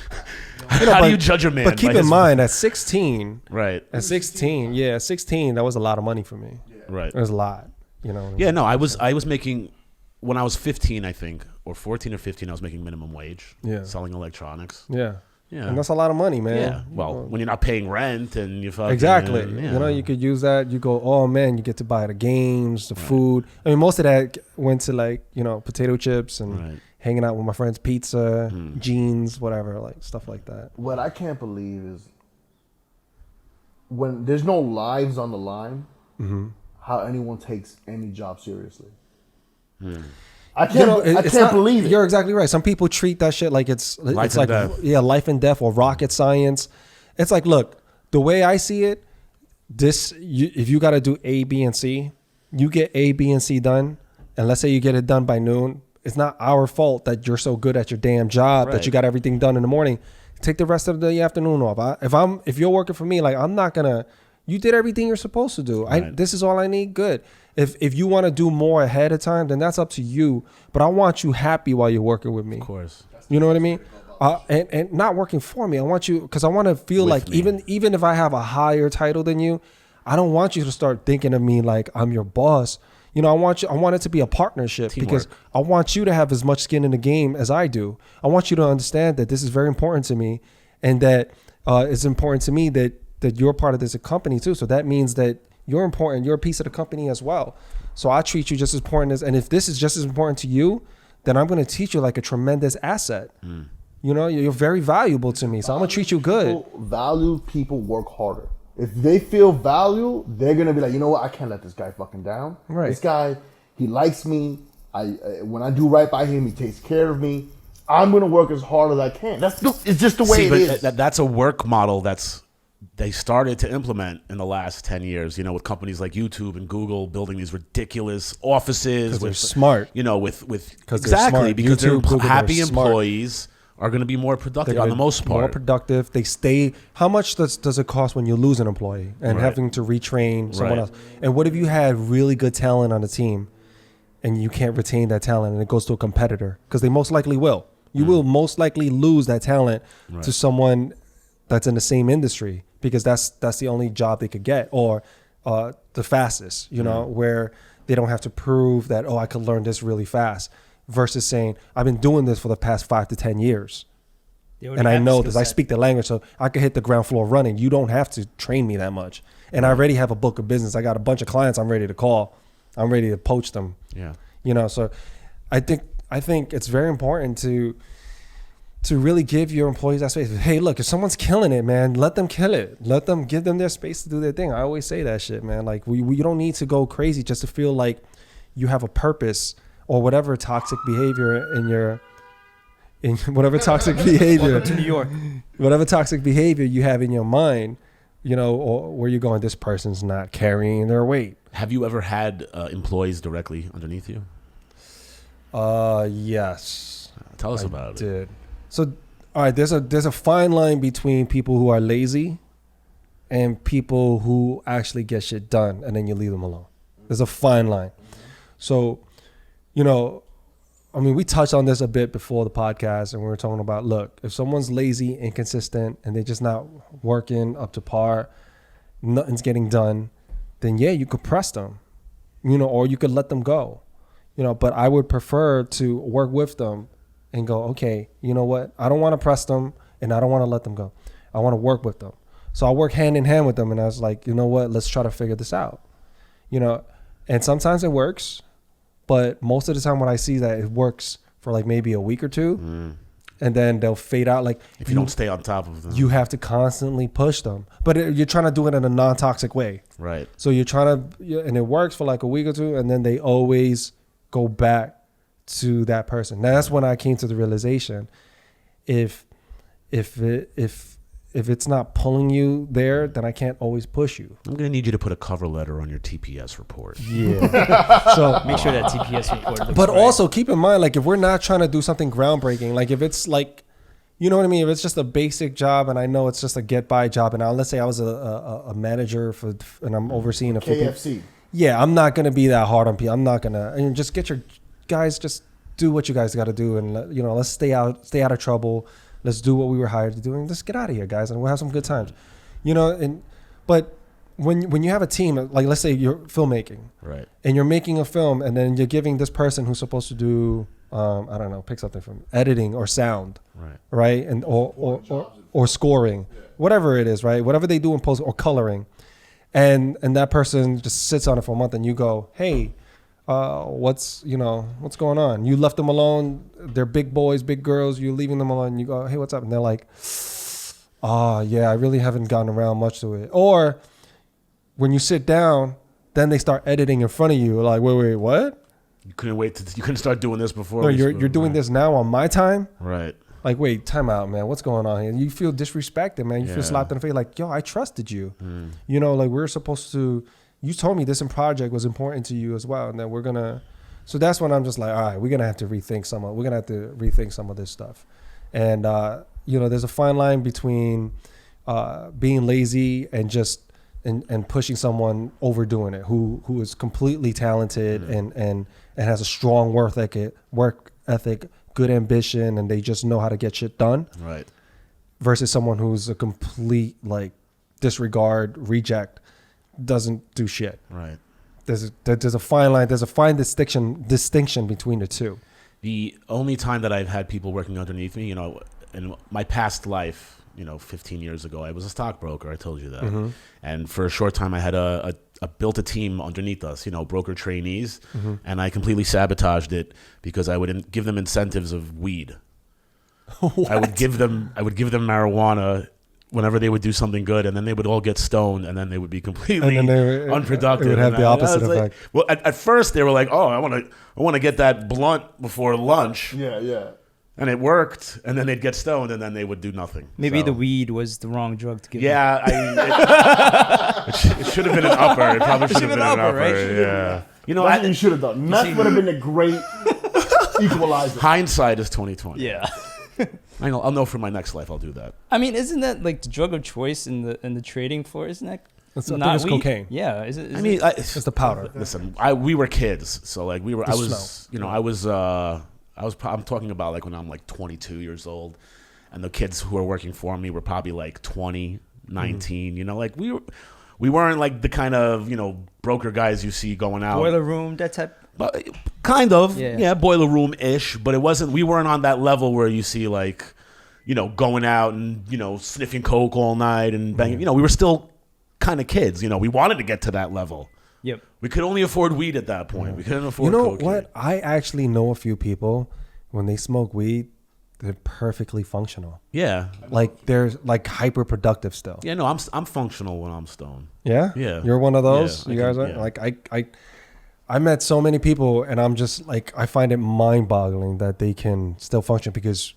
Speaker 5: How do you judge a man?
Speaker 2: But keep in mind, at 16,
Speaker 5: right?
Speaker 2: At 16, that was a lot of money for me.
Speaker 5: Yeah. Right.
Speaker 2: It was a lot.
Speaker 5: Yeah, no, I was making, when I was 15, I think, or 14 or 15, I was making minimum wage.
Speaker 2: Yeah.
Speaker 5: Selling electronics.
Speaker 2: Yeah.
Speaker 5: Yeah.
Speaker 2: And that's a lot of money, man.
Speaker 5: Yeah. Well, when you're not paying rent and you fucking...
Speaker 2: Exactly.
Speaker 5: Yeah.
Speaker 2: You could use that. You go, oh, man, you get to buy the games, the food. I mean, most of that went to like, potato chips and hanging out with my friends, pizza, jeans, whatever, like stuff like that.
Speaker 4: What I can't believe is when there's no lives on the line, how anyone takes any job seriously. I can't believe it.
Speaker 2: You're exactly right. Some people treat that shit like it's like life and death or rocket science. It's like, look, the way I see it, if you got to do A, B, and C, you get A, B, and C done, and let's say you get it done by noon. It's not our fault that you're so good at your damn job that you got everything done in the morning. Take the rest of the afternoon off. If you're working for me, like I'm not gonna. You did everything you're supposed to do. This is all I need. Good. If you want to do more ahead of time, then that's up to you. But I want you happy while you're working with me.
Speaker 5: Of course.
Speaker 2: You know what I mean? And not working for me. I want you, because I want to feel like even if I have a higher title than you, I don't want you to start thinking of me like I'm your boss. I want it to be a partnership. Teamwork. Because I want you to have as much skin in the game as I do. I want you to understand that this is very important to me, and that it's important to me that you're part of this company too. So that means that you're important. You're a piece of the company as well. So I treat you just as important and if this is just as important to you, then I'm going to treat you like a tremendous asset. You know, you're very valuable to me, so I'm going to treat you good.
Speaker 4: Valued people work harder. If they feel value, they're going to be like, you know what? I can't let this guy fucking down.
Speaker 2: Right.
Speaker 4: This guy, he likes me. When I do right by him, he takes care of me. I'm going to work as hard as I can. It's just the way it is.
Speaker 5: That's a work model they started to implement in the last 10 years, you know, with companies like YouTube and Google building these ridiculous offices.
Speaker 2: They're smart.
Speaker 5: You know, with
Speaker 2: exactly,
Speaker 5: because
Speaker 2: YouTube, Google,
Speaker 5: happy
Speaker 2: they're smart.
Speaker 5: employees are going to be more productive on the most part.
Speaker 2: More productive. They stay. How much does it cost when you lose an employee and having to retrain someone else? And what if you had really good talent on the team and you can't retain that talent and it goes to a competitor? Because they most likely will. You will most likely lose that talent to someone that's in the same industry, because that's the only job they could get, or the fastest, you know, where they don't have to prove that, I could learn this really fast, versus saying, I've been doing this for the past 5 to 10 years. And I know this, I speak the language, so I could hit the ground floor running. You don't have to train me that much. And I already have a book of business. I got a bunch of clients I'm ready to call. I'm ready to poach them.
Speaker 5: Yeah.
Speaker 2: You know, so I think it's very important to really give your employees that space. Hey, look, if someone's killing it, man, let them kill it. Give them their space to do their thing. I always say that shit, man. Like, we don't need to go crazy just to feel like you have a purpose, or whatever toxic behavior whatever toxic behavior.
Speaker 3: Welcome to New York.
Speaker 2: Whatever toxic behavior you have in your mind, you know, or where you're going, this person's not carrying their weight.
Speaker 5: Have you ever had employees directly underneath you?
Speaker 2: Yes.
Speaker 5: Tell us about it.
Speaker 2: Did. So, all right, there's a fine line between people who are lazy and people who actually get shit done, and then you leave them alone. There's a fine line. So, you know, I mean, we touched on this a bit before the podcast, and we were talking about, look, if someone's lazy, inconsistent, and they're just not working up to par, nothing's getting done, then yeah, you could press them, you know, or you could let them go, you know, but I would prefer to work with them and go, okay, you know what? I don't want to press them, and I don't want to let them go. I want to work with them. So I work hand in hand with them, and I was like, you know what? Let's try to figure this out. You know, and sometimes it works, but most of the time when I see that it works for like maybe a week or two, and then they'll fade out. Like,
Speaker 5: if you don't stay on top of them,
Speaker 2: you have to constantly push them. But you're trying to do it in a non-toxic way. Right. So you're trying to, and it works for like a week or two, and then they always go back to that person. Now that's when I came to the realization, if it's not pulling you there, then I can't always push you.
Speaker 5: I'm gonna need you to put a cover letter on your TPS report.
Speaker 2: Yeah. So
Speaker 3: make sure that TPS report looks
Speaker 2: but
Speaker 3: right.
Speaker 2: also keep in mind, like, if we're not trying to do something groundbreaking, like if it's like, you know what I mean, if it's just a basic job and I know it's just a get by job, and now let's say I was a manager and I'm overseeing a few
Speaker 4: KFC.
Speaker 2: people. Yeah, I'm not gonna be that hard on people. I'm not gonna, and just get your guys, just do what you guys got to do, and you know, let's stay out of trouble. Let's do what we were hired to do, and just get out of here, guys, and we'll have some good times. You know, but when you have a team, like let's say you're filmmaking, right, and you're making a film, and then you're giving this person who's supposed to do, I don't know, pick something from editing or sound, right, and or scoring, whatever it is, right, whatever they do in post, or coloring, and that person just sits on it for a month, and you go, hey, what's going on? You left them alone. They're big boys, big girls. You're leaving them alone. You go, hey, what's up? And they're like, yeah, I really haven't gotten around much to it. Or when you sit down, then they start editing in front of you. Like, wait, what?
Speaker 5: You couldn't start doing this before.
Speaker 2: No, you're doing this now on my time.
Speaker 5: Right.
Speaker 2: Like, wait, time out, man. What's going on here? You feel disrespected, man. You feel slapped in the face. Like, yo, I trusted you. You know, like, we're supposed to. You told me this project was important to you as well, and then we're gonna. So that's when I'm just like, all right, we're gonna have to rethink some of this stuff, and you know, there's a fine line between being lazy and just and pushing someone, overdoing it, who is completely talented and has a strong work ethic, good ambition, and they just know how to get shit done, right? Versus someone who's a complete like disregard, reject. Doesn't do shit. Right. There's a fine line. There's a fine distinction between the two.
Speaker 5: The only time that I've had people working underneath me, you know, in my past life, you know, 15 years ago, I was a stockbroker. I told you that. And for a short time, I had a built a team underneath us, broker trainees, and I completely sabotaged it because I would give them incentives of weed. I would give them marijuana whenever they would do something good, and then they would all get stoned, and then they would be completely unproductive.
Speaker 2: It would have the opposite effect.
Speaker 5: Well, at first they were like, "Oh, I want to get that blunt before lunch."
Speaker 4: Yeah.
Speaker 5: And it worked, and then they'd get stoned, and then they would do nothing.
Speaker 3: Maybe the weed was the wrong drug to give.
Speaker 5: Yeah, it should have been an upper. It probably should have been an upper, right? Yeah.
Speaker 4: That's what you should have done. Meth would have been a great equalizer.
Speaker 5: Hindsight is 20/20.
Speaker 3: Yeah.
Speaker 5: I'll know for my next life I'll do that.
Speaker 3: I mean, isn't that like the drug of choice in the trading floor? Isn't that
Speaker 2: it's
Speaker 3: not
Speaker 2: weed? Cocaine?
Speaker 3: Yeah. Is it?
Speaker 2: It's the powder.
Speaker 5: Listen, we were kids, so like we were. I'm talking about like when I'm like 22 years old, and the kids who were working for me were probably like 20, 19. Like we weren't like the kind of broker guys you see going out.
Speaker 3: Boiler room, that type.
Speaker 5: But kind of, yeah, boiler room ish. But it wasn't. We weren't on that level where you see like, going out and sniffing coke all night and banging. We were still kind of kids. We wanted to get to that level.
Speaker 3: Yep.
Speaker 5: We could only afford weed at that point. We couldn't afford cocaine.
Speaker 2: What? I actually know a few people, when they smoke weed, they're perfectly functional.
Speaker 5: Yeah.
Speaker 2: Like they're like hyper productive still.
Speaker 5: Yeah, no, I'm functional when I'm stoned.
Speaker 2: Yeah?
Speaker 5: Yeah.
Speaker 2: You're one of those?
Speaker 5: Yeah,
Speaker 2: you guys are? Yeah. Like I met so many people, and I'm just like, I find it mind-boggling that they can still function, because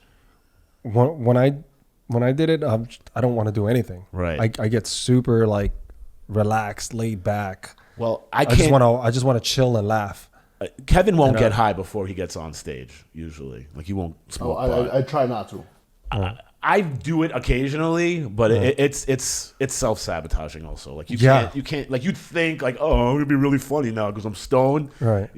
Speaker 2: when I did it, I don't want to do anything.
Speaker 5: Right.
Speaker 2: I get super like relaxed, laid back.
Speaker 5: Well,
Speaker 2: I just want to chill and laugh.
Speaker 5: Kevin won't get high before he gets on stage. Usually, like he won't smoke.
Speaker 4: I try not to.
Speaker 5: I do it occasionally, but it's self-sabotaging also. Like you can't like you'd think like, oh, I'm gonna be really funny now because I'm stoned.
Speaker 2: Right.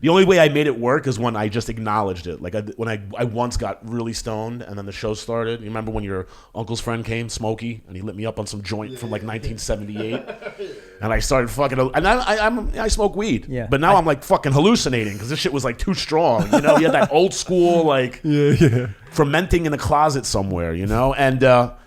Speaker 5: The only way I made it work is when I just acknowledged it. Like when I once got really stoned and then the show started. You remember when your uncle's friend came, Smokey, and he lit me up on some joint from like 1978, and I started fucking. And I smoke weed, but now I'm like fucking hallucinating because this shit was like too strong. You had that old school like fermenting in a closet somewhere, and I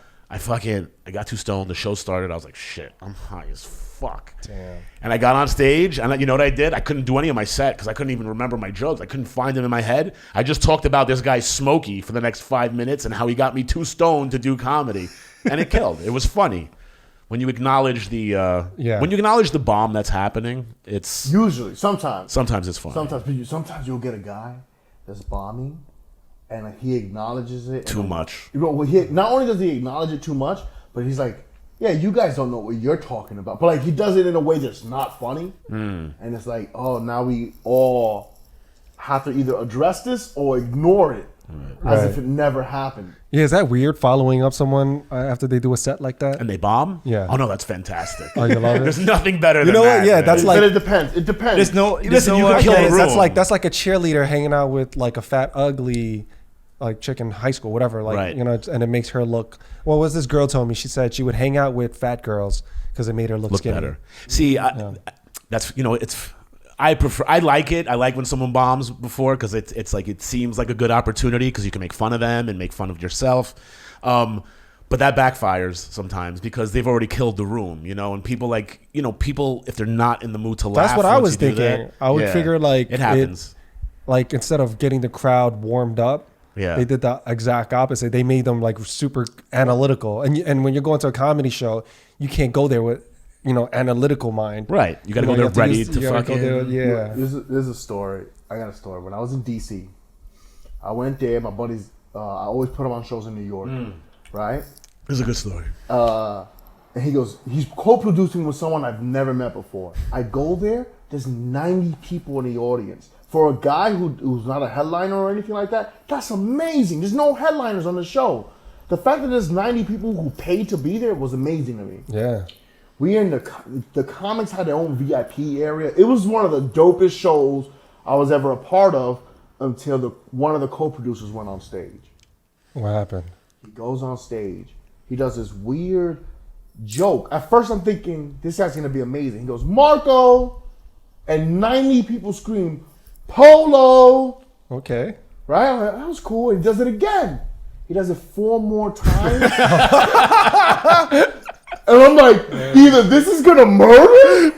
Speaker 5: got too stoned. The show started. I was like, shit, I'm high as fuck.
Speaker 2: Damn.
Speaker 5: And I got on stage, and you know what I did? I couldn't do any of my set because I couldn't even remember my jokes. I couldn't find them in my head. I just talked about this guy Smokey for the next 5 minutes and how he got me too stoned to do comedy, and it killed. It was funny. When you acknowledge the bomb that's happening, it's
Speaker 4: usually sometimes
Speaker 5: it's funny.
Speaker 4: Sometimes you'll get a guy that's bombing, and he acknowledges it
Speaker 5: too much.
Speaker 4: Not only does he acknowledge it too much, but he's like, yeah, you guys don't know what you're talking about. But like he does it in a way that's not funny. And it's like, oh, now we all have to either address this or ignore it as if it never happened.
Speaker 2: Yeah, is that weird following up someone after they do a set like that?
Speaker 5: And they bomb?
Speaker 2: Yeah.
Speaker 5: Oh no, that's fantastic.
Speaker 2: Oh, you love it?
Speaker 5: There's nothing better than that.
Speaker 2: You know what? Yeah, that's like.
Speaker 4: But it depends. It depends.
Speaker 5: Listen, you can kill the room.
Speaker 2: That's like a cheerleader hanging out with like a fat, ugly, like chick in high school, whatever. Like and it makes her look. What was this girl told me? She said she would hang out with fat girls because it made her look skinny.
Speaker 5: Better. See, that's it's. I like it. I like when someone bombs before because it's like it seems like a good opportunity because you can make fun of them and make fun of yourself. But that backfires sometimes because they've already killed the room, and people people if they're not in the mood to laugh.
Speaker 2: That's what I was thinking. I would figure like
Speaker 5: it happens.
Speaker 2: Like instead of getting the crowd warmed up, they did the exact opposite. They made them like super analytical. And when you're going to a comedy show, you can't go there with analytical mind.
Speaker 5: Right. You got to go there ready to fucking.
Speaker 2: Yeah.
Speaker 4: There's a story. I got a story. When I was in D.C., I went there. My buddies, I always put them on shows in New York. Right?
Speaker 5: This is a good story.
Speaker 4: And he goes, he's co-producing with someone I've never met before. I go there. There's 90 people in the audience. For a guy who's not a headliner or anything like that, that's amazing. There's no headliners on the show. The fact that there's 90 people who paid to be there was amazing to me.
Speaker 2: Yeah.
Speaker 4: We in the comics had their own VIP area. It was one of the dopest shows I was ever a part of until one of the co-producers went on stage.
Speaker 2: What happened?
Speaker 4: He goes on stage. He does this weird joke. At first I'm thinking, this guy's going to be amazing. He goes, Marco! And 90 people scream, Polo!
Speaker 2: Okay.
Speaker 4: Right? I'm like, that was cool. He does it again. He does it 4 more times. And I'm like, either this is gonna murder,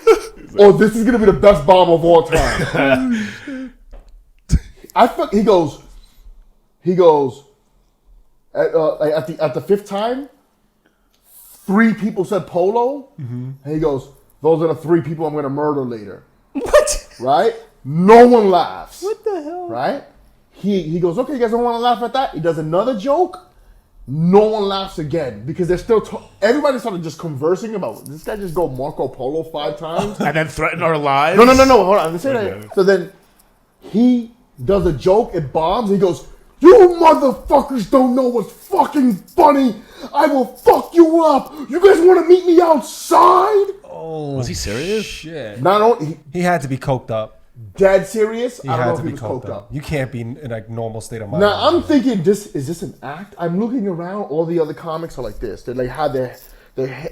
Speaker 4: or this is gonna be the best bomb of all time. He goes. At the fifth time, 3 people said Polo, and he goes, "Those are the 3 people I'm gonna murder later."
Speaker 3: What?
Speaker 4: Right? No one laughs.
Speaker 3: What the hell?
Speaker 4: Right? He goes, "Okay, you guys don't want to laugh at that." He does another joke. No one laughs again because they're still. Everybody started just conversing about this guy just go Marco Polo 5 times
Speaker 5: and then threaten our lives.
Speaker 4: No. Hold on. Let me say that. So then he does a joke. It bombs. He goes, "You motherfuckers don't know what's fucking funny. I will fuck you up. You guys want to meet me outside?"
Speaker 2: Oh,
Speaker 5: was he serious?
Speaker 2: Shit.
Speaker 4: Not only
Speaker 2: He had to be coked up.
Speaker 4: dead serious.
Speaker 2: He
Speaker 4: I don't
Speaker 2: had
Speaker 4: know
Speaker 2: to
Speaker 4: if he
Speaker 2: be
Speaker 4: was
Speaker 2: coked
Speaker 4: coked
Speaker 2: up.
Speaker 4: up.
Speaker 2: You can't be in a normal state of mind.
Speaker 4: Now I'm thinking, is this an act? I'm looking around. All the other comics are like this. They like have they're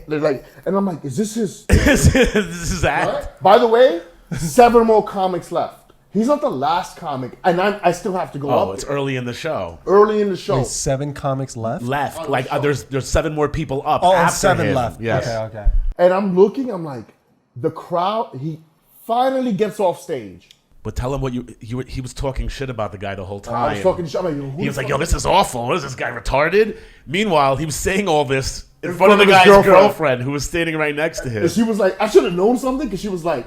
Speaker 4: like, and I'm like, is this his?
Speaker 5: This is act.
Speaker 4: Right? By the way, 7 more comics left. He's not the last comic, and I still have to go up.
Speaker 5: Oh, it's early in the show.
Speaker 4: Early in the show.
Speaker 2: Wait, 7 comics left?
Speaker 5: Left. Like there's 7 more people up.
Speaker 2: Oh, and
Speaker 5: after
Speaker 2: 7
Speaker 5: him.
Speaker 2: left.
Speaker 5: Yes.
Speaker 2: Okay.
Speaker 4: And I'm looking, I'm like, the crowd, he finally gets off stage.
Speaker 5: But tell him what he was talking shit about the guy the whole time.
Speaker 4: I was talking shit. I'm like, who
Speaker 5: He was
Speaker 4: the
Speaker 5: like,
Speaker 4: fuck-
Speaker 5: "Yo, this is awful. What is this guy retarded?" Meanwhile, he was saying all this in front of the
Speaker 4: his
Speaker 5: guy's girlfriend who was standing right next to him.
Speaker 4: And she was like, I should have known something, because she was like,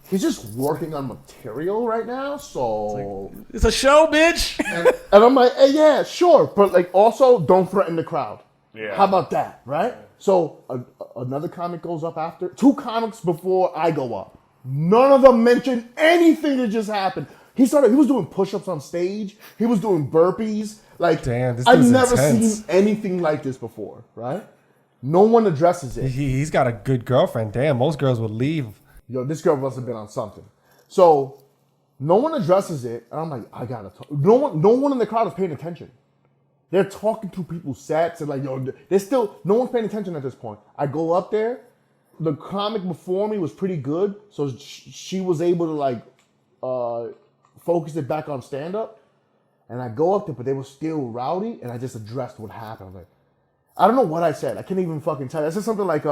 Speaker 4: he's just working on material right now, so.
Speaker 5: It's a show, bitch.
Speaker 4: And I'm like, hey, yeah, sure. But like, also, don't threaten the crowd.
Speaker 5: Yeah.
Speaker 4: How about that, right? So another comic goes up after. 2 comics before I go up. None of them mentioned anything that just happened. He was doing push-ups on stage. He was doing burpees. Like,
Speaker 2: Damn, this
Speaker 4: I've
Speaker 2: dude's
Speaker 4: never
Speaker 2: intense.
Speaker 4: seen anything like this before, right? No one addresses it.
Speaker 2: He's got a good girlfriend. Damn, most girls would leave.
Speaker 4: Yo, this girl must have been on something. So no one addresses it, and I'm like, I gotta talk. No one in the crowd is paying attention. They're talking to people's sets and like, yo, no one's paying attention at this point. I go up there. The comic before me was pretty good, so she was able to like focus it back on stand up. And I go up there, but they were still rowdy, and I just addressed what happened. I'm like, I don't know what I said. I can't even fucking tell you. I said something like,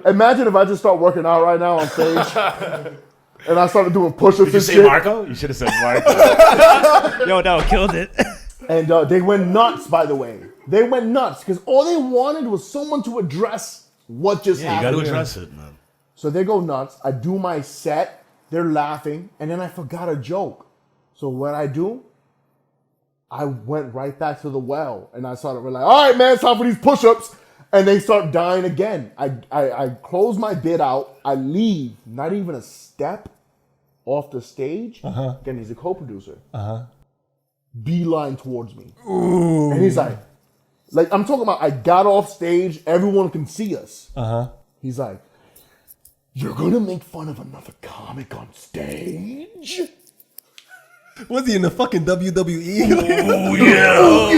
Speaker 4: imagine if I just start working out right now on stage, and I started doing push-ups
Speaker 5: Did you
Speaker 4: and
Speaker 5: say
Speaker 4: shit.
Speaker 5: Marco? You should have said Marco.
Speaker 3: Yo, no, killed it.
Speaker 4: And they went nuts, by the way. They went nuts, because all they wanted was someone to address what just
Speaker 5: You
Speaker 4: happened.
Speaker 5: got to address it, man.
Speaker 4: So they go nuts. I do my set. They're laughing. And then I forgot a joke. So what I do, I went right back to the well. And I started like, all right, man, it's time for these push-ups. And they start dying again. I close my bit out. I leave, not even a step off the stage. Again, he's a co-producer. Beeline towards me. Ooh. And he's like, I'm talking about, I got off stage, everyone can see us. He's like, you're gonna make fun of another comic on stage?
Speaker 2: Was he in the fucking WWE?
Speaker 5: Oh, yeah.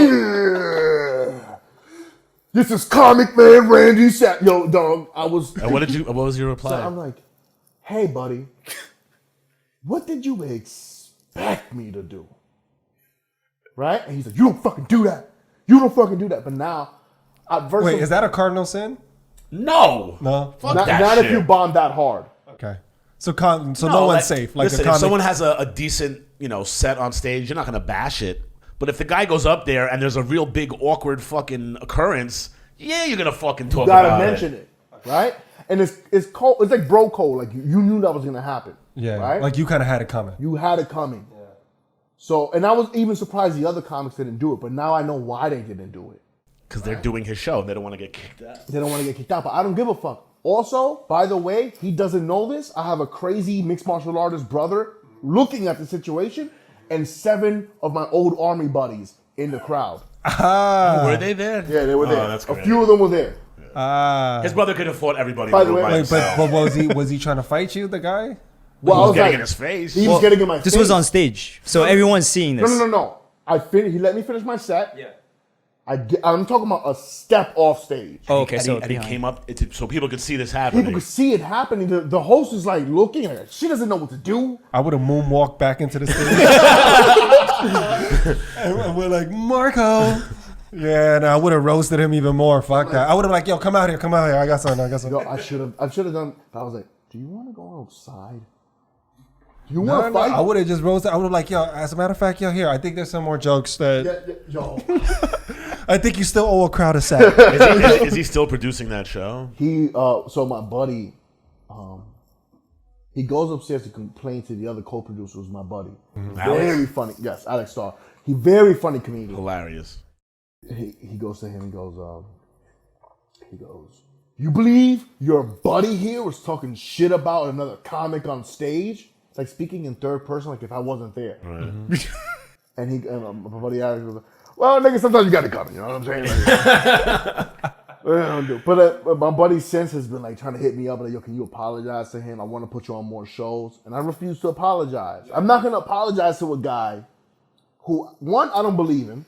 Speaker 4: Yeah. This is Comic Man Randy Sapp. Yo, dog,
Speaker 5: And what was your reply?
Speaker 4: So I'm like, hey, buddy, what did you expect me to do? Right? And he's like, you don't fucking do that. You don't fucking do that. But now,
Speaker 2: Wait, is that a cardinal sin?
Speaker 5: No. Fuck
Speaker 4: not
Speaker 5: that shit.
Speaker 4: if you bomb that hard.
Speaker 2: Okay. So no one's safe. Like
Speaker 5: listen,
Speaker 2: the comic,
Speaker 5: if someone has a decent, set on stage, you're not gonna bash it. But if the guy goes up there and there's a real big awkward fucking occurrence, yeah, you're gonna fucking talk
Speaker 4: You gotta
Speaker 5: about
Speaker 4: mention it, right? And it's cold. It's like bro code. Like you knew that was gonna happen.
Speaker 2: yeah,
Speaker 4: right.
Speaker 2: like you kind of had it coming.
Speaker 4: You had it coming. Yeah. So, and I was even surprised the other comics didn't do it. But now I know why they didn't do it.
Speaker 5: Because they're doing his show. They don't want to get kicked out.
Speaker 4: They don't want to get kicked out. But I don't give a fuck. Also, by the way, he doesn't know this. I have a crazy mixed martial artist brother looking at the situation, and 7 of my old army buddies in the crowd.
Speaker 5: Were they there?
Speaker 4: Yeah, they were there.
Speaker 5: That's
Speaker 4: a
Speaker 5: great.
Speaker 4: few of them were there.
Speaker 5: His brother could have fought everybody.
Speaker 4: By the way-
Speaker 5: by
Speaker 2: Wait,
Speaker 5: himself.
Speaker 2: but was he trying to fight you, the guy?
Speaker 4: Well,
Speaker 5: He
Speaker 4: I
Speaker 5: was
Speaker 4: was
Speaker 5: getting
Speaker 4: like,
Speaker 5: in his face.
Speaker 4: He was getting in my face.
Speaker 3: This was on stage, so everyone's seeing this.
Speaker 4: No. He let me finish my set. Yeah. I'm talking about a step off stage.
Speaker 3: Oh, okay,
Speaker 5: and
Speaker 3: so
Speaker 5: he came up so people could see this happening.
Speaker 4: People could see it happening. The host is like looking at it. She doesn't know what to do.
Speaker 2: I would have moonwalked back into the stage. And we're like, Marco, Yeah, and I would have roasted him even more. Fuck that. I would have like, yo, come out here. I got something.
Speaker 4: Yo, I should have done. I was like, do you want to go outside? Do you want to fight?
Speaker 2: I would have just roasted. I would have like, yo, as a matter of fact, yo, here, I think there's some more jokes that.
Speaker 4: Yo.
Speaker 2: I think you still owe a crowd a set.
Speaker 5: Is he still producing that show?
Speaker 4: So my buddy, he goes upstairs to complain to the other co-producers. My buddy, very funny. Yes, Alex Starr. He very funny comedian.
Speaker 5: Hilarious.
Speaker 4: He goes to him and goes, you believe your buddy here was talking shit about another comic on stage? It's like speaking in third person, like if I wasn't there.
Speaker 5: Right.
Speaker 4: And my buddy Alex goes, well, nigga, sometimes you got to come. You know what I'm saying? Like, but my buddy since has been like trying to hit me up like, yo, can you apologize to him? I want to put you on more shows, and I refuse to apologize. I'm not gonna apologize to a guy who, one, I don't believe him.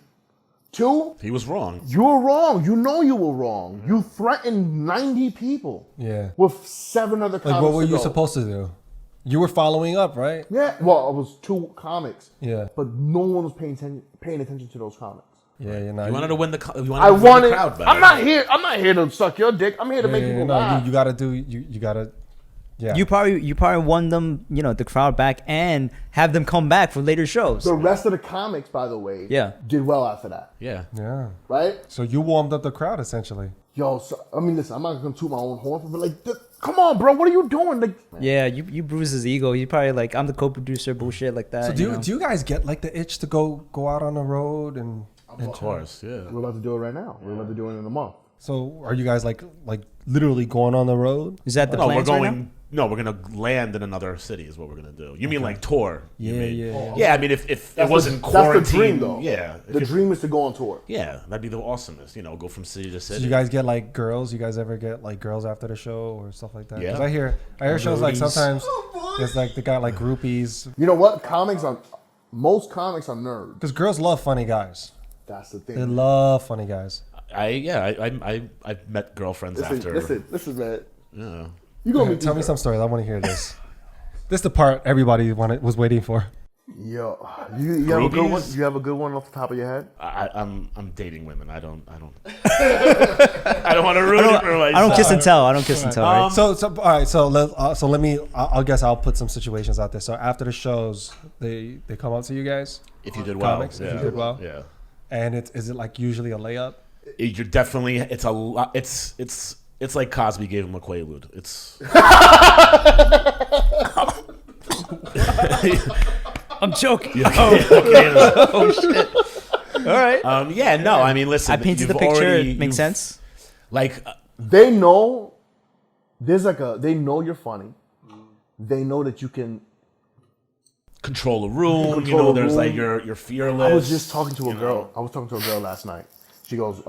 Speaker 4: Two,
Speaker 5: he was wrong.
Speaker 4: You were wrong. You know you were wrong. You threatened 90 people.
Speaker 2: Yeah.
Speaker 4: With 7 other comics.
Speaker 2: Like, what were you
Speaker 4: to go.
Speaker 2: supposed to do? You were following up, right?
Speaker 4: Yeah. Well, it was 2 comics.
Speaker 2: Yeah.
Speaker 4: But no one was paying attention to those comics.
Speaker 2: Yeah, you know.
Speaker 5: You wanted to win the crowd back.
Speaker 4: I'm not here to suck your dick. I'm here to make people laugh.
Speaker 2: You gotta do. You gotta. Yeah.
Speaker 3: You probably won them, the crowd back and have them come back for later shows.
Speaker 4: The rest of the comics, by the way, did well after that.
Speaker 5: Yeah.
Speaker 2: Yeah.
Speaker 4: Right?
Speaker 2: So you warmed up the crowd essentially.
Speaker 4: Yo, listen, I'm not gonna toot my own horn, but like, come on, bro, what are you doing? Like,
Speaker 3: yeah, you bruised his ego. You probably like, I'm the co-producer, bullshit like that.
Speaker 2: So do you guys get like the itch to go out on the road and?
Speaker 5: Of course, yeah.
Speaker 4: We're about to do it right now. We're about to do it in a month.
Speaker 2: So are you guys like literally going on the road?
Speaker 3: Is that the plan?
Speaker 5: No, we're gonna land in another city. Is what we're gonna do. You mean like tour?
Speaker 2: Yeah.
Speaker 5: Yeah, I mean if it wasn't quarantine,
Speaker 4: that's the dream though.
Speaker 5: Yeah,
Speaker 4: the dream is to go on tour.
Speaker 5: Yeah, that'd be the awesomest. Go from city to city.
Speaker 2: So you guys get like girls? You guys ever get like girls after the show or stuff like that?
Speaker 5: Yeah.
Speaker 2: 'Cause I hear shows like sometimes it's like they got like groupies.
Speaker 4: You know what? Most comics are nerds.
Speaker 2: Because girls love funny guys.
Speaker 4: That's the thing.
Speaker 2: They love funny guys.
Speaker 5: I've met girlfriends after.
Speaker 4: Listen, man.
Speaker 5: Yeah.
Speaker 4: You gonna
Speaker 2: tell me some stories. I want to hear this. This is the part everybody was waiting for.
Speaker 4: Yo, you have a good one. You have a good one off the top of your head.
Speaker 5: I'm dating women. I don't. I don't want to ruin it for myself.
Speaker 3: I don't kiss and tell. Right?
Speaker 2: So all right. So let me. I guess I'll put some situations out there. So after the shows, they come up to you guys.
Speaker 5: If you did well,
Speaker 2: comics, if you did well,
Speaker 5: yeah.
Speaker 2: And is it like usually a layup?
Speaker 5: You're definitely. It's a lot. It's like Cosby gave him a Quaalude. It's.
Speaker 3: I'm joking.
Speaker 5: Oh
Speaker 3: shit! All right.
Speaker 5: Yeah. No. I mean, listen.
Speaker 3: I painted the picture. It makes sense.
Speaker 5: Like
Speaker 4: they know. They know you're funny. They know that you can
Speaker 5: control a room. There's like you're fearless.
Speaker 4: I was just talking to a girl. I was talking to a girl last night. She goes,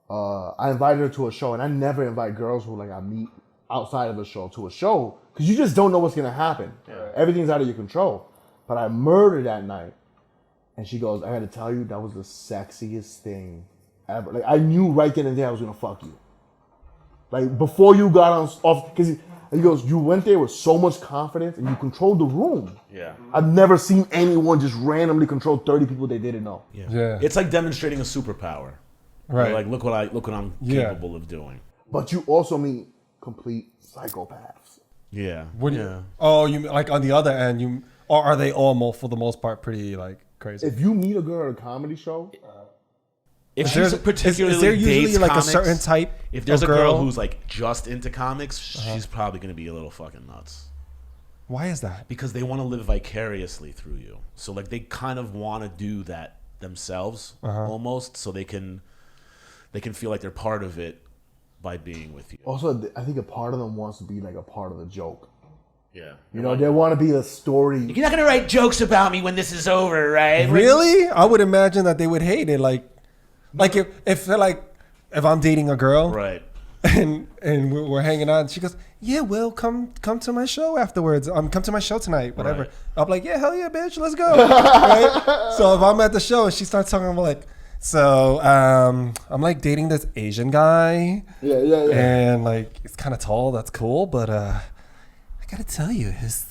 Speaker 4: I invited her to a show, and I never invite girls who I meet outside of a show to a show because you just don't know what's gonna happen. Yeah. Everything's out of your control. But I murdered that night, and she goes, I got to tell you, that was the sexiest thing ever. Like I knew right then and there I was gonna fuck you. Like before you got off, because he goes, you went there with so much confidence and you controlled the room.
Speaker 5: Yeah,
Speaker 4: I've never seen anyone just randomly control 30 people they didn't know.
Speaker 2: Yeah.
Speaker 5: It's like demonstrating a superpower.
Speaker 2: Right.
Speaker 5: Like look what I'm capable of doing.
Speaker 4: But you also meet complete psychopaths.
Speaker 5: Yeah.
Speaker 2: Oh, you like on the other end, or are they all for the most part pretty like crazy?
Speaker 4: If you meet a girl at a comedy show,
Speaker 5: if she's particularly
Speaker 2: is there usually like
Speaker 5: comics,
Speaker 2: a certain type?
Speaker 5: If there's
Speaker 2: of
Speaker 5: a girl who's like just into comics,
Speaker 2: Uh-huh.
Speaker 5: she's probably gonna be a little fucking nuts.
Speaker 2: Why is that?
Speaker 5: Because they want to live vicariously through you. So like they kind of want to do that themselves almost, so they can feel like they're part of it by being with you.
Speaker 4: Also, I think a part of them wants to be like a part of the joke.
Speaker 5: Yeah.
Speaker 4: They want to be a story.
Speaker 5: You're not gonna write jokes about me when this is over, right?
Speaker 2: Really? I would imagine that they would hate it. Like if they're like, if I'm dating a girl,
Speaker 5: right,
Speaker 2: and we're hanging out, and she goes, yeah, Will, come to my show afterwards. Come to my show tonight, whatever.
Speaker 5: Right.
Speaker 2: I'm like, yeah, hell yeah, bitch, let's go. Right? So if I'm at the show and she starts talking, I'm like, so I'm like dating this Asian guy.
Speaker 4: Yeah.
Speaker 2: And like it's kind of tall. That's cool, but I gotta tell you, there's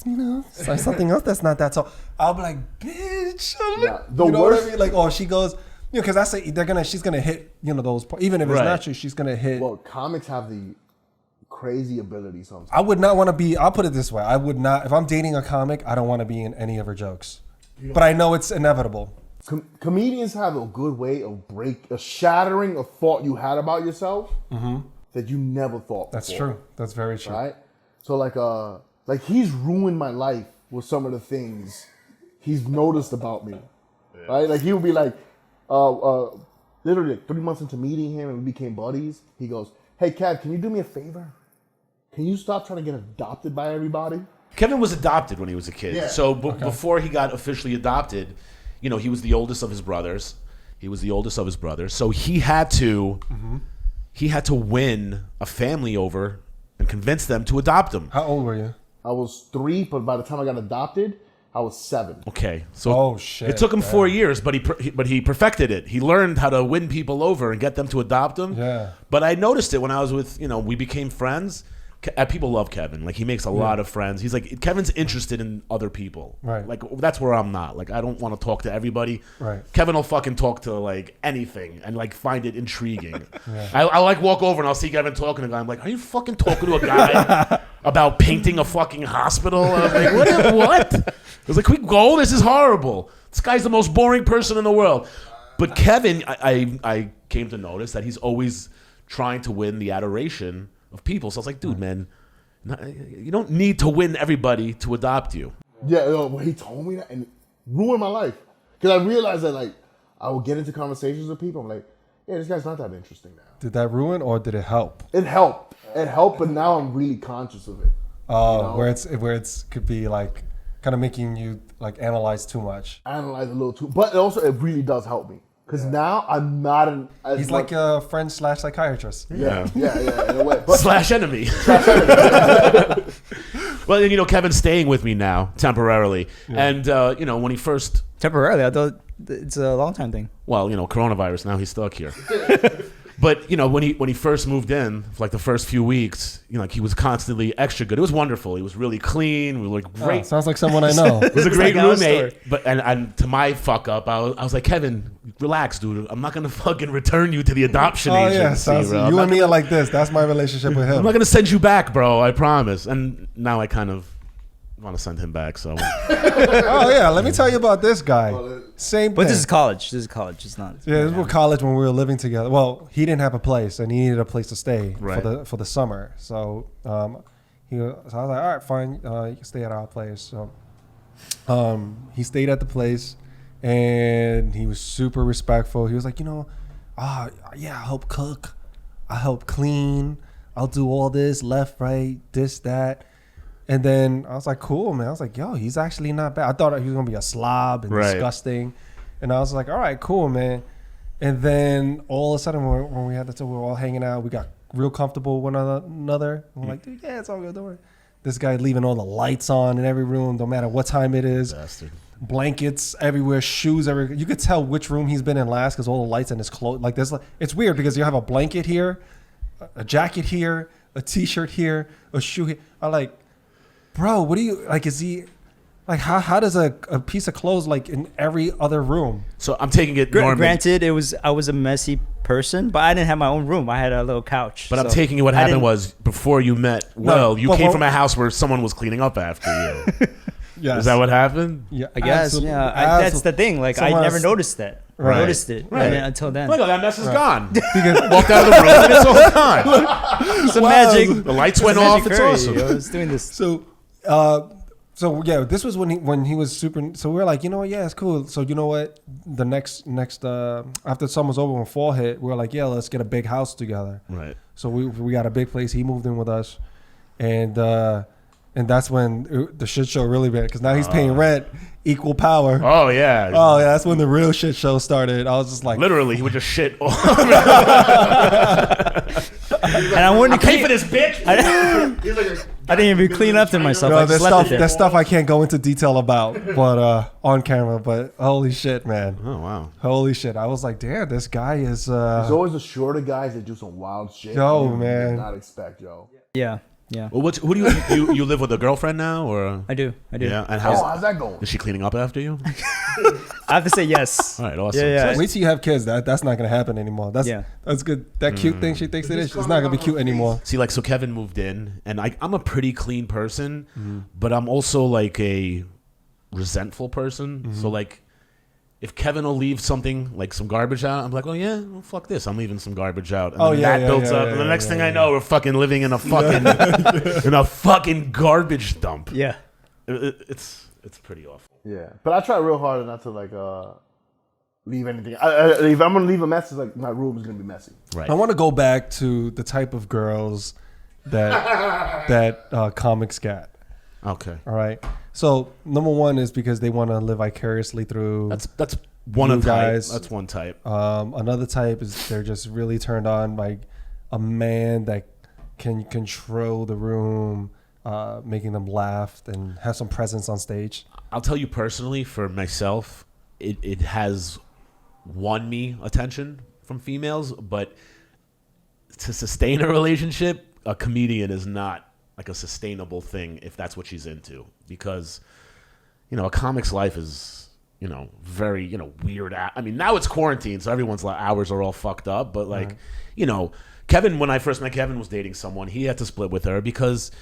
Speaker 2: something else that's not that tall. I'll be like, bitch.
Speaker 4: Yeah, the
Speaker 2: you know
Speaker 4: worst.
Speaker 2: what I mean? Like, oh, she goes, You know, because she's gonna hit, you know, those even if it's not true, she's gonna hit.
Speaker 4: Well, comics have the crazy ability sometimes.
Speaker 2: I would not want to be. I'll put it this way: I would not. If I'm dating a comic, I don't want to be in any of her jokes. But I know it's inevitable.
Speaker 4: Comedians have a good way of shattering a thought you had about yourself that you never thought.
Speaker 2: That's
Speaker 4: before.
Speaker 2: true. That's very true.
Speaker 4: Right. So like he's ruined my life with some of the things he's noticed about me. Yeah. Right. Like he would be like, literally like 3 months into meeting him and we became buddies. He goes, "Hey, Kev, can you do me a favor? Can you stop trying to get adopted by everybody?"
Speaker 5: Kevin was adopted when he was a kid.
Speaker 4: Yeah.
Speaker 5: So before he got officially adopted, you know, he was the oldest of his brothers. So he had to win a family over and convince them to adopt him.
Speaker 2: How old were you?
Speaker 4: I was 3, but by the time I got adopted, I was 7.
Speaker 5: Okay, so
Speaker 2: shit,
Speaker 5: it took him 4 years, but he perfected it. He learned how to win people over and get them to adopt him.
Speaker 2: Yeah.
Speaker 5: But I noticed it when I was with, you know, we became friends. People love Kevin. Like, he makes a lot of friends. He's like, Kevin's interested in other people.
Speaker 2: Right.
Speaker 5: Like, that's where I'm not. Like, I don't want to talk to everybody.
Speaker 2: Right.
Speaker 5: Kevin will fucking talk to, like, anything and, like, find it intriguing. I like, walk over and I'll see Kevin talking to a guy. I'm like, are you fucking talking to a guy about painting a fucking hospital? And I was like, what? I was like, can we go? This is horrible. This guy's the most boring person in the world. But Kevin, I came to notice that he's always trying to win the adoration of people. So I was like, dude, man, you don't need to win everybody to adopt you.
Speaker 4: Yeah, when he told me that, and it ruined my life. Because I realized that, like, I would get into conversations with people. I'm like, yeah, this guy's not that interesting now.
Speaker 2: Did that ruin or did it help?
Speaker 4: It helped. But now I'm really conscious of it.
Speaker 2: Oh, you know? where it's could be like kind of making you like analyze too much.
Speaker 4: Analyze a little too, but also it really does help me. Because now I'm not an...
Speaker 2: He's like a friend / psychiatrist.
Speaker 4: Yeah, in a way. But,
Speaker 5: / enemy. Well, you know, Kevin's staying with me now, temporarily. Yeah. And, you know, when he first...
Speaker 3: Temporarily? I thought it's a long time thing.
Speaker 5: Well, you know, coronavirus, now he's stuck here. But, you know, when he first moved in, for like the first few weeks, you know, like he was constantly extra good. It was wonderful. He was really clean. We were like great.
Speaker 2: Sounds like someone I know.
Speaker 5: It was a great roommate. But and to my fuck up, I was like, Kevin, relax, dude. I'm not gonna fucking return you to the adoption agency, bro.
Speaker 2: You and me are like this. That's my relationship with him.
Speaker 5: I'm not gonna send you back, bro. I promise. And now I kind of want to send him back. So.
Speaker 2: Oh yeah, let me tell you about this guy. Same thing.
Speaker 3: But this is college. It's not.
Speaker 2: Yeah, this was college when we were living together. Well, he didn't have a place, and he needed a place to stay for the summer. So so I was like, all right, fine, you can stay at our place. So he stayed at the place, and he was super respectful. He was like, you know, yeah, I help cook, I help clean, I'll do all this, left, right, this, that. And then I was like, cool, man. I was like, yo, he's actually not bad. I thought he was going to be a slob and disgusting. And I was like, all right, cool, man. And then all of a sudden when we had we were all hanging out, we got real comfortable with one another. And we're like, dude, yeah, it's all good. Don't worry. This guy leaving all the lights on in every room, no matter what time it is.
Speaker 5: Bastard.
Speaker 2: Blankets everywhere, shoes everywhere. You could tell which room he's been in last because all the lights in his clothes. Like, it's weird because you have a blanket here, a jacket here, a T-shirt here, a shoe here. I'm like, bro, what do you like? Is he like how does a piece of clothes like in every other room?
Speaker 5: So I'm taking it.
Speaker 3: Granted, I was a messy person, but I didn't have my own room. I had a little couch.
Speaker 5: But I'm taking it. What happened was before you met. You came from a house where someone was cleaning up after you.
Speaker 2: Yes.
Speaker 5: Is that what happened?
Speaker 2: Yeah,
Speaker 3: I guess. Yeah, that's the thing. Like I never noticed that.
Speaker 2: Right.
Speaker 3: I noticed it until then.
Speaker 5: Look, that mess is gone. Walked out of the room and it's all gone.
Speaker 3: Some magic.
Speaker 5: The lights went off. It's awesome.
Speaker 3: I was doing this.
Speaker 2: So yeah, this was when he was super. So we were like, you know what? Yeah, it's cool. So you know what? The next after summer's over, when fall hit, we were like, yeah, let's get a big house together.
Speaker 5: Right.
Speaker 2: So we got a big place. He moved in with us, and that's when the shit show really began because now he's paying rent, equal power.
Speaker 5: Oh yeah.
Speaker 2: Oh yeah, that's when the real shit show started. I was just like,
Speaker 5: literally, he would just shit.
Speaker 3: And I wanted to
Speaker 5: pay for this bitch.
Speaker 3: I didn't even clean up to myself.
Speaker 2: No, there's stuff I can't go into detail about, but on camera. But holy shit, man!
Speaker 5: Oh wow!
Speaker 2: Holy shit! I was like, damn, this guy is.
Speaker 4: There's always the shorter guys that do some wild shit.
Speaker 2: Yo,
Speaker 4: you
Speaker 2: man,
Speaker 4: did not expect, yo.
Speaker 3: Yeah. Yeah.
Speaker 5: Well, who do you live with a girlfriend now, or?
Speaker 3: I do.
Speaker 5: Yeah, and
Speaker 4: how's that going?
Speaker 5: Is she cleaning up after you?
Speaker 3: I have to say yes.
Speaker 5: All right, awesome.
Speaker 3: Yeah.
Speaker 2: Wait till you have kids. That's not gonna happen anymore. That's good. That cute thing she thinks it is. It's not gonna be cute anymore.
Speaker 5: See, like, so Kevin moved in, and I'm a pretty clean person, but I'm also like a resentful person. So like, if Kevin will leave something like some garbage out, I'm like, oh yeah, well, fuck this, I'm leaving some garbage out, and then that builds up, and the next thing I know, we're fucking living in a fucking in a fucking garbage dump.
Speaker 3: Yeah.
Speaker 5: It's pretty awful.
Speaker 4: Yeah, but I try real hard not to like leave anything. If I'm gonna leave a mess, it's like my room is gonna be messy.
Speaker 5: Right.
Speaker 2: I want to go back to the type of girls that comics get.
Speaker 5: Okay.
Speaker 2: All right. So number one is because they want to live vicariously through.
Speaker 5: That's one of
Speaker 2: guys.
Speaker 5: That's one type.
Speaker 2: Another type is they're just really turned on by a man that can control the room, making them laugh and have some presence on stage.
Speaker 5: I'll tell you personally, for myself, it has won me attention from females, but to sustain a relationship, a comedian is not like a sustainable thing if that's what she's into, because a comic's life is very weird. I mean, now it's quarantine, so everyone's hours are all fucked up, but like Kevin, when I first met Kevin, was dating someone. He had to split with her because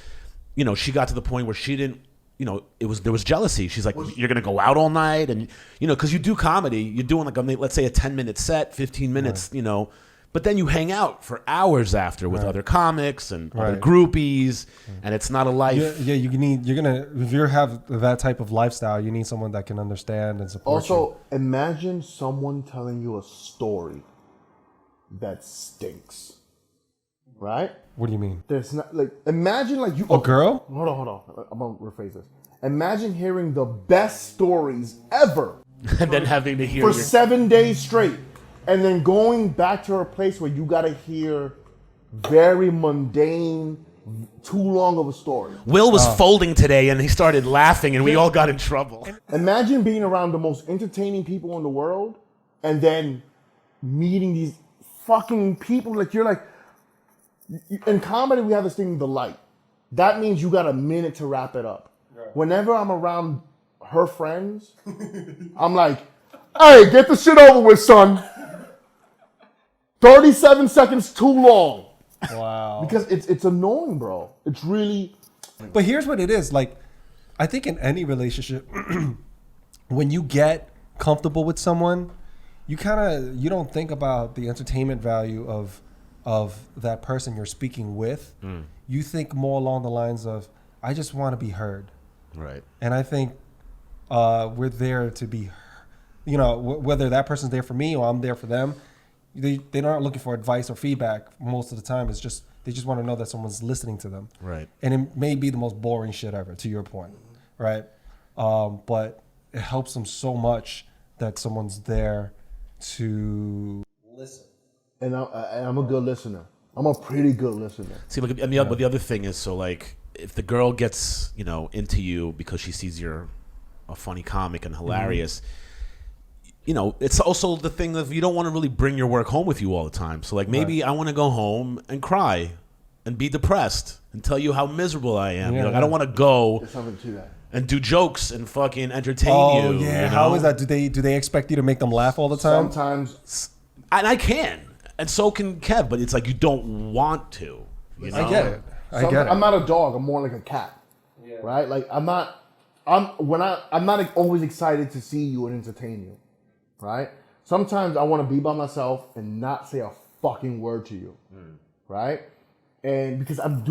Speaker 5: she got to the point where she didn't, there was jealousy. She's like, you're gonna go out all night, and because you do comedy, you're doing like let's say a 10-minute set, 15 minutes, but then you hang out for hours after with other comics and other groupies, and it's not a life.
Speaker 2: Yeah, if you have that type of lifestyle, you need someone that can understand and support you.
Speaker 4: Also, imagine someone telling you a story that stinks. Right?
Speaker 2: What do you mean?
Speaker 4: There's not imagine you
Speaker 2: a girl?
Speaker 4: Hold on. I'm gonna rephrase this. Imagine hearing the best stories ever
Speaker 5: and then having to hear
Speaker 4: for 7 days straight, and then going back to a place where you gotta hear very mundane, too long of a story.
Speaker 5: Will was folding today, and he started laughing, and we all got in trouble.
Speaker 4: Imagine being around the most entertaining people in the world, and then meeting these fucking people. You're like. In comedy, we have this thing, the light. That means you got a minute to wrap it up. Right. Whenever I'm around her friends, I'm like, hey, get the shit over with, son. 37 seconds too long.
Speaker 2: Wow.
Speaker 4: Because it's annoying, bro. It's really...
Speaker 2: But here's what it is. Like, I think in any relationship, when you get comfortable with someone, you don't think about the entertainment value of that person you're speaking with. You think more along the lines of, I just want to be heard.
Speaker 5: Right.
Speaker 2: And I think we're there to be, whether that person's there for me or I'm there for them, they're not looking for advice or feedback most of the time. It's just, they just want to know that someone's listening to them.
Speaker 5: Right.
Speaker 2: And it may be the most boring shit ever, to your point. Right. But it helps them so much that someone's there to listen.
Speaker 4: And I'm a good listener. I'm a pretty good listener.
Speaker 5: See, look, but the other thing is, so like, if the girl gets into you because she sees you're a funny comic and hilarious, it's also the thing of you don't want to really bring your work home with you all the time. So like, maybe I want to go home and cry and be depressed and tell you how miserable I am. I don't want to go.
Speaker 4: There's something to that.
Speaker 5: And do jokes and fucking entertain you.
Speaker 2: Oh yeah, how is that? Do they expect you to make them laugh all the time?
Speaker 4: Sometimes,
Speaker 5: and I can. And so can Kev, but it's like you don't want to.
Speaker 2: I get it.
Speaker 4: I'm not a dog. I'm more like a cat, right? Like I'm not always excited to see you and entertain you, right? Sometimes I want to be by myself and not say a fucking word to you, right? And because I'm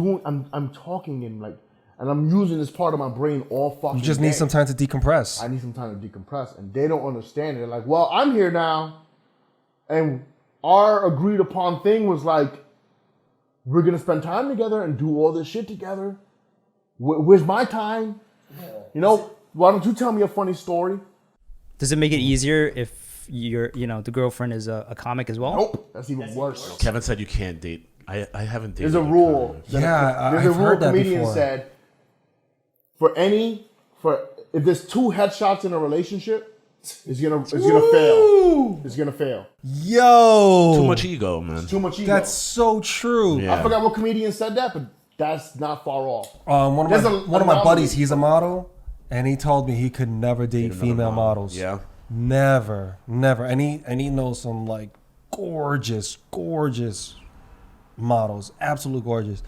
Speaker 4: talking and I'm using this part of my brain all fucking.
Speaker 2: You just need some time to decompress.
Speaker 4: I need some time to decompress, and they don't understand it. They're like, well, I'm here now, and our agreed upon thing was like, we're going to spend time together and do all this shit together. Where's my time? Why don't you tell me a funny story?
Speaker 3: Does it make it easier if the girlfriend is a comic as well?
Speaker 4: Nope. That's even worse.
Speaker 5: Kevin said you can't date. I haven't dated.
Speaker 4: There's a rule.
Speaker 2: I've heard that
Speaker 4: comedian
Speaker 2: before.
Speaker 4: said, if there's two headshots in a relationship, it's gonna fail. It's gonna fail.
Speaker 2: Yo,
Speaker 5: too much ego, man.
Speaker 4: It's too much ego.
Speaker 2: That's so true.
Speaker 5: Yeah.
Speaker 4: I forgot what comedian said that, but that's not far off.
Speaker 2: One of my buddies, he's a model, and he told me he could never date female models.
Speaker 5: Yeah.
Speaker 2: Never. And he knows some like gorgeous models, absolute gorgeous.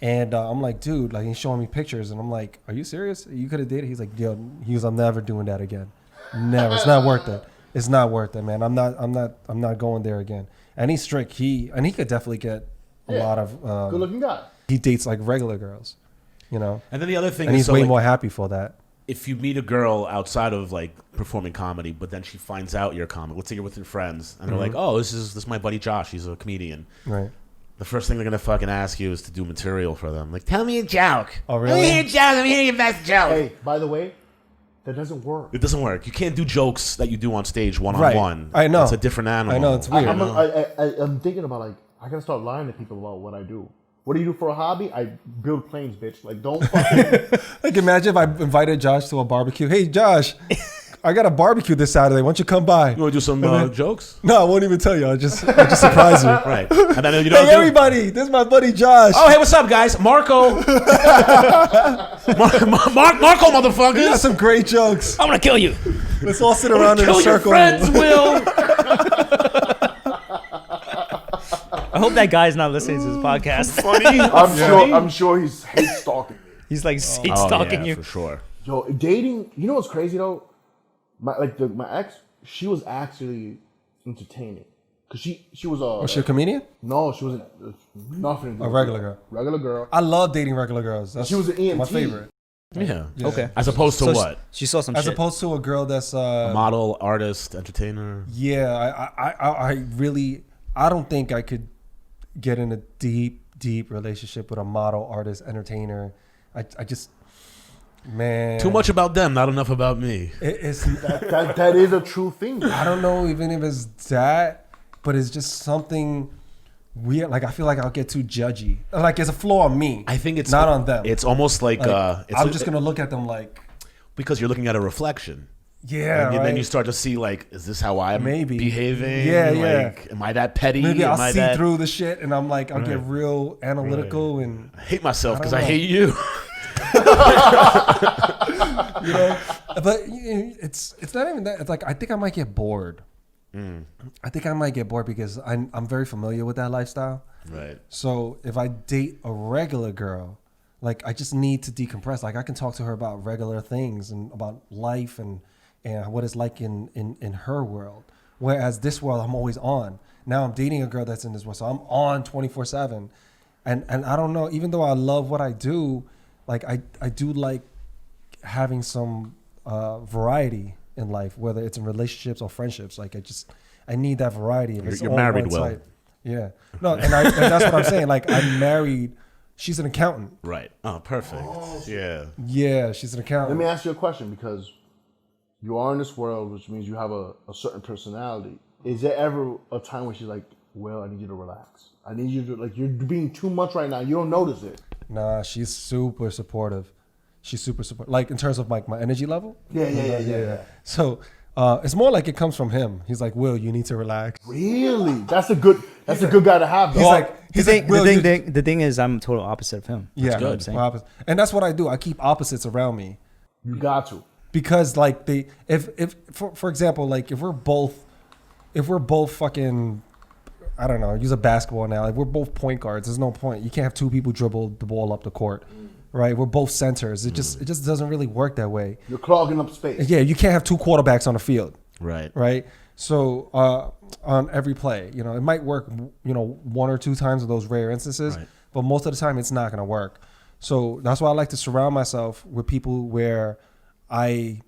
Speaker 2: And I'm like, dude, like he's showing me pictures, and I'm like, are you serious? You could have dated? He's like, yo, I'm never doing that again. Never. It's not worth it. It's not worth it, man. I'm not going there again. And he's strict. He could definitely get a lot of
Speaker 4: good looking guy.
Speaker 2: He dates like regular girls, you know.
Speaker 5: And then the other thing
Speaker 2: and
Speaker 5: is,
Speaker 2: he's
Speaker 5: so
Speaker 2: way
Speaker 5: like,
Speaker 2: more happy for that.
Speaker 5: if you meet a girl outside of like performing comedy, but then she finds out you're a comic, let's say you're with your friends, and they're like, oh, this is my buddy Josh, he's a comedian.
Speaker 2: Right.
Speaker 5: The first thing they're gonna fucking ask you is to do material for them. Like, tell me a joke.
Speaker 2: Oh, really?
Speaker 5: Let me hear a joke. Let me hear your best joke.
Speaker 4: Hey, by the way, that doesn't work.
Speaker 5: It doesn't work. You can't do jokes that you do on stage one-on-one.
Speaker 2: I know.
Speaker 5: It's a different animal.
Speaker 2: I know, it's weird.
Speaker 4: I'm thinking about like, I gotta start lying to people about what I do. What do you do for a hobby? I build planes, bitch. Like, don't fucking...
Speaker 2: Like, imagine if I invited Josh to a barbecue. Hey, Josh, I got a barbecue this Saturday. Why don't you come by?
Speaker 5: You want to do some jokes?
Speaker 2: No, I won't even tell you. I'll just surprise you.
Speaker 5: Right. And then you don't
Speaker 2: Hey, everybody, this is my buddy Josh.
Speaker 5: Oh, hey, what's up, guys? Marco. Marco, motherfuckers.
Speaker 2: We got some great jokes.
Speaker 3: I'm gonna kill you.
Speaker 2: Let's all sit around in a
Speaker 5: Kill your
Speaker 2: circle.
Speaker 5: friends, Will.
Speaker 3: I hope that guy's not listening to this podcast.
Speaker 5: Funny.
Speaker 4: I'm sure he's hate stalking me.
Speaker 3: He's like hate stalking you.
Speaker 5: for sure.
Speaker 4: Yo, dating. You know what's crazy though? My ex, she was actually entertaining because she was a.
Speaker 2: Was she a comedian?
Speaker 4: No, she wasn't. Nothing.
Speaker 2: A regular girl.
Speaker 4: Regular girl.
Speaker 2: I love dating regular girls.
Speaker 4: She was an EMT.
Speaker 2: my favorite.
Speaker 5: Yeah.
Speaker 3: Okay.
Speaker 5: As opposed to
Speaker 3: So
Speaker 5: what?
Speaker 3: She saw some
Speaker 2: As
Speaker 3: shit.
Speaker 2: opposed to a girl that's
Speaker 5: A model, artist, entertainer.
Speaker 2: Yeah, I really, I don't think I could get in a deep relationship with a model, artist, entertainer. I just, man.
Speaker 5: Too much about them, not enough about me.
Speaker 2: It's
Speaker 4: That is a true thing.
Speaker 2: I don't know even if it's that, but it's just something weird. Like, I feel like I'll get too judgy. Like, it's a flaw on me.
Speaker 5: I think it's
Speaker 2: not on them.
Speaker 5: It's almost like
Speaker 2: I'm just gonna look at them like,
Speaker 5: because you're looking at a reflection.
Speaker 2: yeah,
Speaker 5: And
Speaker 2: right?
Speaker 5: then you start to see, like, is this how I'm behaving?
Speaker 2: Yeah.
Speaker 5: Like, am I that petty?
Speaker 2: Maybe
Speaker 5: am
Speaker 2: I'll
Speaker 5: I
Speaker 2: see
Speaker 5: that...
Speaker 2: through the shit, and I'm like, I'll get real analytical and.
Speaker 5: I hate myself because I
Speaker 2: know.
Speaker 5: hate you.
Speaker 2: You know, but it's not even that. It's like I think I might get bored. I think I might get bored because I'm very familiar with that lifestyle.
Speaker 5: Right.
Speaker 2: So if I date a regular girl, like I just need to decompress. Like I can talk to her about regular things and about life and what it's like in her world. Whereas this world, I'm always on. Now I'm dating a girl that's in this world, so I'm on 24/7. And I don't know. Even though I love what I do, like I do like having some variety in life, whether it's in relationships or friendships. Like I need that variety. And
Speaker 5: You're married, Will.
Speaker 2: type. Yeah. No, and that's what I'm saying. Like I'm married. She's an accountant.
Speaker 5: Right. Oh, perfect. Yeah.
Speaker 2: Yeah, she's an accountant.
Speaker 4: Let me ask you a question because you are in this world, which means you have a certain personality. Is there ever a time where she's like, well, I need you to relax. I need you to, like, you're being too much right now. You don't notice it.
Speaker 2: Nah, she's super supportive. She's super supportive. Like in terms of like my energy level.
Speaker 4: Yeah.
Speaker 2: So it's more like it comes from him. He's like, Will, you need to relax.
Speaker 4: Really? That's a good guy to have. Though.
Speaker 3: The thing is, I'm total opposite of him.
Speaker 2: Yeah,
Speaker 3: That's what I'm saying.
Speaker 2: opposite. And that's what I do. I keep opposites around me.
Speaker 4: You got to.
Speaker 2: Because like if for example, like if we're both fucking, I don't know, use a basketball now. Like we're both point guards. There's no point. You can't have two people dribble the ball up the court, right? We're both centers. It just doesn't really work that way.
Speaker 4: You're clogging up space.
Speaker 2: Yeah, you can't have two quarterbacks on the field.
Speaker 5: Right.
Speaker 2: Right. So on every play, you know, it might work, you know, one or two times of those rare instances,
Speaker 5: Right.
Speaker 2: but most of the time it's not going to work. So that's why I like to surround myself with people where I'm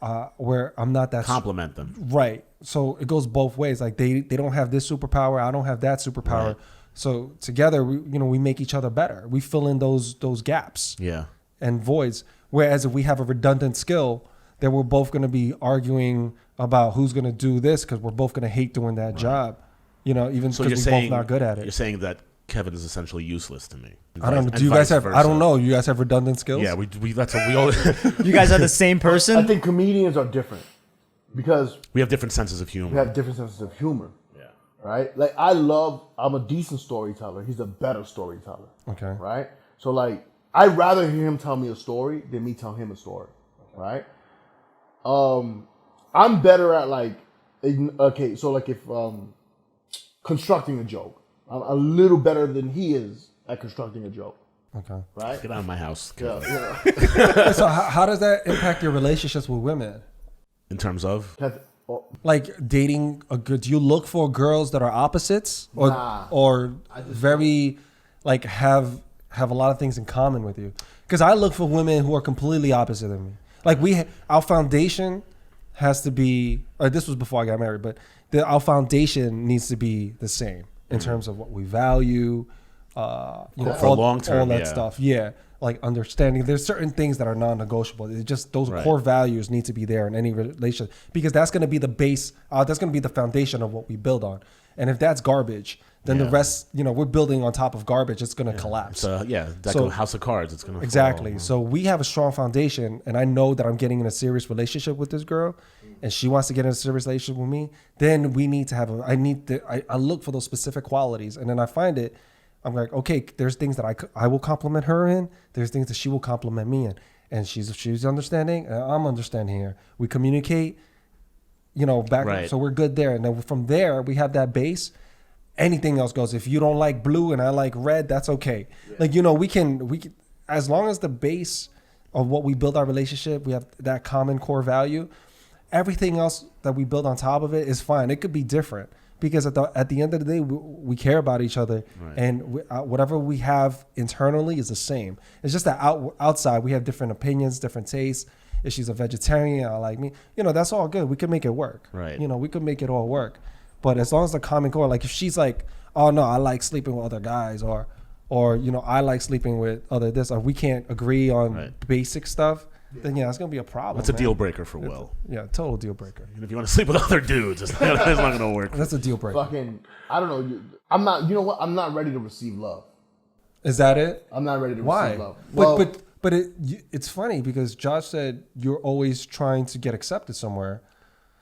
Speaker 2: not that
Speaker 5: Compliment them.
Speaker 2: right. So it goes both ways. Like they don't have this superpower, I don't have that superpower.
Speaker 5: Right.
Speaker 2: So together, we make each other better. We fill in those gaps
Speaker 5: Yeah.
Speaker 2: and voids. Whereas if we have a redundant skill, then we're both going to be arguing about who's going to do this because we're both going to hate doing that job. You know, even
Speaker 5: So
Speaker 2: because
Speaker 5: you're
Speaker 2: we're
Speaker 5: saying
Speaker 2: both not good at
Speaker 5: You're
Speaker 2: it.
Speaker 5: saying that Kevin is essentially useless to me.
Speaker 2: I don't know.
Speaker 5: And
Speaker 2: Do you guys
Speaker 5: vice
Speaker 2: have?
Speaker 5: versa.
Speaker 2: I don't know. You guys have redundant skills?
Speaker 5: Yeah, we that's what we all
Speaker 3: You guys are the same person.
Speaker 4: I think comedians are different because
Speaker 5: we have different senses of
Speaker 4: we
Speaker 5: humor.
Speaker 4: have different senses of humor.
Speaker 5: Yeah.
Speaker 4: right? Like I'm a decent storyteller. He's a better storyteller.
Speaker 2: Okay.
Speaker 4: Right? So like, I'd rather hear him tell me a story than me tell him a story. Right? I'm better at like, okay, so like if constructing a joke, I'm a little better than he is at constructing a joke.
Speaker 2: Okay.
Speaker 4: Right?
Speaker 5: Get out of my house.
Speaker 4: Yeah.
Speaker 2: So how does that impact your relationships with women?
Speaker 5: In terms of?
Speaker 2: Like dating do you look for girls that are opposites or
Speaker 4: Nah.
Speaker 2: or very like have a lot of things in common with you? Because I look for women who are completely opposite of me. Like our foundation has to be. This was before I got married, but our foundation needs to be the same in terms of what we value.
Speaker 5: For long term,
Speaker 2: all that stuff. Yeah. Like understanding there's certain things that are non-negotiable. It's just those core values need to be there in any relation because that's going to be the base. That's going to be the foundation of what we build on. And if that's garbage, then the rest, we're building on top of garbage. It's going to collapse.
Speaker 5: It's a house of cards. It's going to
Speaker 2: exactly.
Speaker 5: fall.
Speaker 2: So we have a strong foundation, and I know that I'm getting in a serious relationship with this girl, and she wants to get in a serious relationship with me. Then we need to have. I look for those specific qualities, and then I find it. I'm like, okay, there's things that I will compliment her in. There's things that she will compliment me in. And she's understanding, and I'm understanding here. We communicate, back. So we're good there. And then from there, we have that base. Anything else goes. If you don't like blue and I like red, that's okay. Yeah. Like, we can, as long as the base of what we build our relationship, we have that common core value. Everything else that we build on top of it is fine. It could be different. Because at the end of the day, we care about each other, and whatever we have internally is the same. It's just that outside we have different opinions, different tastes. If she's a vegetarian, I like me. That's all good. We can make it work.
Speaker 5: Right.
Speaker 2: We could make it all work. But as long as the common core, like if she's like, oh no, I like sleeping with other guys, or I like sleeping with other this, or we can't agree on basic stuff. Then it's gonna be a problem.
Speaker 5: That's a deal breaker for Will.
Speaker 2: Total deal breaker.
Speaker 5: And if you want to sleep with other dudes, it's not gonna work.
Speaker 2: That's a deal breaker.
Speaker 4: I don't know. I'm not. You know what? I'm not ready to receive love.
Speaker 2: Is that it?
Speaker 4: I'm not ready to receive love.
Speaker 2: But it's funny because Josh said you're always trying to get accepted somewhere.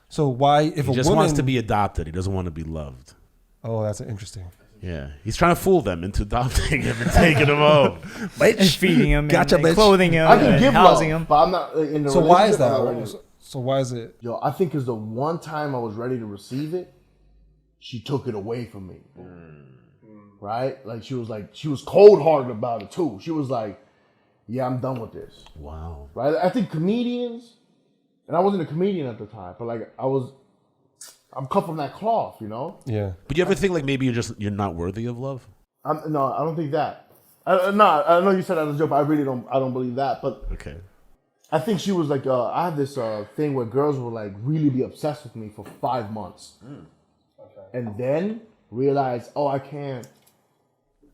Speaker 2: So why if
Speaker 5: he
Speaker 2: a
Speaker 5: just
Speaker 2: woman
Speaker 5: wants to be adopted, he doesn't want to be loved.
Speaker 2: Oh, that's interesting.
Speaker 5: Yeah, he's trying to fool them into adopting him and taking him home,
Speaker 3: and feeding him,
Speaker 2: gotcha,
Speaker 3: and clothing him,
Speaker 4: I can give
Speaker 3: housing
Speaker 4: love,
Speaker 3: him.
Speaker 4: but I'm not in the.
Speaker 2: So why is that? So why is it?
Speaker 4: Yo, I think it's the one time I was ready to receive it, she took it away from me. Right? Like she was cold hearted about it too. She was like, "Yeah, I'm done with this."
Speaker 5: Wow.
Speaker 4: Right? I think comedians, and I wasn't a comedian at the time, but like I'm cut from that cloth,
Speaker 2: Yeah.
Speaker 5: But you ever think like maybe you're not worthy of love?
Speaker 4: No, I don't think that. I know you said that as a joke, but I don't believe that. But
Speaker 5: Okay.
Speaker 4: I think she was like, I had this thing where girls would like really be obsessed with me for 5 months, and then realize, I can't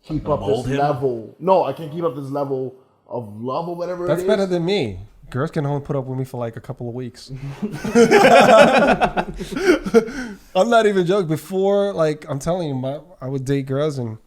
Speaker 4: keep up this level. No, I can't keep up this level of love or whatever.
Speaker 2: That's better than me. Girls can only put up with me for like a couple of weeks. I'm not even joking. Before, like I'm telling you, I would date girls in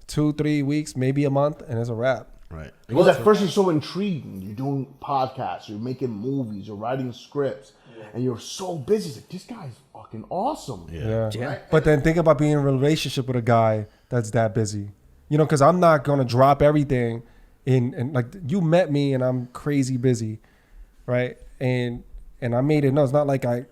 Speaker 2: 2-3 weeks, maybe a month, and it's a wrap.
Speaker 5: Right.
Speaker 4: Because at first you're so intriguing. You're doing podcasts, you're making movies, you're writing scripts, and you're so busy. It's like, this guy's fucking awesome.
Speaker 2: Yeah.
Speaker 4: Right?
Speaker 2: But then think about being in a relationship with a guy that's that busy. Because I'm not gonna drop everything and like you met me and I'm crazy busy. Right. And I made it. No, it's not like I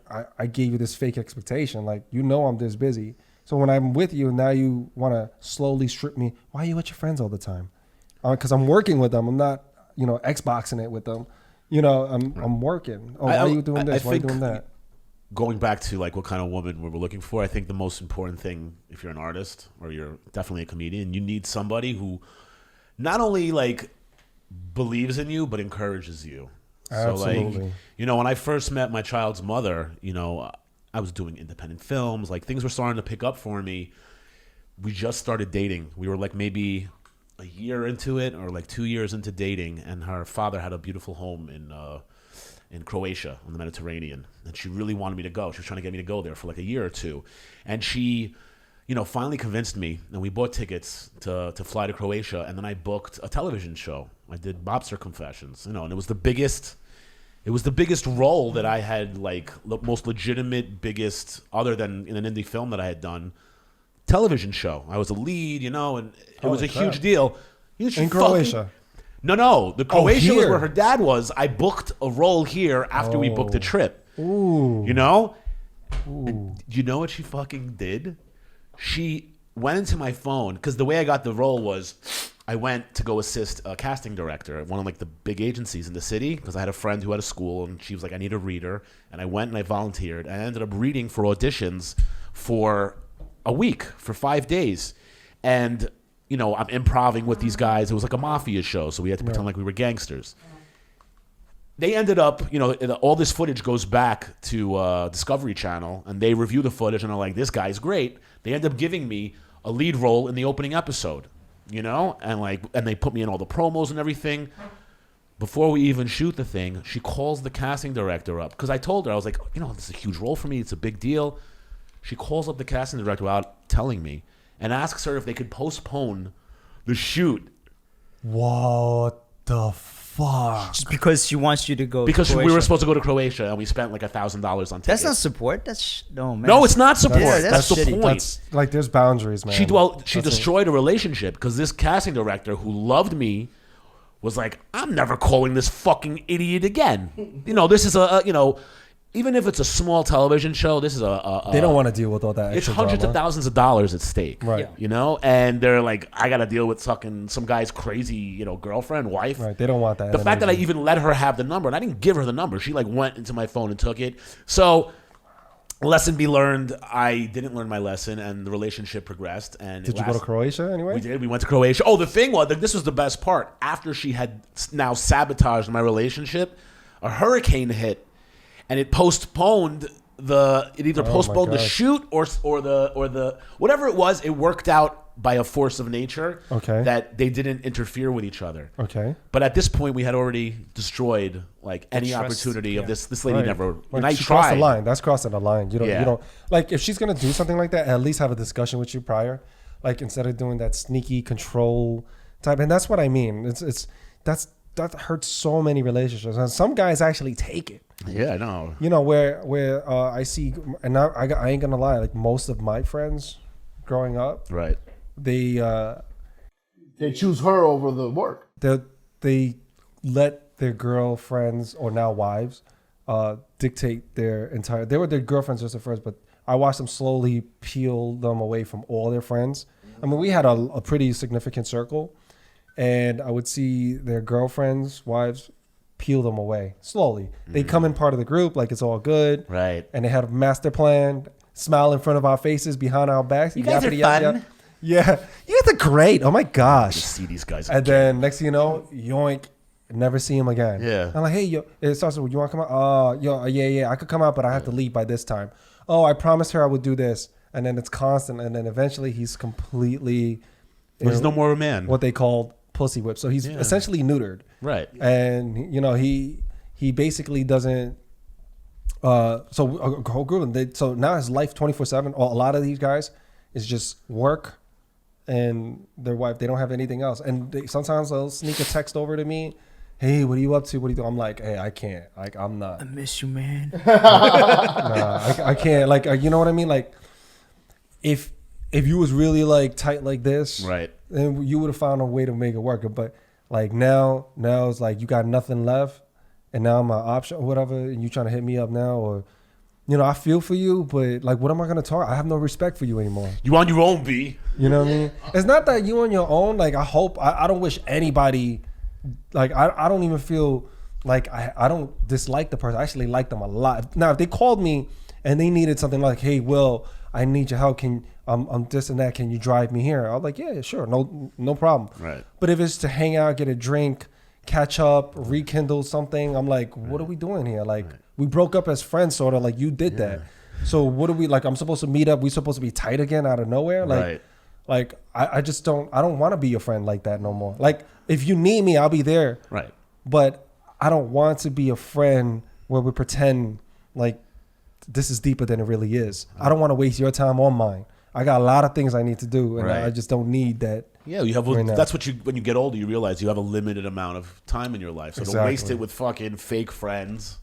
Speaker 2: gave you this fake expectation. Like, I'm this busy. So when I'm with you, now you want to slowly strip me. Why are you with your friends all the time? Because I'm working with them. I'm not, Xboxing it with them. I'm working. Why are you doing this? Why are you doing that?
Speaker 5: Going back to like what kind of woman we're looking for, I think the most important thing, if you're an artist or you're definitely a comedian, you need somebody who not only like believes in you, but encourages you.
Speaker 2: Absolutely.
Speaker 5: So like, when I first met my child's mother, I was doing independent films. Like things were starting to pick up for me. We just started dating. We were like maybe a year into it or like 2 years into dating. And her father had a beautiful home in Croatia on the Mediterranean. And she really wanted me to go. She was trying to get me to go there for like a year or two. And she, finally convinced me. And we bought tickets to fly to Croatia. And then I booked a television show. I did Mobster Confessions, and it was the biggest role that I had, like, most legitimate, biggest, other than in an indie film that I had done, television show. I was a lead, and it was a huge deal.
Speaker 2: In Croatia.
Speaker 5: No. The Croatia was where her dad was. I booked a role here after we booked the trip.
Speaker 2: Ooh.
Speaker 5: And you know what she fucking did? She went into my phone, because the way I got the role was I went to go assist a casting director at one of like the big agencies in the city, because I had a friend who had a school, and she was like, I need a reader. And I went and I volunteered. And I ended up reading for auditions for a week, for 5 days. And I'm improvising with these guys. It was like a mafia show, so we had to pretend like we were gangsters. They ended up, all this footage goes back to Discovery Channel, and they review the footage, and they're like, this guy's great. They end up giving me a lead role in the opening episode, and they put me in all the promos and everything. Before we even shoot the thing, she calls the casting director up, because I told her, I was like, this is a huge role for me. It's a big deal. She calls up the casting director without telling me, and asks her if they could postpone the shoot.
Speaker 2: What the fuck?
Speaker 3: Just because she wants you to go.
Speaker 5: Because
Speaker 3: to
Speaker 5: we were supposed to go to Croatia, and we spent like $1,000 on tickets.
Speaker 3: That's not support. That's no man.
Speaker 5: No, it's not support.
Speaker 3: That's
Speaker 5: the
Speaker 3: shitty.
Speaker 5: point.
Speaker 2: That's like, there's boundaries, man.
Speaker 5: She destroyed a relationship, because this casting director who loved me was like, I'm never calling this fucking idiot again. This is even if it's a small television show, this is
Speaker 2: they don't want to deal with all that.
Speaker 5: It's
Speaker 2: extra
Speaker 5: hundreds
Speaker 2: drama.
Speaker 5: of thousands of dollars at stake,
Speaker 2: Right?
Speaker 5: And they're like, I got to deal with fucking some guy's crazy, girlfriend, wife.
Speaker 2: Right? They don't want that.
Speaker 5: The fact that I
Speaker 2: energy.
Speaker 5: even let her have the number, and I didn't give her the number, she like went into my phone and took it. So, lesson be learned. I didn't learn my lesson, and the relationship progressed. And
Speaker 2: Did you go to Croatia anyway?
Speaker 5: We did. We went to Croatia. Oh, the thing was, this was the best part. After she had now sabotaged my relationship, a hurricane hit, and it postponed it either postponed the shoot or the whatever it was. It worked out by a force of nature.
Speaker 2: Okay.
Speaker 5: That they didn't interfere with each other.
Speaker 2: Okay.
Speaker 5: But at this point, we had already destroyed like any
Speaker 3: trust,
Speaker 5: opportunity of this lady
Speaker 2: Right.
Speaker 5: never.
Speaker 2: Like,
Speaker 5: And I
Speaker 2: she crossed
Speaker 5: tried.
Speaker 2: the line. That's crossing the line. You
Speaker 5: Yeah.
Speaker 2: don't like, if she's gonna do something like that, at least have a discussion with you prior. Like, instead of doing that sneaky control type. And that's what I mean. That hurts so many relationships. And some guys actually take it.
Speaker 5: Yeah, I know.
Speaker 2: Where I see, and I ain't gonna lie, like most of my friends growing up,
Speaker 5: Right.
Speaker 4: They choose her over the work.
Speaker 2: they let their girlfriends, or now wives, dictate their entire. They were their girlfriends just at first, but I watched them slowly peel them away from all their friends. I mean, we had a pretty significant circle, and I would see their girlfriends, wives, peel them away slowly. They come in part of the group, like it's all good,
Speaker 5: Right.
Speaker 2: and they had a master plan, smile in front of our faces, behind our backs.
Speaker 5: You guys are fun.
Speaker 2: Yeah, you guys are great. Oh my gosh.
Speaker 5: Just see these guys.
Speaker 2: And then next thing you know, yoink, never see him again.
Speaker 5: Yeah.
Speaker 2: I'm like, hey, yo, it starts with, you want to come out? Yeah, I could come out, but I have to leave by this time. Oh, I promised her I would do this. And then it's constant. And then eventually he's completely,
Speaker 5: He's no more of a man.
Speaker 2: what they called pussy whipped. So he's essentially neutered.
Speaker 5: Right.
Speaker 2: And, he basically doesn't, so a whole group, so now his life 24/7, a lot of these guys is just work and their wife. They don't have anything else. And sometimes they'll sneak a text over to me. Hey, what are you up to? What are you doing? I'm like, hey, I can't. Like, I'm not.
Speaker 3: I miss you, man.
Speaker 2: I can't. Like, you know what I mean? Like, if you was really like tight like this,
Speaker 5: Right.
Speaker 2: then you would have found a way to make it work. But like now it's like you got nothing left, and now I'm an option or whatever, and you trying to hit me up now, or I feel for you, but like, what am I gonna talk? I have no respect for you anymore.
Speaker 5: You on your own, B.
Speaker 2: You know what I mean? It's not that you on your own. Like, I don't wish anybody, like, I don't even feel like I don't dislike the person. I actually like them a lot. Now, if they called me and they needed something like, hey, Will, I need your help. I'm this and that. Can you drive me here? I'm like, yeah, sure. No problem.
Speaker 5: Right.
Speaker 2: But if it's to hang out, get a drink, catch up, rekindle something, I'm like, what are we doing here? Like, we broke up as friends, sort of, like, you did that. So what are we, like, I'm supposed to meet up, we supposed to be tight again out of nowhere? Like,
Speaker 5: Right.
Speaker 2: like I just don't want to be your friend like that no more. Like, if you need me, I'll be there.
Speaker 5: Right.
Speaker 2: But I don't want to be a friend where we pretend like this is deeper than it really is. I don't want to waste your time or mine. I got a lot of things I need to do, and
Speaker 5: Right.
Speaker 2: I just don't need that.
Speaker 5: Yeah, you have.
Speaker 2: Right now.
Speaker 5: That's what when you get older, you realize you have a limited amount of time in your life. So to waste
Speaker 2: Exactly.
Speaker 5: it with fucking fake friends,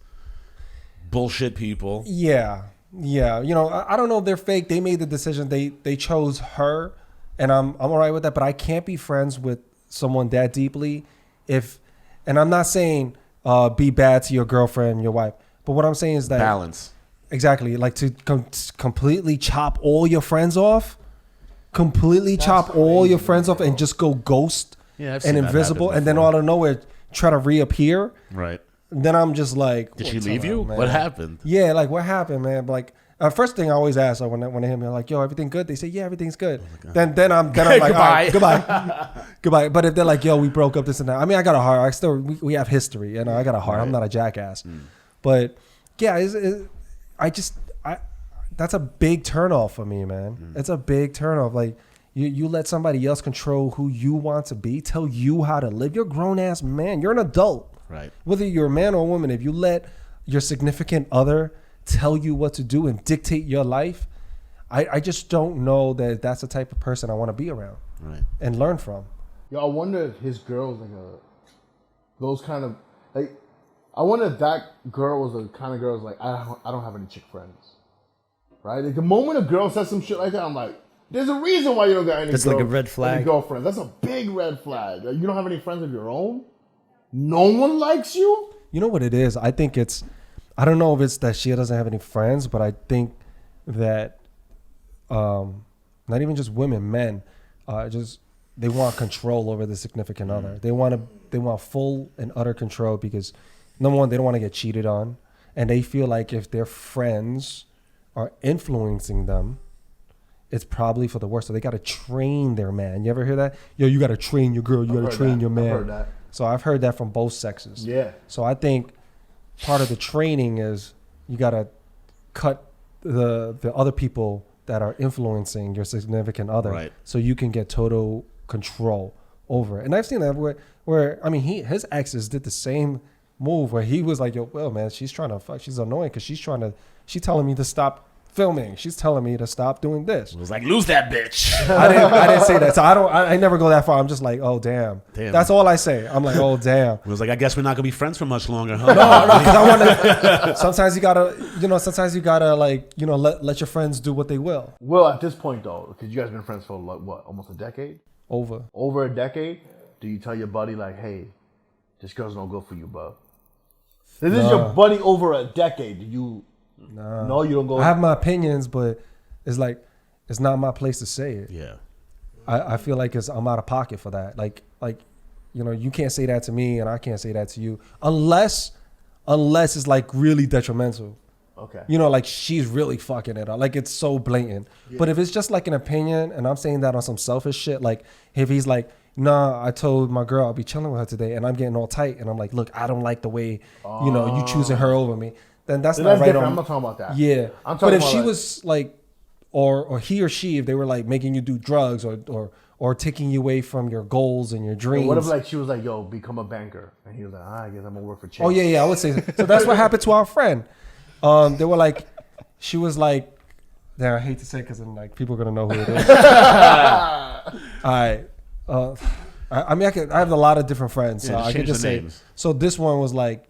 Speaker 5: bullshit people.
Speaker 2: Yeah. Yeah, I don't know if they're fake. They made the decision. They chose her, and I'm all right with that. But I can't be friends with someone that deeply and I'm not saying be bad to your girlfriend, your wife. But what I'm saying is that
Speaker 5: balance.
Speaker 2: Exactly, like to completely chop all your friends off, all your friends off, and just go ghost
Speaker 5: and
Speaker 2: invisible, and then out of nowhere try to reappear.
Speaker 5: Right.
Speaker 2: Then I'm just like,
Speaker 5: did she leave you?
Speaker 2: Man?
Speaker 5: What happened?
Speaker 2: Yeah, like what happened, man? Like first thing I always ask when they hear me, like, yo, everything good? They say, yeah, everything's good. Oh then I'm like,
Speaker 5: goodbye.
Speaker 2: All right, goodbye. But if they're like, yo, we broke up, this and that. I mean, I got a heart. We have history, I got a heart. Right. I'm not a jackass. But yeah, that's a big turnoff for me, man. It's a big turnoff. Like you let somebody else control who you want to be, tell you how to live. You're a grown ass man. You're an adult.
Speaker 5: Right.
Speaker 2: Whether you're a man or a woman, if you let your significant other tell you what to do and dictate your life, I just don't know that that's the type of person I want to be around.
Speaker 5: Right.
Speaker 2: And learn from.
Speaker 4: Yo, I wonder if his girl's like those kind of like. I wonder if that girl was the kind of girl who's like, I don't have any chick friends, right? Like the moment a girl says some shit like that, I'm like, there's a reason why you don't got any.
Speaker 3: That's like a red flag.
Speaker 4: Any girlfriends. That's a big red flag. Like, you don't have any friends of your own. No one likes you.
Speaker 2: You know what it is? I think it's. I don't know if it's that she doesn't have any friends, but I think that, not even just women, men, they want control over the significant other. They want full and utter control because. Number one, they don't want to get cheated on. And they feel like if their friends are influencing them, it's probably for the worst. So they got to train their man. You ever hear that? Yo, you got to train your girl. You got to train your man.
Speaker 4: I've heard that.
Speaker 2: So I've heard that from both sexes.
Speaker 4: Yeah.
Speaker 2: So I think part of the training is you got to cut the other people that are influencing your significant other.
Speaker 5: Right.
Speaker 2: So you can get total control over it. And I've seen that where I mean, his exes did the same move where he was like, yo, well, man, she's trying to fuck. She's annoying because she's telling me to stop filming. She's telling me to stop doing this.
Speaker 5: It was like, lose that bitch.
Speaker 2: I didn't say that. So I never go that far. I'm just like, oh, damn. That's all I say. I'm like, oh, damn.
Speaker 5: It was like, I guess we're not going to be friends for much longer, huh?
Speaker 2: No, because I want to, sometimes you got to like, let your friends do what they will.
Speaker 4: Well, at this point though, because you guys been friends for like, what, almost a decade? Over a decade? Do you tell your buddy like, hey, this girl's no good for you, bro? This is your buddy over a decade. You don't go.
Speaker 2: I have my opinions, but it's like it's not my place to say it.
Speaker 5: Yeah,
Speaker 2: I feel like I'm out of pocket for that. Like you can't say that to me, and I can't say that to you unless it's like really detrimental.
Speaker 4: Okay.
Speaker 2: Like she's really fucking it up. Like it's so blatant. Yeah. But if it's just like an opinion, and I'm saying that on some selfish shit, like if he's like, nah, I told my girl I'll be chilling with her today, and I'm getting all tight, and I'm like, look, I don't like the way, you choosing her over me. Then that's not right.
Speaker 4: I'm not talking about that.
Speaker 2: Yeah. But if she was like, or he or she, if they were like making you do drugs or taking you away from your goals and your dreams.
Speaker 4: What if like she was like, yo, become a banker, and he was like, I guess I'm gonna work for Chase.
Speaker 2: Oh yeah, I would say so. That's what happened to our friend. They were like, she was like, damn, I hate to say because then like people are gonna know who it is. All right. I mean, I have a lot of different friends, so I could just say. Names. So this one was like,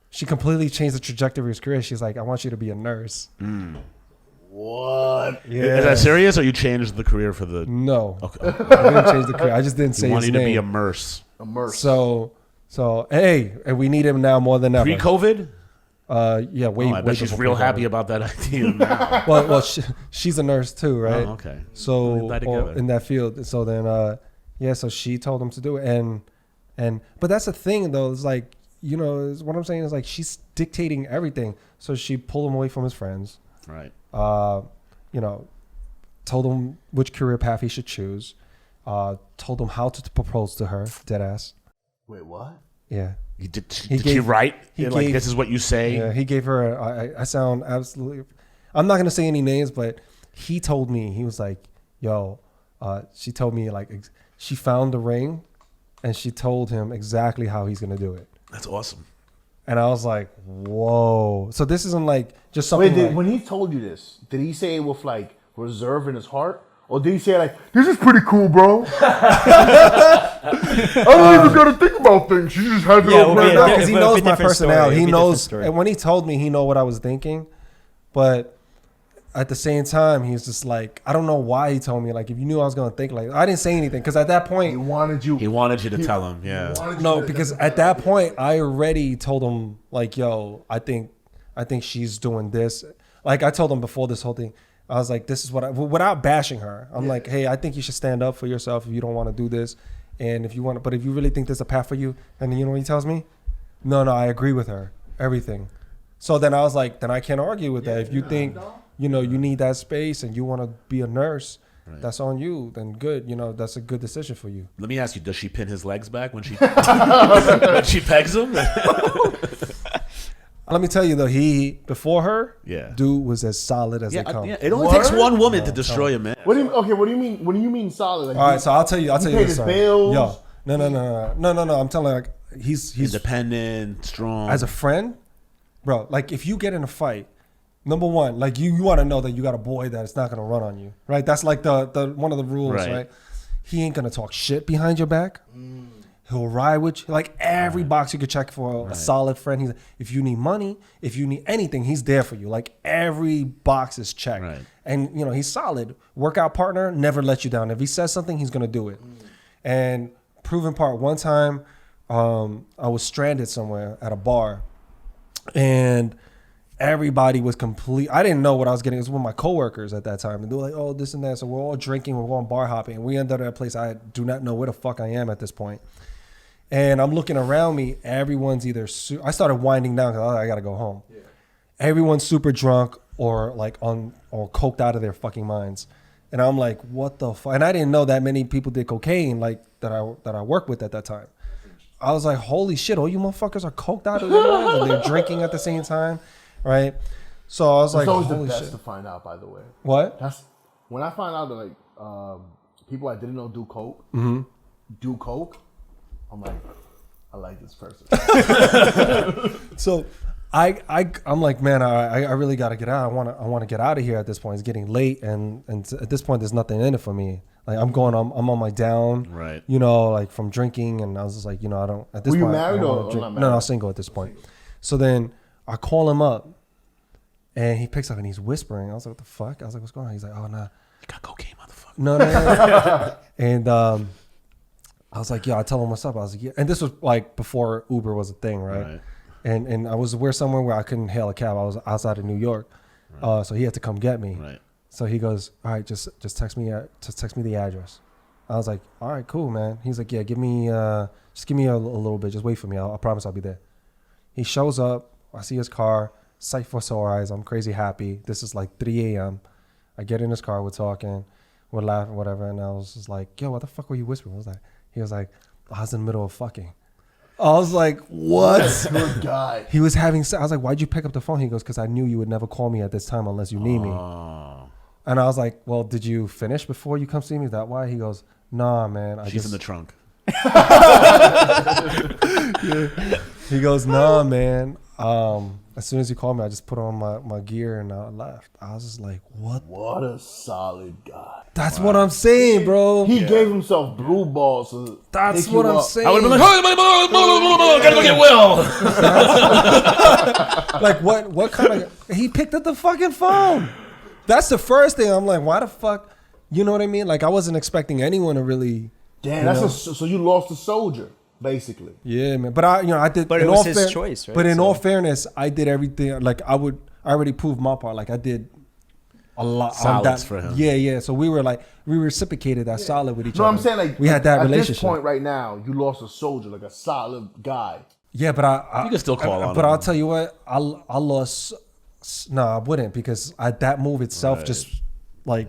Speaker 2: she completely changed the trajectory of his career. She's like, I want you to be a nurse.
Speaker 4: What?
Speaker 2: Yeah.
Speaker 5: Is that serious, or you changed the career for the?
Speaker 2: No.
Speaker 5: Okay.
Speaker 2: I didn't change the career. I just didn't say his name.
Speaker 5: You wanted to be a nurse.
Speaker 4: A nurse.
Speaker 2: So hey, and we need him now more than ever.
Speaker 5: Pre-COVID?
Speaker 2: Yeah, way.
Speaker 5: I bet she's real happy about that idea now.
Speaker 2: well, she's a nurse too, right?
Speaker 5: Oh, okay.
Speaker 2: So in that field. So then, so she told him to do it, but that's the thing though. It's like, what I'm saying is like she's dictating everything. So she pulled him away from his friends.
Speaker 5: Right.
Speaker 2: Told him which career path he should choose. Told him how to propose to her. Dead ass.
Speaker 4: Wait, what?
Speaker 2: Yeah.
Speaker 5: Did she write? Like, this is what you say?
Speaker 2: Yeah, he gave her I sound absolutely... I'm not going to say any names, but he told me, he was like, yo, she told me, like, she found the ring, and she told him exactly how he's going to do it.
Speaker 5: That's awesome.
Speaker 2: And I was like, whoa. So this isn't, like, just something
Speaker 4: Wait, when he told you this, did he say it with, like, reserve in his heart? Or did he say, like, this is pretty cool, bro? I don't even got to think about things. She just has it all planned out.
Speaker 2: Because he knows my personality. He knows, and when he told me, he know what I was thinking. But at the same time, he's just like, I don't know why he told me. Like, if you knew I was gonna think, like, I didn't say anything because at that point
Speaker 4: He wanted you
Speaker 5: to tell him. Yeah.
Speaker 2: No, because at that point I already told him, like, yo, I think she's doing this. Like, I told him before this whole thing, I was like, this is what without bashing her. I'm like, hey, I think you should stand up for yourself if you don't want to do this, and if you want to, but if you really think there's a path for you, and then you know what he tells me? No, I agree with her, everything. So then I was like, then I can't argue with that. If you think, you know, you need that space and you want to be a nurse, that's on you. Then good, you know, that's a good decision for you.
Speaker 5: Let me ask you: does she pin his legs back when she when she pegs him?
Speaker 2: Let me tell you though, before her,
Speaker 5: Yeah.
Speaker 2: dude was as solid as they come.
Speaker 5: It only takes one woman to destroy a man.
Speaker 4: What do you mean? What do you mean solid? Like,
Speaker 2: All right, so I'll tell you
Speaker 4: paid
Speaker 2: this.
Speaker 4: his
Speaker 2: Sorry.
Speaker 4: bills?
Speaker 2: Yo, no. I'm telling you, like, he's
Speaker 5: Independent, strong.
Speaker 2: as a friend, bro. Like, if you get in a fight, number one, like you want to know that you got a boy that's not gonna run on you, right? That's like the one of the rules, right? He ain't gonna talk shit behind your back. He'll ride with you. Like, every box you could check for a solid friend. He's, if you need money, if you need anything, he's there for you. Like, every box is checked.
Speaker 5: Right.
Speaker 2: And, you know, he's solid. Workout partner, never let you down. If he says something, he's going to do it. And proven part, one time I was stranded somewhere at a bar. And everybody was complete. I didn't know what I was getting. It was with my coworkers at that time. And they were like, oh, this and that. So we're all drinking. We're going bar hopping. And we ended up at a place I do not know where the fuck I am at this point. And I'm looking around me. Everyone's either I started winding down because I got to go home. Yeah. Everyone's super drunk or like or coked out of their fucking minds. And I'm like, what the fuck? And I didn't know that many people did cocaine like that I worked with at that time. I was like, holy shit, all you motherfuckers are coked out of their minds and they're drinking at the same time, right? So I was like,
Speaker 4: always
Speaker 2: holy
Speaker 4: the best
Speaker 2: shit.
Speaker 4: to find out, by the way.
Speaker 2: What?
Speaker 4: That's when I find out that like people I didn't know do coke. Do coke. I'm like, I like this person.
Speaker 2: So I'm like, man, I really got to get out. I want to get out of here at this point. It's getting late, and at this point, there's nothing in it for me. Like, I'm on my down,
Speaker 5: right?
Speaker 2: You know, like from drinking, and I was just like, you know, I don't. At this
Speaker 4: Were
Speaker 2: point,
Speaker 4: you married or not married?
Speaker 2: No, I was single at this point. So then I call him up, and he picks up and he's whispering. I was like, what the fuck? I was like, what's going on? He's like, oh, nah.
Speaker 5: You got cocaine, motherfucker.
Speaker 2: No. And I was like, yo, I tell him what's up. I was like, yeah. And this was like before Uber was a thing, right? And I was somewhere where I couldn't hail a cab. I was outside of New York, so he had to come get me.
Speaker 5: Right.
Speaker 2: So he goes, all right, just text me the address. I was like, all right, cool, man. He's like, yeah, just give me a little bit. Just wait for me. I promise I'll be there. He shows up. I see his car. Sight for sore eyes. I'm crazy happy. This is like 3 a.m. I get in his car. We're talking. We're laughing, whatever. And I was just like, yo, what the fuck were you whispering? He was like, I was in the middle of fucking. I was like, what?
Speaker 4: Good guy.
Speaker 2: He was having sex. I was like, why'd you pick up the phone? He goes, because I knew you would never call me at this time unless you need me. And I was like, well, did you finish before you come see me? Is that why? He goes, nah, man.
Speaker 5: She's in the trunk.
Speaker 2: He goes, nah, man. As soon as he called me, I just put on my gear and I left. I was just like, what?
Speaker 4: What a solid guy.
Speaker 2: That's what I'm saying, bro.
Speaker 4: He gave himself blue balls. To
Speaker 2: That's
Speaker 4: pick
Speaker 2: what
Speaker 4: you
Speaker 2: I'm
Speaker 4: up.
Speaker 2: saying.
Speaker 5: I would have been like, gotta go get Will.
Speaker 2: Like, what kind of... He picked up the fucking phone. That's the first thing. I'm like, why the fuck? You know what I mean? Like, I wasn't expecting anyone to really...
Speaker 4: Damn, so you lost a soldier, basically.
Speaker 2: Yeah, man. But I did...
Speaker 3: But it was his choice, right?
Speaker 2: But in all fairness, I did everything. Like, I already proved my part. Like, I did a lot.
Speaker 5: Solids for him.
Speaker 2: Yeah. So we reciprocated that solid with each other.
Speaker 4: No, I'm saying, like,
Speaker 2: we had that
Speaker 4: at
Speaker 2: relationship.
Speaker 4: this point right now, you lost a soldier, like a solid guy.
Speaker 2: Yeah, but I
Speaker 5: You can still call on
Speaker 2: But
Speaker 5: him.
Speaker 2: I'll tell you what, I lost... No, I wouldn't, because that move itself just, like...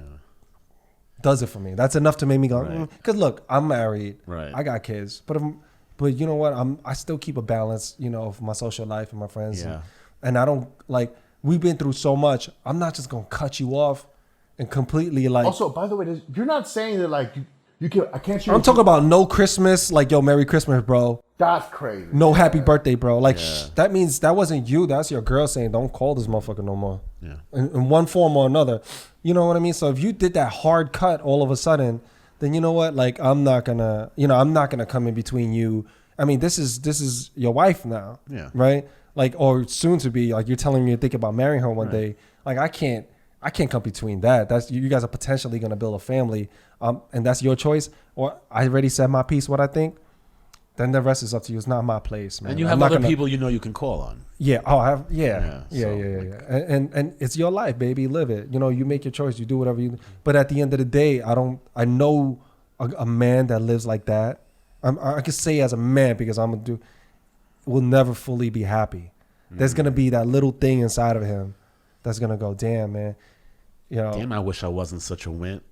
Speaker 2: does it for me. That's enough to make me go. Because look, I'm married.
Speaker 5: Right.
Speaker 2: I got kids. But you know what? I still keep a balance, you know, of my social life and my friends.
Speaker 5: Yeah.
Speaker 2: And I don't like. We've been through so much. I'm not just gonna cut you off and completely like.
Speaker 4: Also, by the way, you're not saying that like you can. I can't.
Speaker 2: I'm talking about no Christmas. Like, yo, Merry Christmas, bro.
Speaker 4: That's crazy.
Speaker 2: No happy birthday, bro. Like, that means that wasn't you. That's your girl saying, don't call this motherfucker no more.
Speaker 5: Yeah.
Speaker 2: In one form or another. You know what I mean? So if you did that hard cut all of a sudden, then you know what? Like, I'm not gonna come in between you. I mean, this is your wife now.
Speaker 5: Yeah.
Speaker 2: Right? like, or soon to be, like, you're telling me you're thinking about marrying her one day. Like, I can't come between that. That's, you guys are potentially going to build a family, and that's your choice. Or I already said my piece, what I think. Then the rest is up to you. It's not my place, man.
Speaker 5: And you have other people you know you can call on.
Speaker 2: Yeah. Oh, I have.
Speaker 5: Yeah.
Speaker 2: Yeah. And it's your life, baby. Live it. You know, you make your choice. You do whatever you. But at the end of the day, I know a man that lives like that. I can say as a man, because I'm gonna will never fully be happy. There's gonna be that little thing inside of him that's gonna go, damn, man. You know,
Speaker 5: damn, I wish I wasn't such a wimp.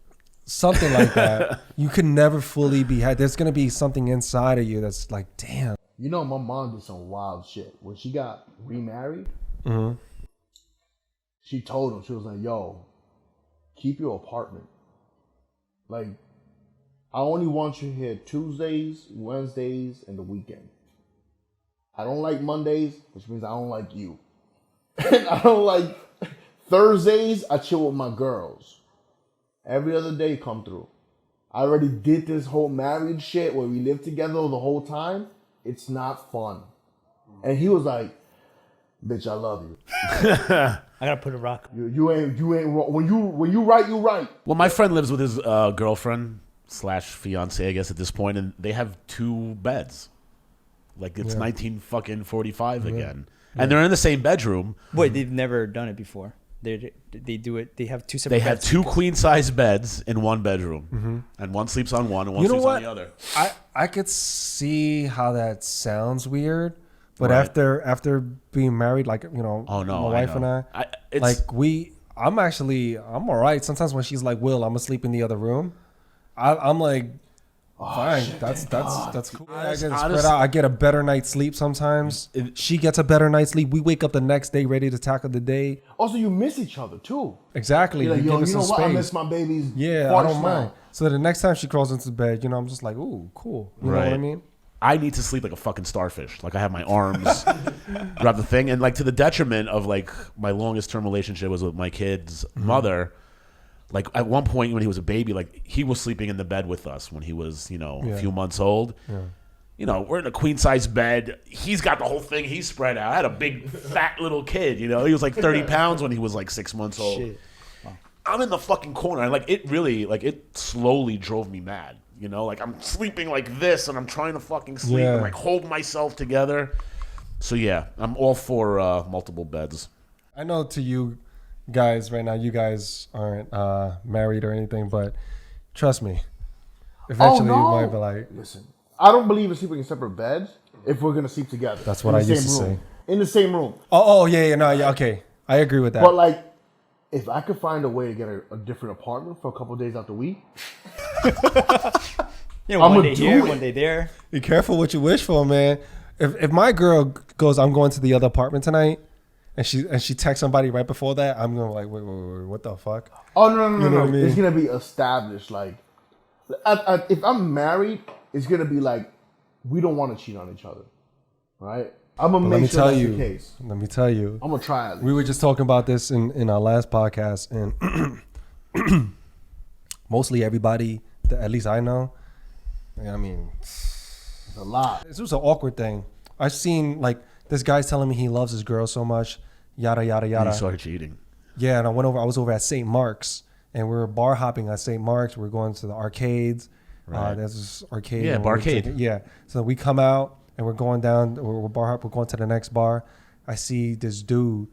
Speaker 2: Something like that. You can never fully be happy. There's gonna be something inside of you that's like, damn.
Speaker 4: You know, my mom did some wild shit. When she got remarried, she told him, she was like, yo, keep your apartment. Like, I only want you here Tuesdays, Wednesdays, and the weekend. I don't like Mondays, which means I don't like you. And I don't like Thursdays, I chill with my girls. Every other day come through. I already did this whole married shit where we lived together the whole time. It's not fun. And he was like, bitch, I love you.
Speaker 3: I gotta put a rock.
Speaker 4: You ain't wrong. When you right, you right.
Speaker 5: Well, my friend lives with his girlfriend / fiance, I guess, at this point, and they have 2 beds. Like, it's 1945 again. And they're in the same bedroom.
Speaker 3: Wait, they've never done it before. They do it. They have 2 separate.
Speaker 5: They have
Speaker 3: beds.
Speaker 5: 2 queen size beds in one bedroom, and one sleeps on one and one sleeps on the other.
Speaker 2: I could see how that sounds weird, but after being married, like, you know, my wife and I I'm all right. Sometimes when she's like, Will, I'm gonna sleep in the other room, I'm like, fine, shit, that's cool. I get spread out. I get a better night's sleep sometimes. She gets a better night's sleep. We wake up the next day ready to tackle the day.
Speaker 4: Also, you miss each other too.
Speaker 2: Exactly.
Speaker 4: You're like,
Speaker 2: you
Speaker 4: yo,
Speaker 2: give
Speaker 4: you know what?
Speaker 2: space.
Speaker 4: I miss my baby's.
Speaker 2: Yeah, I don't mind. So the next time she crawls into bed, you know, I'm just like, ooh, cool. You know what I mean?
Speaker 5: I need to sleep like a fucking starfish. Like, I have my arms around the thing, and like, to the detriment of, like, my longest term relationship was with my kid's mother. Like, at one point when he was a baby, like, he was sleeping in the bed with us when he was, you know, a few months old. Yeah. You know, we're in a queen size bed. He's got the whole thing. He's spread out. I had a big fat little kid. You know, he was like 30 pounds when he was like 6 months old. Shit. Wow. I'm in the fucking corner, and like, it really, like, it slowly drove me mad. You know, like, I'm sleeping like this, and I'm trying to fucking sleep and like hold myself together. So yeah, I'm all for multiple beds.
Speaker 2: I know to you guys right now, you guys aren't married or anything, but trust me, eventually you might be like,
Speaker 4: listen, I don't believe in sleeping in separate beds if we're gonna sleep together.
Speaker 2: That's what I used to say.
Speaker 4: In the same room.
Speaker 2: Okay, I agree with that.
Speaker 4: But like, if I could find a way to get a different apartment for a couple of days out the week,
Speaker 3: you know, one day here, one day there.
Speaker 2: Be careful what you wish for, man. If my girl goes, I'm going to the other apartment tonight, and she texts somebody right before that, I'm going like, wait, what the fuck?
Speaker 4: Oh no,
Speaker 2: what I mean?
Speaker 4: It's gonna be established. Like, if I'm married, it's gonna be like, we don't want to cheat on each other, right? I'm gonna make sure that's the case.
Speaker 2: Let me tell you.
Speaker 4: I'm gonna try it.
Speaker 2: We were just talking about this in our last podcast, and mostly everybody that at least I know, I mean,
Speaker 4: it's a lot.
Speaker 2: This was an awkward thing. I've seen, like, this guy's telling me he loves his girl so much, yada yada yada.
Speaker 5: He started cheating.
Speaker 2: Yeah, and I was over at St. Mark's, and we were bar hopping at St. Mark's. We were going to the arcades. Right. There's this arcade.
Speaker 5: Yeah, barcade.
Speaker 2: Yeah. So we come out and we're going down. We're bar hop. We're going to the next bar. I see this dude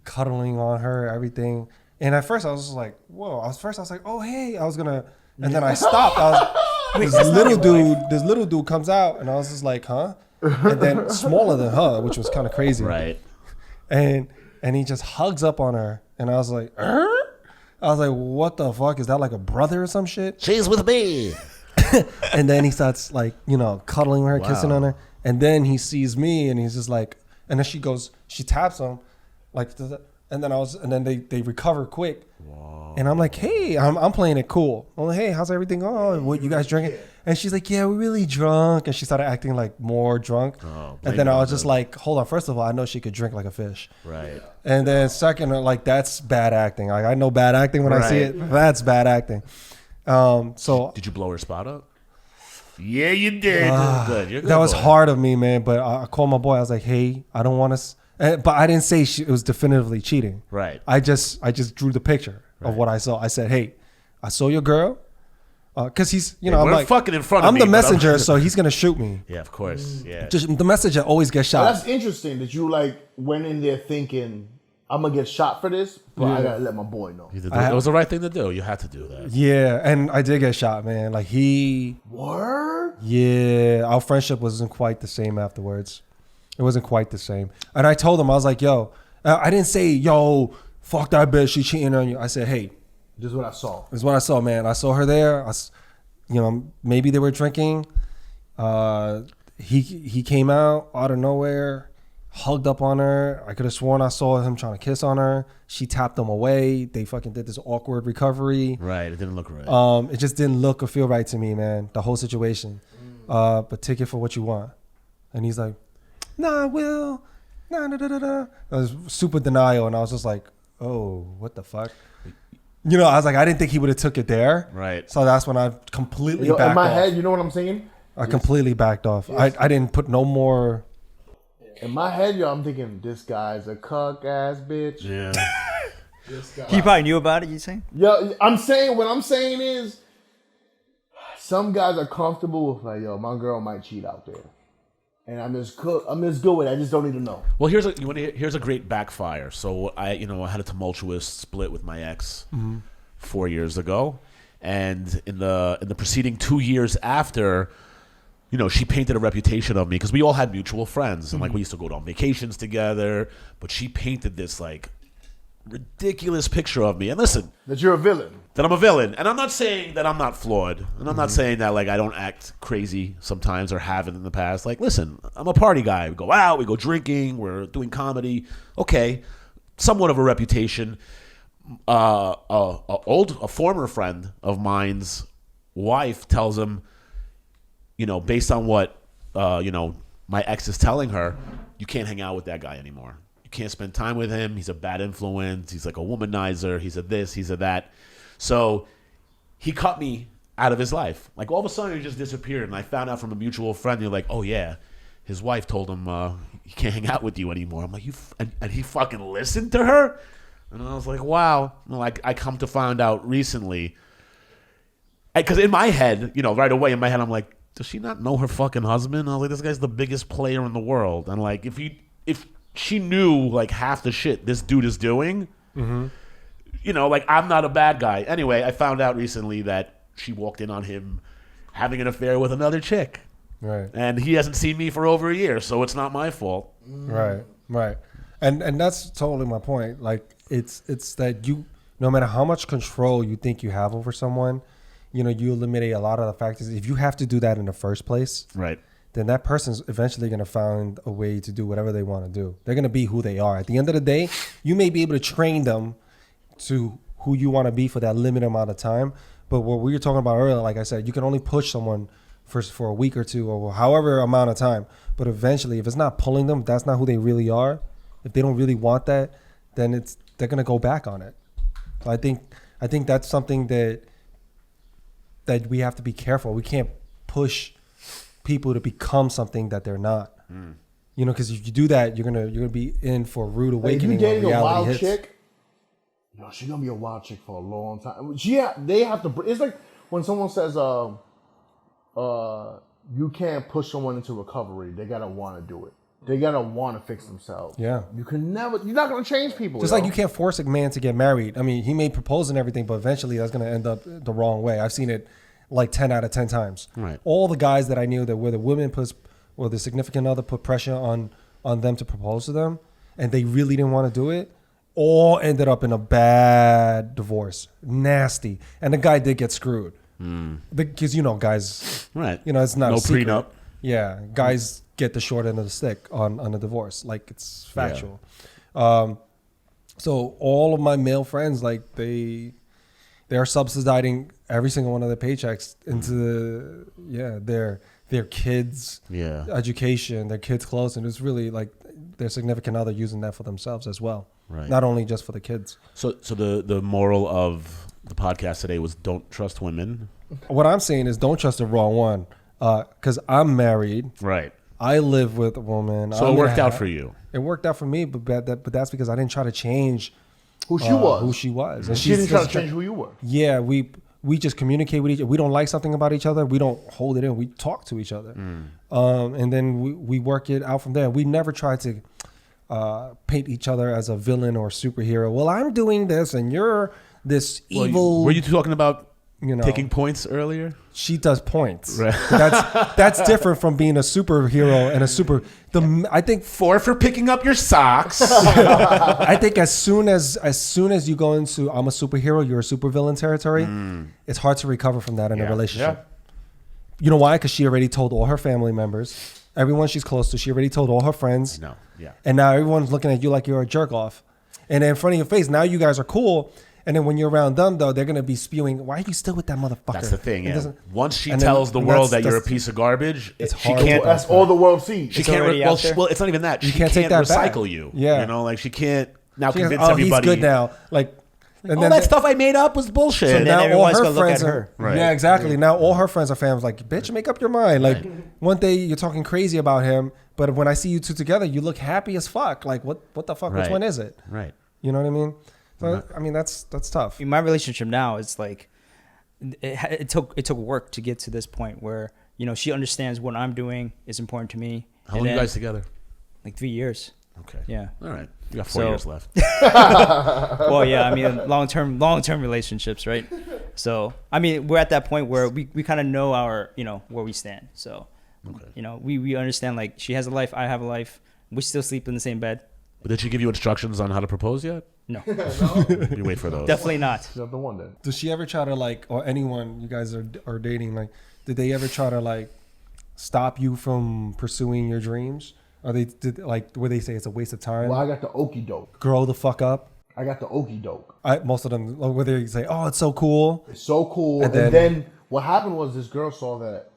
Speaker 2: cuddling on her, everything. And at first I was just like, whoa. I was like, oh hey. I was gonna, and then I stopped. This little dude comes out, and I was just like, huh? And then smaller than her, which was kind of crazy.
Speaker 5: Right.
Speaker 2: And he just hugs up on her, and I was like, I was like, what the fuck? Is that like a brother or some shit?
Speaker 5: She's with me.
Speaker 2: And then he starts, like, you know, cuddling with her, kissing on her. And then he sees me, and he's just like, and then she taps him, like, and then they recover quick. Whoa. And I'm like, hey, I'm playing it cool. I'm like, hey, how's everything going? What, you guys drinking? And she's like, yeah, we're really drunk. And she started acting like more drunk. Oh, and then I was just like, hold on. First of all, I know she could drink like a fish.
Speaker 5: Right.
Speaker 2: And then second, like, that's bad acting. Like, I know bad acting when I see it. That's bad acting. So
Speaker 5: did you blow her spot up? Yeah, you did. Good. You're good.
Speaker 2: That was
Speaker 5: boy.
Speaker 2: hard of me, man. But I called my boy. I was like, hey, I don't want to. But I didn't say it was definitively cheating.
Speaker 5: Right.
Speaker 2: I just drew the picture of what I saw. I said, hey, I saw your girl. Because he's, I'm like,
Speaker 5: fucking in front of
Speaker 2: I'm
Speaker 5: me,
Speaker 2: the messenger, so he's going to shoot me.
Speaker 5: Yeah, of course. Yeah.
Speaker 2: Just the messenger always gets shot.
Speaker 4: That's interesting that you went in there thinking, I'm going to get shot for this, but I got to let my boy know.
Speaker 5: It was the right thing to do. You had to do that.
Speaker 2: Yeah, and I did get shot, man. Like
Speaker 4: Word?
Speaker 2: Yeah, our friendship wasn't quite the same afterwards. It wasn't quite the same. And I told him, I was like, yo, I didn't say, yo, fuck that bitch, she cheating on you. I said, hey.
Speaker 4: This is what I saw.
Speaker 2: This is what I saw, man. I saw her there. Maybe they were drinking. He came out of nowhere, hugged up on her. I could have sworn I saw him trying to kiss on her. She tapped him away. They fucking did this awkward recovery.
Speaker 5: Right. It didn't look right.
Speaker 2: It just didn't look or feel right to me, man. The whole situation. But take it for what you want. And he's like, nah, I will. Nah, da, da, da, da. I was super denial, and I was just like, oh, what the fuck? I was like, I didn't think he would have took it there.
Speaker 5: Right.
Speaker 2: So that's when I completely backed off.
Speaker 4: In my head, you know what I'm saying?
Speaker 2: I completely backed off. Yes. I didn't put no more.
Speaker 4: In my head, I'm thinking, this guy's a cuck ass bitch.
Speaker 5: Yeah.
Speaker 4: This guy.
Speaker 3: He probably knew about it, you saying?
Speaker 4: Yeah, what I'm saying is, some guys are comfortable with like, yo, my girl might cheat out there. And I'm just good with it. I just don't need to know.
Speaker 5: Well, here's a great backfire. So I had a tumultuous split with my ex 4 years ago, and in the preceding 2 years after, she painted a reputation of me because we all had mutual friends, and we used to go on vacations together. But she painted this ridiculous picture of me. And listen,
Speaker 4: that you're a villain.
Speaker 5: That I'm a villain. And I'm not saying that I'm not flawed. And I'm not saying that I don't act crazy sometimes or haven't in the past. Listen, I'm a party guy. We go out, we go drinking, we're doing comedy. Okay. Somewhat of a reputation. A former friend of mine's wife tells him, based on what my ex is telling her, you can't hang out with that guy anymore. Can't spend time with him. He's a bad influence. He's like a womanizer. He's a this, he's a that. So he cut me out of his life. All of a sudden he just disappeared. And I found out from a mutual friend, you're like, oh yeah, his wife told him he can't hang out with you anymore. I'm like, and he fucking listened to her? And I was like, wow. I come to find out recently. Because in my head, right away in my head, I'm like, does she not know her fucking husband? I was like, this guy's the biggest player in the world. And if she knew half the shit this dude is doing, I'm not a bad guy. Anyway, I found out recently that she walked in on him having an affair with another chick.
Speaker 2: Right.
Speaker 5: And he hasn't seen me for over a year, so it's not my fault.
Speaker 2: Right. And that's totally my point. It's that you, no matter how much control you think you have over someone, you eliminate a lot of the factors. If you have to do that in the first place.
Speaker 5: Right.
Speaker 2: Then that person's eventually going to find a way to do whatever they want to do. They're going to be who they are. At the end of the day, you may be able to train them to who you want to be for that limited amount of time. But what we were talking about earlier, like I said, you can only push someone for a week or two or however amount of time. But eventually, if it's not pulling them, if that's not who they really are, if they don't really want that, then they're going to go back on it. So I think that's something that we have to be careful. We can't push people to become something that they're not. Because if you do that, you're gonna be in for a rude awakening.
Speaker 4: If you're dating a wild
Speaker 2: hits.
Speaker 4: chick, she's gonna be a wild chick for a long time. Yeah, they have to. It's like when someone says, you can't push someone into recovery. They gotta want to do it. They gotta want to fix themselves.
Speaker 2: Yeah,
Speaker 4: you're not gonna change people.
Speaker 2: Just like you can't force a man to get married. I mean, he may propose and everything, but eventually that's gonna end up the wrong way. I've seen it 10 out of 10 times.
Speaker 5: Right.
Speaker 2: All the guys that I knew that where the women or the significant other put pressure on them to propose to them, and they really didn't want to do it, all ended up in a bad divorce, nasty. And the guy did get screwed because guys,
Speaker 5: right?
Speaker 2: It's not
Speaker 5: no
Speaker 2: a secret.
Speaker 5: prenup.
Speaker 2: Yeah, guys get the short end of the stick on a divorce, it's factual. Yeah. So all of my male friends, they're subsidizing every single one of their paychecks into their kids' education, their kids' clothes, and it's really their significant other using that for themselves as well,
Speaker 5: right? Not
Speaker 2: only just for the kids.
Speaker 5: So the moral of the podcast today was don't trust women.
Speaker 2: What I'm saying is don't trust the wrong one. because I'm married.
Speaker 5: Right.
Speaker 2: I live with a woman.
Speaker 5: So it worked out for you.
Speaker 2: It worked out for me, but that's because I didn't try to change
Speaker 4: Who she was.
Speaker 2: Who she was. And
Speaker 4: She didn't try to change who you were.
Speaker 2: Yeah, we just communicate with each other. We don't like something about each other. We don't hold it in. We talk to each other. And then we work it out from there. We never try to paint each other as a villain or superhero. Well, I'm doing this and you're this evil.
Speaker 5: Were you talking about taking
Speaker 2: know,
Speaker 5: points earlier?
Speaker 2: She does points.
Speaker 5: Right.
Speaker 2: That's different from being a superhero and a super. I think
Speaker 5: 4 for picking up your socks.
Speaker 2: I think as soon as you go into I'm a superhero, you're a supervillain territory. It's hard to recover from that in a relationship.
Speaker 5: Yeah.
Speaker 2: You know why? Because she already told all her family members, everyone she's close to. She already told all her friends.
Speaker 5: No. Yeah.
Speaker 2: And now everyone's looking at you like you're a jerk off. And in front of your face, now you guys are cool. And then when you're around them, though, they're going to be spewing, why are you still with that motherfucker?
Speaker 5: That's the thing, yeah. Once she
Speaker 2: and
Speaker 5: tells
Speaker 2: then-
Speaker 5: the world
Speaker 2: that's-
Speaker 5: that you're a piece of garbage,
Speaker 2: it's
Speaker 5: she
Speaker 2: hard.
Speaker 5: can't.
Speaker 4: That's all the world sees.
Speaker 5: She
Speaker 3: It's
Speaker 5: can't.
Speaker 3: already out there?
Speaker 5: Well, it's not even that. She
Speaker 2: can't
Speaker 5: can't
Speaker 2: take that back.
Speaker 5: recycle you.
Speaker 2: Yeah.
Speaker 5: You know, like she can't now
Speaker 2: She goes,
Speaker 5: convince
Speaker 2: oh,
Speaker 5: everybody.
Speaker 2: he's good now. Like, and
Speaker 5: All
Speaker 2: then
Speaker 5: that stuff I made up was bullshit.
Speaker 3: So then
Speaker 2: now all
Speaker 3: everyone's
Speaker 2: her
Speaker 3: gonna look
Speaker 2: friends
Speaker 3: at
Speaker 2: are,
Speaker 3: her.
Speaker 5: Right.
Speaker 2: Yeah, exactly. Now all her friends are fans like, bitch, make up your mind. Like one day you're talking crazy about him, but when I see you two together, you look happy as fuck. Like what the fuck? Which
Speaker 5: Right.
Speaker 2: one is it?
Speaker 5: Right.
Speaker 2: You know what I mean? So I mean that's tough.
Speaker 3: In my relationship now, it's like it took work to get to this point where she understands what I'm doing is important to me.
Speaker 5: How long are you guys together?
Speaker 3: Like 3 years.
Speaker 5: Okay.
Speaker 3: Yeah.
Speaker 5: All right. You got 4 years left.
Speaker 3: Well, yeah. I mean, long term relationships, right? So I mean, we're at that point where we kind of know our where we stand. So we understand like she has a life, I have a life. We still sleep in the same bed.
Speaker 5: But did she give you instructions on how to propose yet?
Speaker 3: No,
Speaker 5: You wait for those.
Speaker 3: definitely not.
Speaker 4: She's not the one then.
Speaker 2: Does she ever try to like, or anyone you guys are dating, like, did they ever try to like stop you from pursuing your dreams? Or where they say it's a waste of time?
Speaker 4: Well, I got the okie doke.
Speaker 2: Grow the fuck up.
Speaker 4: I got the okie doke.
Speaker 2: Most of them, where they say, oh, it's so cool.
Speaker 4: It's so cool.
Speaker 2: And
Speaker 4: And
Speaker 2: then-
Speaker 4: then what happened was this girl saw that.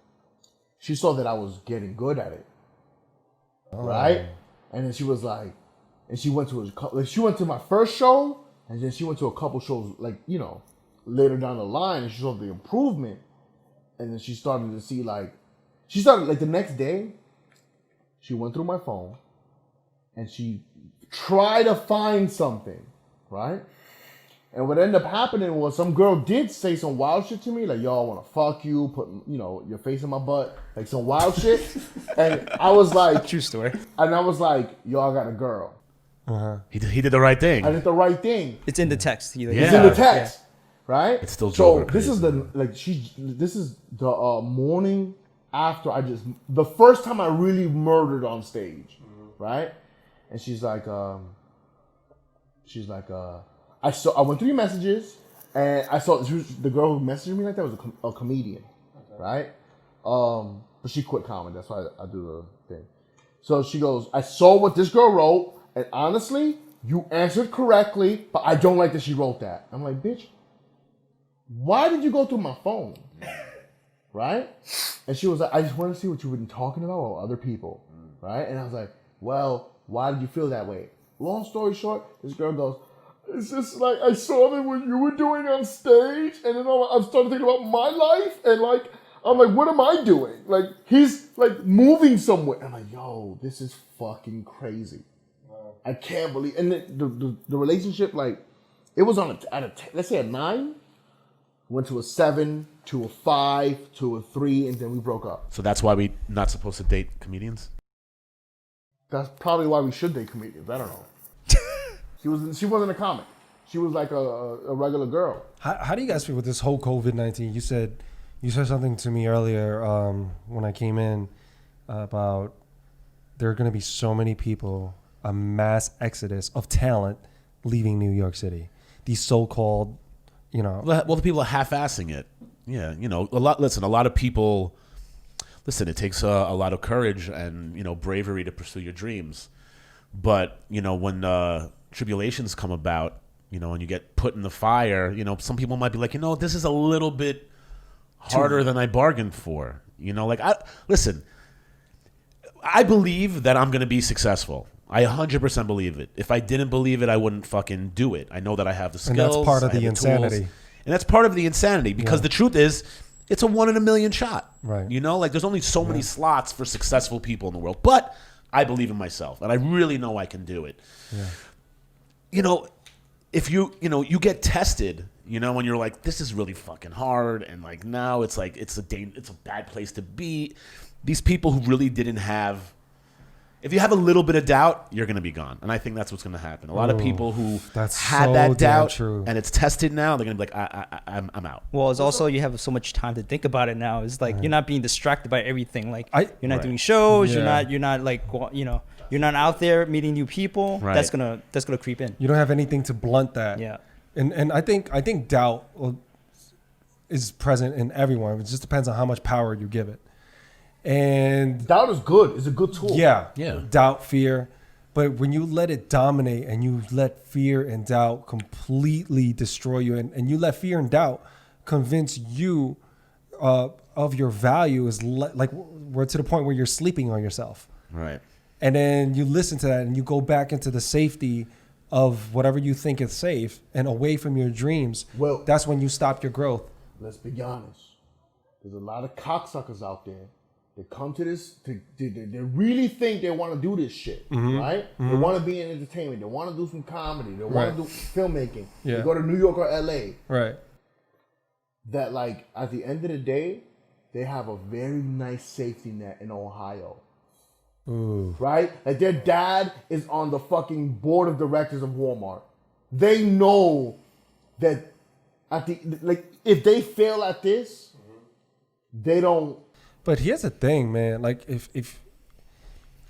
Speaker 4: She saw that I was getting good at it. Right? And then she was like, and she went to my first show, and then she went to a couple shows, like, later down the line, and she saw the improvement. And then she started to see, like, the next day, she went through my phone, and she tried to find something, right? And what ended up happening was some girl did say some wild shit to me, like, yo, I want to fuck you, put, your face in my butt, like some wild shit. And I was like,
Speaker 3: True story.
Speaker 4: and I was like, yo, I got a girl.
Speaker 5: He did the right thing.
Speaker 4: I did the right thing.
Speaker 3: It's in the text.
Speaker 5: Yeah.
Speaker 4: It's in the text, right?
Speaker 5: It still
Speaker 4: so
Speaker 5: drove her
Speaker 4: this is this is the morning after the first time I really murdered on stage, right? And she's like, I went through your messages, and I saw the girl who messaged me like that was a comedian, right? But she quit comedy. That's why I do the thing. So she goes, I saw what this girl wrote, and honestly, you answered correctly, but I don't like that she wrote that. I'm like, bitch, why did you go through my phone? Right? And she was like, I just want to see what you've been talking about with other people. Right? And I was like, well, why did you feel that way? Long story short, this girl goes, it's just like I saw that what you were doing on stage, and then I started thinking about my life, and like, I'm like, what am I doing? Like, he's like moving somewhere. I'm like, yo, this is fucking crazy. I can't believe. And the relationship, like, it was on let's say a 9, went to a 7, to a 5, to a 3, and then we broke up.
Speaker 5: So that's why we not supposed to date comedians?
Speaker 4: That's probably why we should date comedians. I don't know. She wasn't a comic. She was like a regular girl.
Speaker 2: How do you guys feel with this whole COVID-19? You said something to me earlier when I came in about there are going to be so many people, a mass exodus of talent leaving New York City. These so-called,
Speaker 5: Well, the people are half-assing it. Yeah, a lot of people. Listen, it takes a lot of courage and bravery to pursue your dreams. But when tribulations come about, and you get put in the fire, some people might be like, this is a little bit harder than I bargained for. I believe that I'm going to be successful. I 100% believe it. If I didn't believe it, I wouldn't fucking do it. I know that I have the skills.
Speaker 2: And that's part of
Speaker 5: I have
Speaker 2: the
Speaker 5: tools.
Speaker 2: insanity.
Speaker 5: And that's part of the insanity because the truth is, it's a 1 in a million shot.
Speaker 2: Right.
Speaker 5: You know, like there's only so many slots for successful people in the world. But I believe in myself, and I really know I can do it.
Speaker 2: Yeah.
Speaker 5: You know, if you get tested, you know, when you're like, this is really fucking hard, and like now it's like it's a bad place to be. These people who really didn't have, if you have a little bit of doubt, you're going to be gone. And I think that's what's going to happen. A lot of people who had that doubt and it's tested now, they're going to be like, I'm out.
Speaker 3: Well, it's also you have so much time to think about it now. It's like you're not being distracted by everything. Like you're not doing shows.
Speaker 2: Yeah.
Speaker 3: You're not like, you know, you're not out there meeting new people.
Speaker 5: Right.
Speaker 3: That's gonna creep in.
Speaker 2: You don't have anything to blunt that.
Speaker 3: Yeah.
Speaker 2: And I think doubt is present in everyone. It just depends on how much power you give it. And
Speaker 4: doubt is good. It's a good tool.
Speaker 5: Yeah.
Speaker 2: Doubt, fear. But when you let it dominate and you let fear and doubt completely destroy you, and you let fear and doubt convince you of your value, is like we're to the point where you're sleeping on yourself.
Speaker 5: Right.
Speaker 2: And then you listen to that and you go back into the safety of whatever you think is safe and away from your dreams.
Speaker 4: Well,
Speaker 2: that's when you stop your growth.
Speaker 4: Let's be honest. There's a lot of cocksuckers out there. They come to this, they really think they want to do this shit, right? They want to be in entertainment. They want to do some comedy. They want to do filmmaking.
Speaker 2: Yeah.
Speaker 4: They go to New York or LA.
Speaker 2: Right.
Speaker 4: That, like, at the end of the day, they have a very nice safety net in Ohio.
Speaker 2: Ooh.
Speaker 4: Right? Like, their dad is on the fucking board of directors of Walmart. They know that if they fail at this, they don't.
Speaker 2: But here's the thing, man. Like, if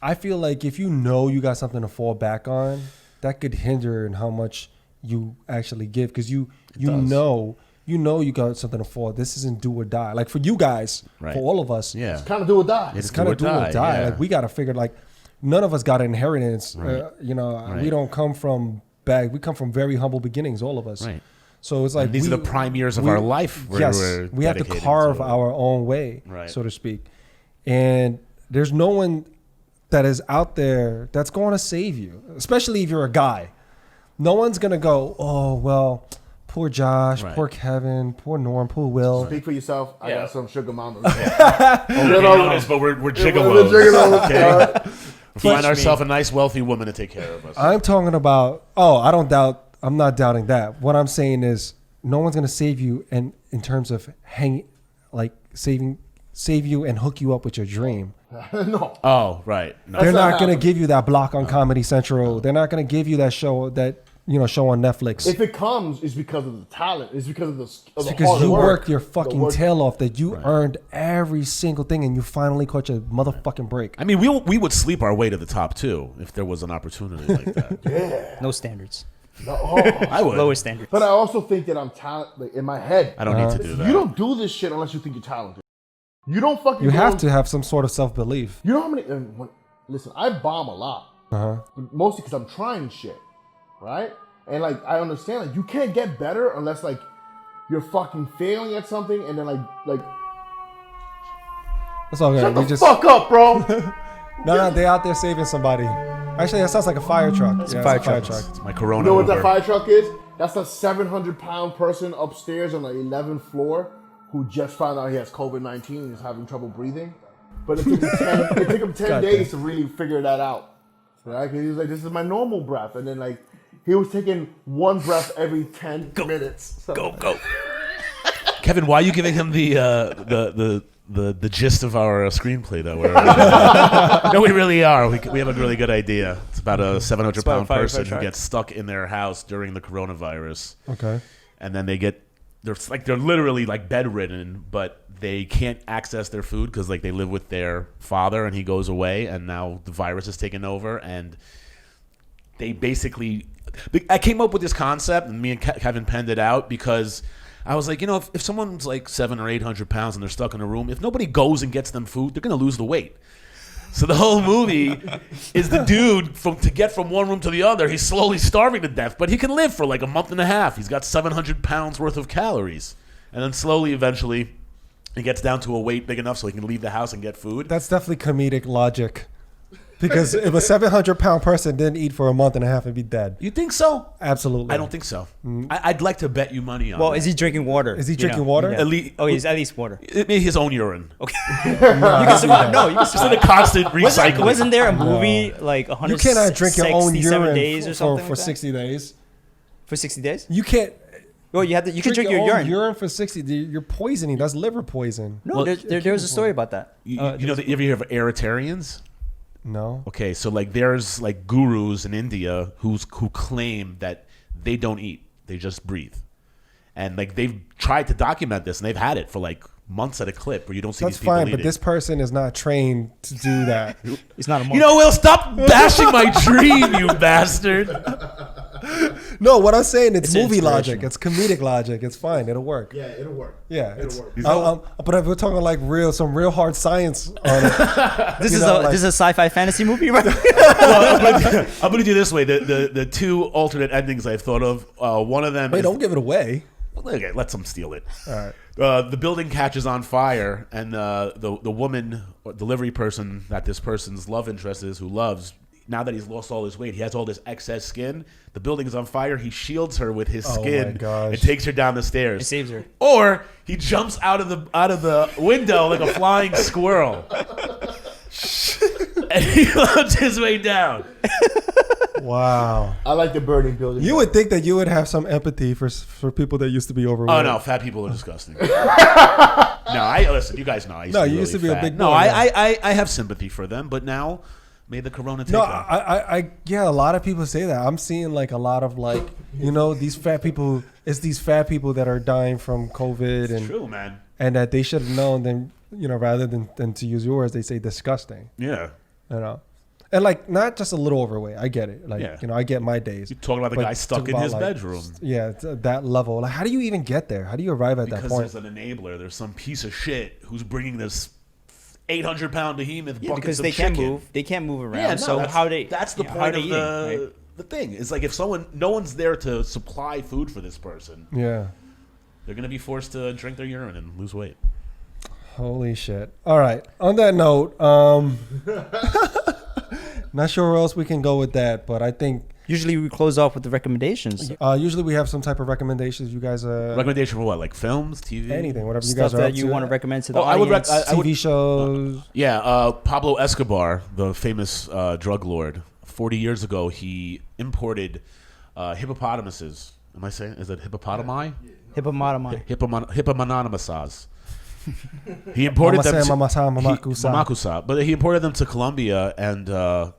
Speaker 2: I feel like if you know you got something to fall back on, that could hinder in how much you actually give, because you know you got something to fall. This isn't do or die. Like for you guys, for all of us,
Speaker 4: it's kind of do or die.
Speaker 2: It's kind of do or die.
Speaker 5: Yeah.
Speaker 2: Like we got to figure. Like none of us got an inheritance. You know, we don't come from bag. We come from very humble beginnings. All of us.
Speaker 5: Right.
Speaker 2: So it's like
Speaker 5: these are the prime years of our life.
Speaker 2: Yes, we have to carve our own way, so to speak. And there's no one that is out there that's going to save you, especially if you're a guy. No one's going to go, oh, well, poor Josh, poor Kevin, poor Norm, poor Will.
Speaker 4: Speak for yourself. I got some sugar mamas.
Speaker 5: But we're gigolos. Okay? We find ourselves a nice, wealthy woman to take care of us.
Speaker 2: I'm talking about, I'm not doubting that. What I'm saying is no one's going to save you in terms of save you and hook you up with your dream.
Speaker 4: No.
Speaker 5: Oh, right. No.
Speaker 2: They're not going to give you that block on Comedy Central. They're not going to give you that show on Netflix.
Speaker 4: If it comes, it's because of the talent. It's because of the
Speaker 2: it's because you worked your fucking tail off, that you earned every single thing, and you finally caught your motherfucking break.
Speaker 5: I mean, we would sleep our way to the top too if there was an opportunity like that.
Speaker 4: Yeah.
Speaker 3: No standards.
Speaker 4: No,
Speaker 5: I would.
Speaker 3: Lowest standards.
Speaker 4: But I also think that I'm talented. Like, in my head,
Speaker 5: I don't need to do that.
Speaker 4: You don't do this shit unless you think you're talented. You don't fucking.
Speaker 2: You have to have some sort of self-belief.
Speaker 4: You know how many? Listen, I bomb a lot. Mostly because I'm trying shit, right? And like I understand, like you can't get better unless like you're fucking failing at something, and then like.
Speaker 2: That's all good.
Speaker 4: Shut the fuck up, bro.
Speaker 2: No, they out there saving somebody. Actually, that sounds like a fire truck.
Speaker 3: It's a fire truck.
Speaker 5: It's my Corona.
Speaker 4: You know what
Speaker 5: Uber.
Speaker 4: that fire truck is? That's a 700-pound person upstairs on the 11th floor who just found out he has COVID-19 and is having trouble breathing. But it took him 10 days to really figure that out. Right? Because he was like, this is my normal breath. And then like he was taking one breath every 10 minutes. So.
Speaker 5: Go. Kevin, why are you giving him the gist of our screenplay though? No, we really are. We have a really good idea. It's about a 700-pound person who gets stuck in their house during the coronavirus.
Speaker 2: Okay.
Speaker 5: And then they're literally like bedridden, but they can't access their food because like they live with their father and he goes away, and now the virus has taken over, and they basically. I came up with this concept, and me and Kevin penned it out because. I was like, if someone's like 700 or 800 pounds and they're stuck in a room, if nobody goes and gets them food, they're going to lose the weight. So the whole movie is the dude to get from one room to the other. He's slowly starving to death, but he can live for like a month and a half. He's got 700 pounds worth of calories. And then slowly, eventually, he gets down to a weight big enough so he can leave the house and get food.
Speaker 2: That's definitely comedic logic. Because if a 700-pound person didn't eat for a month and a half, it'd be dead.
Speaker 5: You think so?
Speaker 2: Absolutely.
Speaker 5: I don't think so. I'd like to bet you money on.
Speaker 3: Well,
Speaker 5: that.
Speaker 3: is he drinking water?
Speaker 2: Is he drinking water?
Speaker 3: Yeah.
Speaker 5: At least,
Speaker 3: He's at least water.
Speaker 5: maybe his own urine.
Speaker 3: Okay. You can survive. No, you can
Speaker 5: Just in
Speaker 3: survive.
Speaker 5: a constant recycling.
Speaker 3: Wasn't there a movie like
Speaker 2: You
Speaker 3: 100?
Speaker 2: cannot drink your own urine
Speaker 3: days or something
Speaker 2: for
Speaker 3: like that?
Speaker 2: 60 days.
Speaker 3: For 60 days?
Speaker 2: You can't.
Speaker 3: Well, you have to. You can drink your
Speaker 2: own
Speaker 3: urine.
Speaker 2: for 60 days. You're poisoning. That's liver poison.
Speaker 3: No,
Speaker 5: Well,
Speaker 3: there was a story about that.
Speaker 5: You know, you ever hear of Eritreans?
Speaker 2: No.
Speaker 5: Okay, so like there's like gurus in India who claim that they don't eat, they just breathe, and like they've tried to document this and they've had it for like months at a clip where you don't see
Speaker 2: That's
Speaker 5: these people
Speaker 2: fine,
Speaker 5: eating.
Speaker 2: but this person is not trained to do that.
Speaker 3: It's not a monk.
Speaker 5: You know, Will, stop bashing my dream, you bastard.
Speaker 2: No, what I'm saying, it's
Speaker 3: It's
Speaker 2: movie logic.
Speaker 3: inspirational.
Speaker 2: It's comedic logic. It's fine. It'll work.
Speaker 4: Yeah, it'll work.
Speaker 2: Yeah,
Speaker 4: It'll
Speaker 2: it's,
Speaker 4: work.
Speaker 2: but if we're talking like some real hard science on it.
Speaker 3: This
Speaker 2: you
Speaker 3: is
Speaker 2: know,
Speaker 3: a
Speaker 2: like-
Speaker 3: this is a sci-fi fantasy movie, right?
Speaker 5: Well, I'm gonna do it this way. The two alternate endings I've thought of. One of them.
Speaker 2: Wait,
Speaker 5: is,
Speaker 2: don't give it away.
Speaker 5: Okay, let them steal it.
Speaker 2: All right.
Speaker 5: The building catches on fire, and the woman or delivery person that this person's love interest is, who loves, now that he's lost all his weight, he has all this excess skin. The building is on fire. He shields her with his
Speaker 2: Oh,
Speaker 5: skin
Speaker 2: my gosh.
Speaker 5: and takes her down the stairs.
Speaker 3: It saves her.
Speaker 5: Or he jumps out of the window like a flying squirrel, and he loves his way down.
Speaker 2: Wow.
Speaker 4: I like the burning building.
Speaker 2: You would think that you would have some empathy for people that used to be overweight.
Speaker 5: Oh no, fat people are disgusting. No, listen. You guys know I used
Speaker 2: No,
Speaker 5: to be
Speaker 2: you used to be a
Speaker 5: fat.
Speaker 2: big
Speaker 5: No,
Speaker 2: boy,
Speaker 5: I have sympathy for them, but now may the corona take
Speaker 2: No,
Speaker 5: them.
Speaker 2: I yeah, a lot of people say that. I'm seeing like a lot of like, these fat people. It's these fat people that are dying from COVID,
Speaker 5: It's true, man.
Speaker 2: and that they should have known. Then rather than to use yours, they say disgusting.
Speaker 5: Yeah.
Speaker 2: And like not just a little overweight. I get it. Like
Speaker 5: Yeah.
Speaker 2: I get my days.
Speaker 5: You're talking about the
Speaker 2: But
Speaker 5: guy stuck
Speaker 2: talk
Speaker 5: in
Speaker 2: about,
Speaker 5: his
Speaker 2: like,
Speaker 5: bedroom.
Speaker 2: Yeah, to that level. Like, how do you even get there? How do you arrive at that
Speaker 5: Because
Speaker 2: point?
Speaker 5: there's an enabler. There's some piece of shit who's bringing this 800-pound behemoth
Speaker 3: Yeah,
Speaker 5: buckets
Speaker 3: because
Speaker 5: of
Speaker 3: they can't
Speaker 5: chicken.
Speaker 3: move. They can't move around.
Speaker 5: Yeah, no,
Speaker 3: so
Speaker 5: that's,
Speaker 3: how they?
Speaker 5: That's the
Speaker 3: how
Speaker 5: point
Speaker 3: they
Speaker 5: of
Speaker 3: eating, right?
Speaker 5: the thing. It's like if no one's there to supply food for this person,
Speaker 2: Yeah.
Speaker 5: they're gonna be forced to drink their urine and lose weight.
Speaker 2: Holy shit. All right. On that note, not sure where else we can go with that, but I think
Speaker 3: Usually we close off with the recommendations.
Speaker 2: usually we have some type of recommendations. You guys,
Speaker 5: Recommendation for what? Like films, TV,
Speaker 2: anything, whatever you
Speaker 3: Stuff
Speaker 2: guys are
Speaker 3: that
Speaker 2: up
Speaker 3: you
Speaker 2: to.
Speaker 3: want to recommend to the
Speaker 5: Oh, I would
Speaker 3: audience.
Speaker 2: TV shows.
Speaker 5: Yeah, Pablo Escobar, the famous drug lord. 40 years ago, he imported hippopotamuses. Am I saying? Is it hippopotami?
Speaker 3: Hippomotami.
Speaker 5: Hippopotamuses. He imported them. Mamakusa. But he imported them to Colombia, and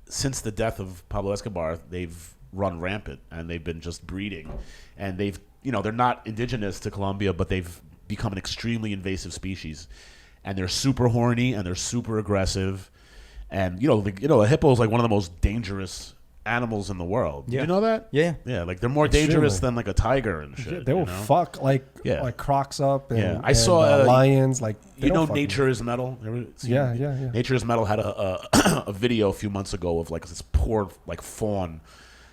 Speaker 5: since the death of Pablo Escobar, they've run rampant, and they've been just breeding, and they're not indigenous to Colombia, but they've become an extremely invasive species, and they're super horny and they're super aggressive, and a hippo is like one of the most dangerous animals in the world.
Speaker 3: Yeah.
Speaker 5: You know that?
Speaker 3: Yeah.
Speaker 5: Yeah, like they're more
Speaker 2: Extremely.
Speaker 5: dangerous than like a tiger and shit.
Speaker 2: They will fuck like crocs up and,
Speaker 5: Yeah. I saw,
Speaker 2: lions. Like they don't fuck
Speaker 5: Nature is Metal. Ever seen
Speaker 2: Yeah, yeah.
Speaker 5: Nature is Metal had a video a few months ago of like this poor like fawn.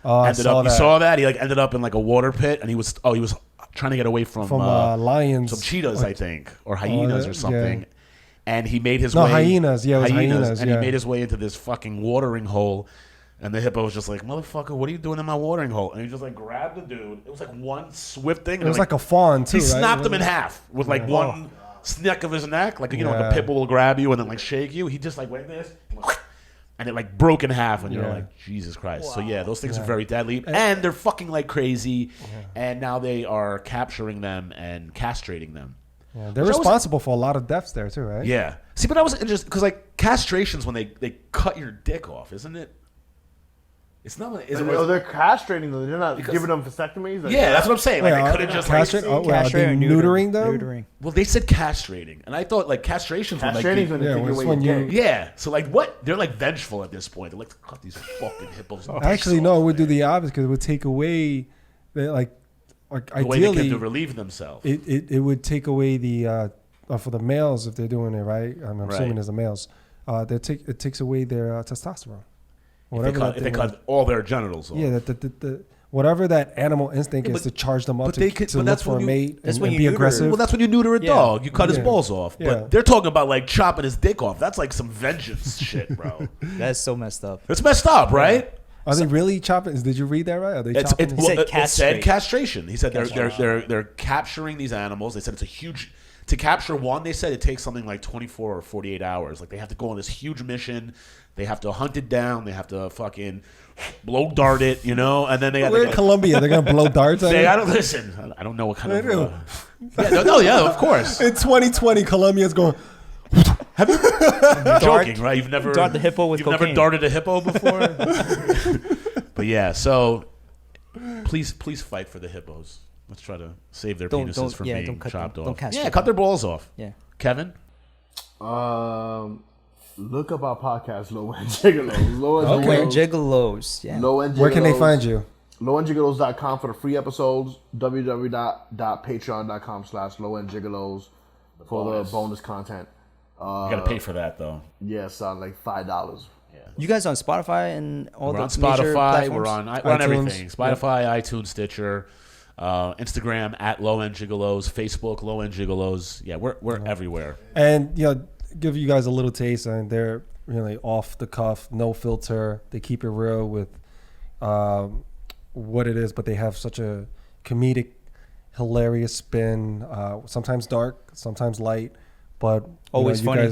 Speaker 2: I saw
Speaker 5: You
Speaker 2: that.
Speaker 5: saw that? He like ended up in like a water pit, and he was trying to get away from
Speaker 2: lions.
Speaker 5: some cheetahs, I think, or hyenas or
Speaker 2: yeah.
Speaker 5: something. And he made his
Speaker 2: No,
Speaker 5: way.
Speaker 2: hyenas. Yeah, it was hyenas,
Speaker 5: And
Speaker 2: yeah.
Speaker 5: he made his way into this fucking watering hole. And the hippo was just like, motherfucker, what are you doing in my watering hole? And he just like grabbed the dude. It was like one swift thing.
Speaker 2: It was like a fawn too.
Speaker 5: He
Speaker 2: right?
Speaker 5: snapped him
Speaker 2: Wasn't
Speaker 5: in
Speaker 2: it?
Speaker 5: half with like
Speaker 2: Yeah.
Speaker 5: one snick of his neck. Like, like
Speaker 2: Yeah.
Speaker 5: a pit bull will grab you and then like shake you. He just like went this. And it like broke in half. And you're
Speaker 2: Yeah.
Speaker 5: like, Jesus Christ. So yeah, those things are very deadly. And they're fucking like crazy. And now they are capturing them and castrating them.
Speaker 2: Yeah, they're
Speaker 5: Which I was-
Speaker 2: responsible for a lot of deaths there too, right?
Speaker 5: Yeah. See, but I was interested because like castration's when they cut your dick off, isn't it? It's not. Is it?
Speaker 4: They're castrating them. They're not
Speaker 5: Because-
Speaker 4: giving them vasectomies. Like,
Speaker 5: Yeah, that's what I'm saying. Like
Speaker 2: Wait,
Speaker 5: they could have just
Speaker 2: castrate?
Speaker 5: like.
Speaker 2: Oh, well, are
Speaker 3: Castrate
Speaker 2: they
Speaker 3: or neuter?
Speaker 2: neutering them?
Speaker 3: Neutering.
Speaker 5: Well, they said castrating, and I thought like castration's when like.
Speaker 4: Castrating's when they
Speaker 2: Yeah,
Speaker 4: take
Speaker 2: it's
Speaker 4: away
Speaker 2: when
Speaker 4: your
Speaker 2: you-
Speaker 4: dick.
Speaker 5: Yeah, so like what? They're like vengeful at this point. They like to cut these fucking hippos.
Speaker 2: Actually, no, it would do the opposite because it would take away, the way
Speaker 5: they
Speaker 2: ideally,
Speaker 5: can to relieve themselves.
Speaker 2: it would take away the for the males if they're doing it right. I'm assuming
Speaker 5: Right.
Speaker 2: as the males, it takes away their testosterone.
Speaker 5: If they cut all their genitals off.
Speaker 2: Yeah, whatever that animal instinct is to charge them up to look for a mate and be aggressive.
Speaker 5: Well, that's when you neuter a dog. You cut his balls off.
Speaker 2: Yeah.
Speaker 5: But they're talking about like chopping his dick off. That's like some vengeance shit, bro.
Speaker 3: That's so messed up.
Speaker 5: It's messed up, right?
Speaker 2: Are they really chopping? Did you read that right? Are they chopping?
Speaker 3: It
Speaker 5: said castration. He said they're capturing these animals. They said it's a huge. To capture one, they said it takes something like 24 or 48 hours. Like they have to go on this huge mission. They have to hunt it down. They have to fucking blow dart it, you know, and then they have
Speaker 2: We're in Colombia. They're gonna blow darts at it.
Speaker 5: I don't listen. I don't know what kind of. Of course.
Speaker 2: In 2020, Colombia's going.
Speaker 5: Have you? You're joking, right? You've never
Speaker 3: dart the hippo with cocaine.
Speaker 5: Never darted a hippo before. But yeah, so please fight for the hippos. Let's try to save their penises from being chopped off. Cut their balls off.
Speaker 3: Yeah,
Speaker 5: Kevin.
Speaker 4: Look up our podcast, Low End Gigolos.
Speaker 3: Low End Gigolos. Yeah.
Speaker 4: Low End Gigolos.
Speaker 2: Where can they find you?
Speaker 4: LowEndGigolos.com for the free episodes. www.patreon.com/LowEndGigolos for the bonus content.
Speaker 5: You gotta pay for that though.
Speaker 4: Yes, like $5.
Speaker 3: Yeah. You guys on Spotify and all
Speaker 5: we're
Speaker 3: the
Speaker 5: on Spotify.
Speaker 3: Major platforms?
Speaker 5: We're on everything. Spotify, iTunes, Stitcher, Instagram at Low End Gigolos, Facebook Low End Gigolos. Yeah, we're everywhere.
Speaker 2: And give you guys a little taste, and they're really off the cuff, no filter. They keep it real with what it is, but they have such a comedic, hilarious spin. Sometimes dark, sometimes light, but
Speaker 3: always funny.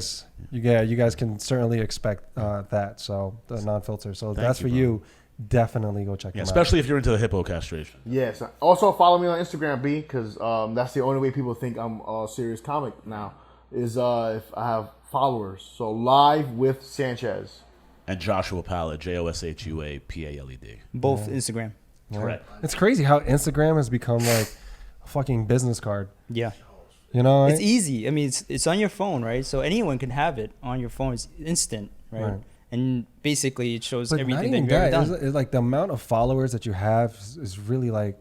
Speaker 2: You guys can certainly expect that. So the non-filter. So that's for you. Definitely go check them out.
Speaker 5: Especially if you're into the hippo castration.
Speaker 4: Yes. Also follow me on Instagram, B, because that's the only way people think I'm a serious comic now. Is if I have followers. So Live with Sanchez.
Speaker 5: And Joshua Pallet, JOSHUAPALED.
Speaker 3: Both Instagram.
Speaker 2: Yeah.
Speaker 5: Correct.
Speaker 2: It's crazy how Instagram has become like a fucking business card.
Speaker 3: Yeah.
Speaker 2: You know, right?
Speaker 3: It's easy. I mean, it's on your phone, right? So anyone can have it on your phone. It's instant, right? And basically, it shows everything that you've ever done.
Speaker 2: It's like the amount of followers that you have is really like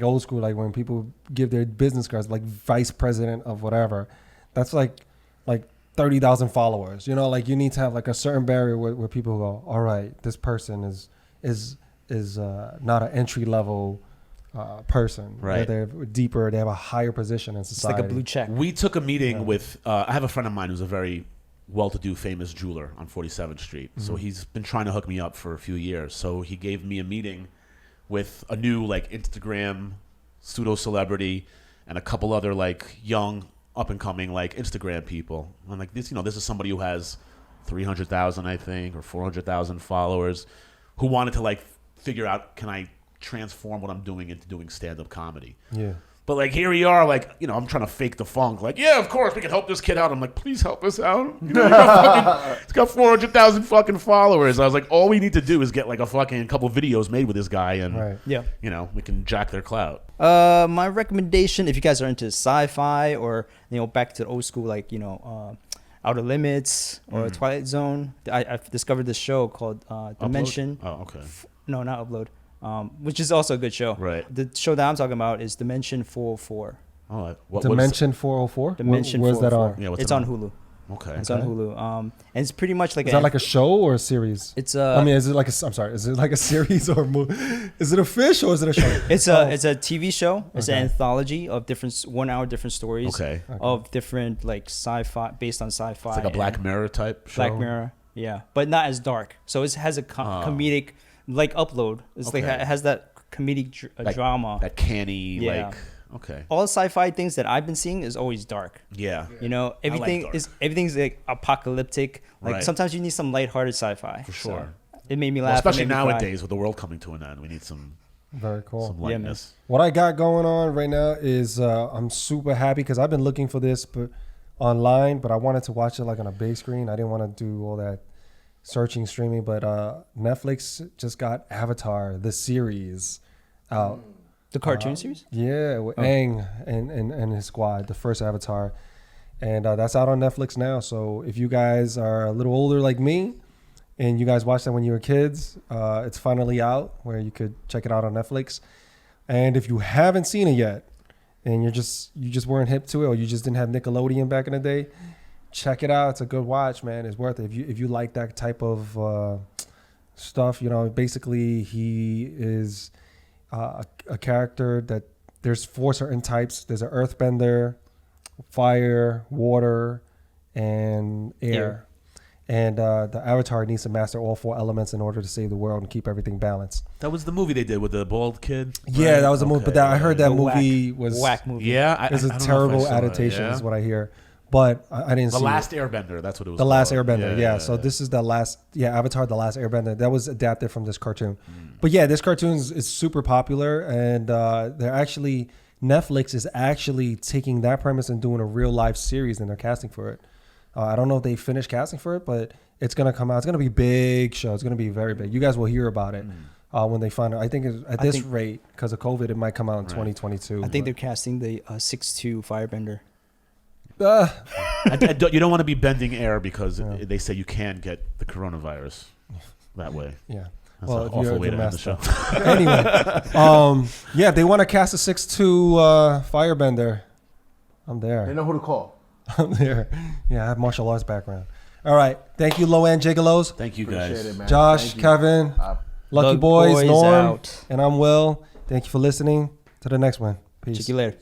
Speaker 2: old school. Like when people give their business cards, like vice president of whatever, that's like 30,000 followers. You know, like you need to have like a certain barrier where people go, all right, this person is not an entry level person.
Speaker 5: Right.
Speaker 2: They're deeper. They have a higher position in society.
Speaker 3: It's like a blue check.
Speaker 5: We took a meeting with. I have a friend of mine who's a very well-to-do, famous jeweler on 47th Street. Mm-hmm. So he's been trying to hook me up for a few years. So he gave me a meeting with a new like Instagram pseudo-celebrity and a couple other like young up-and-coming like Instagram people. And like this, this is somebody who has 300,000, I think, or 400,000 followers, who wanted to like figure out, can I transform what I'm doing into doing stand-up comedy?
Speaker 2: Yeah.
Speaker 5: But like here we are, like I'm trying to fake the funk. Like, yeah, of course we can help this kid out. I'm like, please help us out. He's got 400,000 fucking followers. I was like, all we need to do is get like a fucking couple videos made with this guy, and we can jack their clout.
Speaker 3: My recommendation, if you guys are into sci-fi or back to the old school, like Outer Limits or Twilight Zone, I've discovered this show called Dimension.
Speaker 5: Upload? Oh, okay.
Speaker 3: No, not Upload. Which is also a good show.
Speaker 5: Right.
Speaker 3: The show that I'm talking about is Dimension 404.
Speaker 5: Oh,
Speaker 2: Dimension 404?
Speaker 3: Dimension 404.
Speaker 2: Where's that on?
Speaker 5: Yeah,
Speaker 3: it's on Hulu.
Speaker 5: Okay.
Speaker 3: It's on Hulu. And it's pretty much like
Speaker 2: is that like a show or a series?
Speaker 3: It's
Speaker 2: is it like a series or a movie? Is it a fish or is it a show?
Speaker 3: It's a TV show. It's an anthology of different 1 hour different stories. Of different like sci-fi, based on sci-fi.
Speaker 5: It's like a Black Mirror type show.
Speaker 3: Black Mirror, yeah, but not as dark. So it has a comedic, like Upload. It's like it has that comedic drama.
Speaker 5: That canny, like. Okay.
Speaker 3: All sci-fi things that I've been seeing is always dark.
Speaker 5: Yeah.
Speaker 3: Everything's like apocalyptic. Like sometimes you need some lighthearted sci-fi.
Speaker 5: For sure.
Speaker 3: So it made me laugh.
Speaker 5: Especially nowadays with the world coming to an end, we need some
Speaker 2: very cool
Speaker 5: some lightness.
Speaker 2: What I got going on right now is I'm super happy because I've been looking for this online, but I wanted to watch it like on a big screen. I didn't want to do all that searching, streaming, but Netflix just got Avatar, the series, out.
Speaker 3: The cartoon series?
Speaker 2: Yeah, with Aang and his squad, the first Avatar. And that's out on Netflix now. So if you guys are a little older like me and you guys watched that when you were kids, it's finally out where you could check it out on Netflix. And if you haven't seen it yet and you just weren't hip to it or you just didn't have Nickelodeon back in the day, check it out. It's a good watch, man. It's worth it. If you like that type of stuff, basically he is a character that there's 4 certain types. There's an earthbender, fire, water, and air. And the Avatar needs to master all 4 elements in order to save the world and keep everything balanced.
Speaker 5: That was the movie they did with the bald kid.
Speaker 2: Yeah,
Speaker 5: right?
Speaker 2: that was a movie. But I heard that movie was
Speaker 3: whack movie.
Speaker 5: Yeah,
Speaker 2: it's a
Speaker 5: I don't know if I
Speaker 2: terrible
Speaker 5: saw it,
Speaker 2: adaptation,
Speaker 5: yeah?
Speaker 2: is what I hear. But I didn't see
Speaker 5: The Last
Speaker 2: it.
Speaker 5: Airbender. That's what it was.
Speaker 2: The Last
Speaker 5: called.
Speaker 2: Airbender. Yeah. So this is the last. Yeah, Avatar: The Last Airbender. That was adapted from this cartoon. But yeah, this cartoon is super popular, and they're actually Netflix is actually taking that premise and doing a real life series, and they're casting for it. I don't know if they finished casting for it, but it's gonna come out. It's gonna be a big show. It's gonna be very big. You guys will hear about it when they find it. I think at this rate, because of COVID, it might come out in 2022.
Speaker 3: I think they're casting the 6'2" firebender.
Speaker 5: You don't want to be bending air because they say you can get the coronavirus that way.
Speaker 2: Yeah.
Speaker 5: That's an awful way to end the show.
Speaker 2: Anyway, yeah, they want to cast a 6'2" firebender. I'm there.
Speaker 4: They know who to call.
Speaker 2: I'm there. Yeah, I have martial arts background. All right. Thank you, Low-End Gigolos.
Speaker 5: Thank you,
Speaker 4: Appreciate
Speaker 5: guys.
Speaker 4: it, man.
Speaker 2: Josh,
Speaker 4: Thank you.
Speaker 2: Kevin, Lucky
Speaker 3: Lug
Speaker 2: Boys,
Speaker 3: Boys
Speaker 2: Norm,
Speaker 3: out.
Speaker 2: and I'm Will. Thank you for listening. To the next one. Peace.
Speaker 3: Check you later.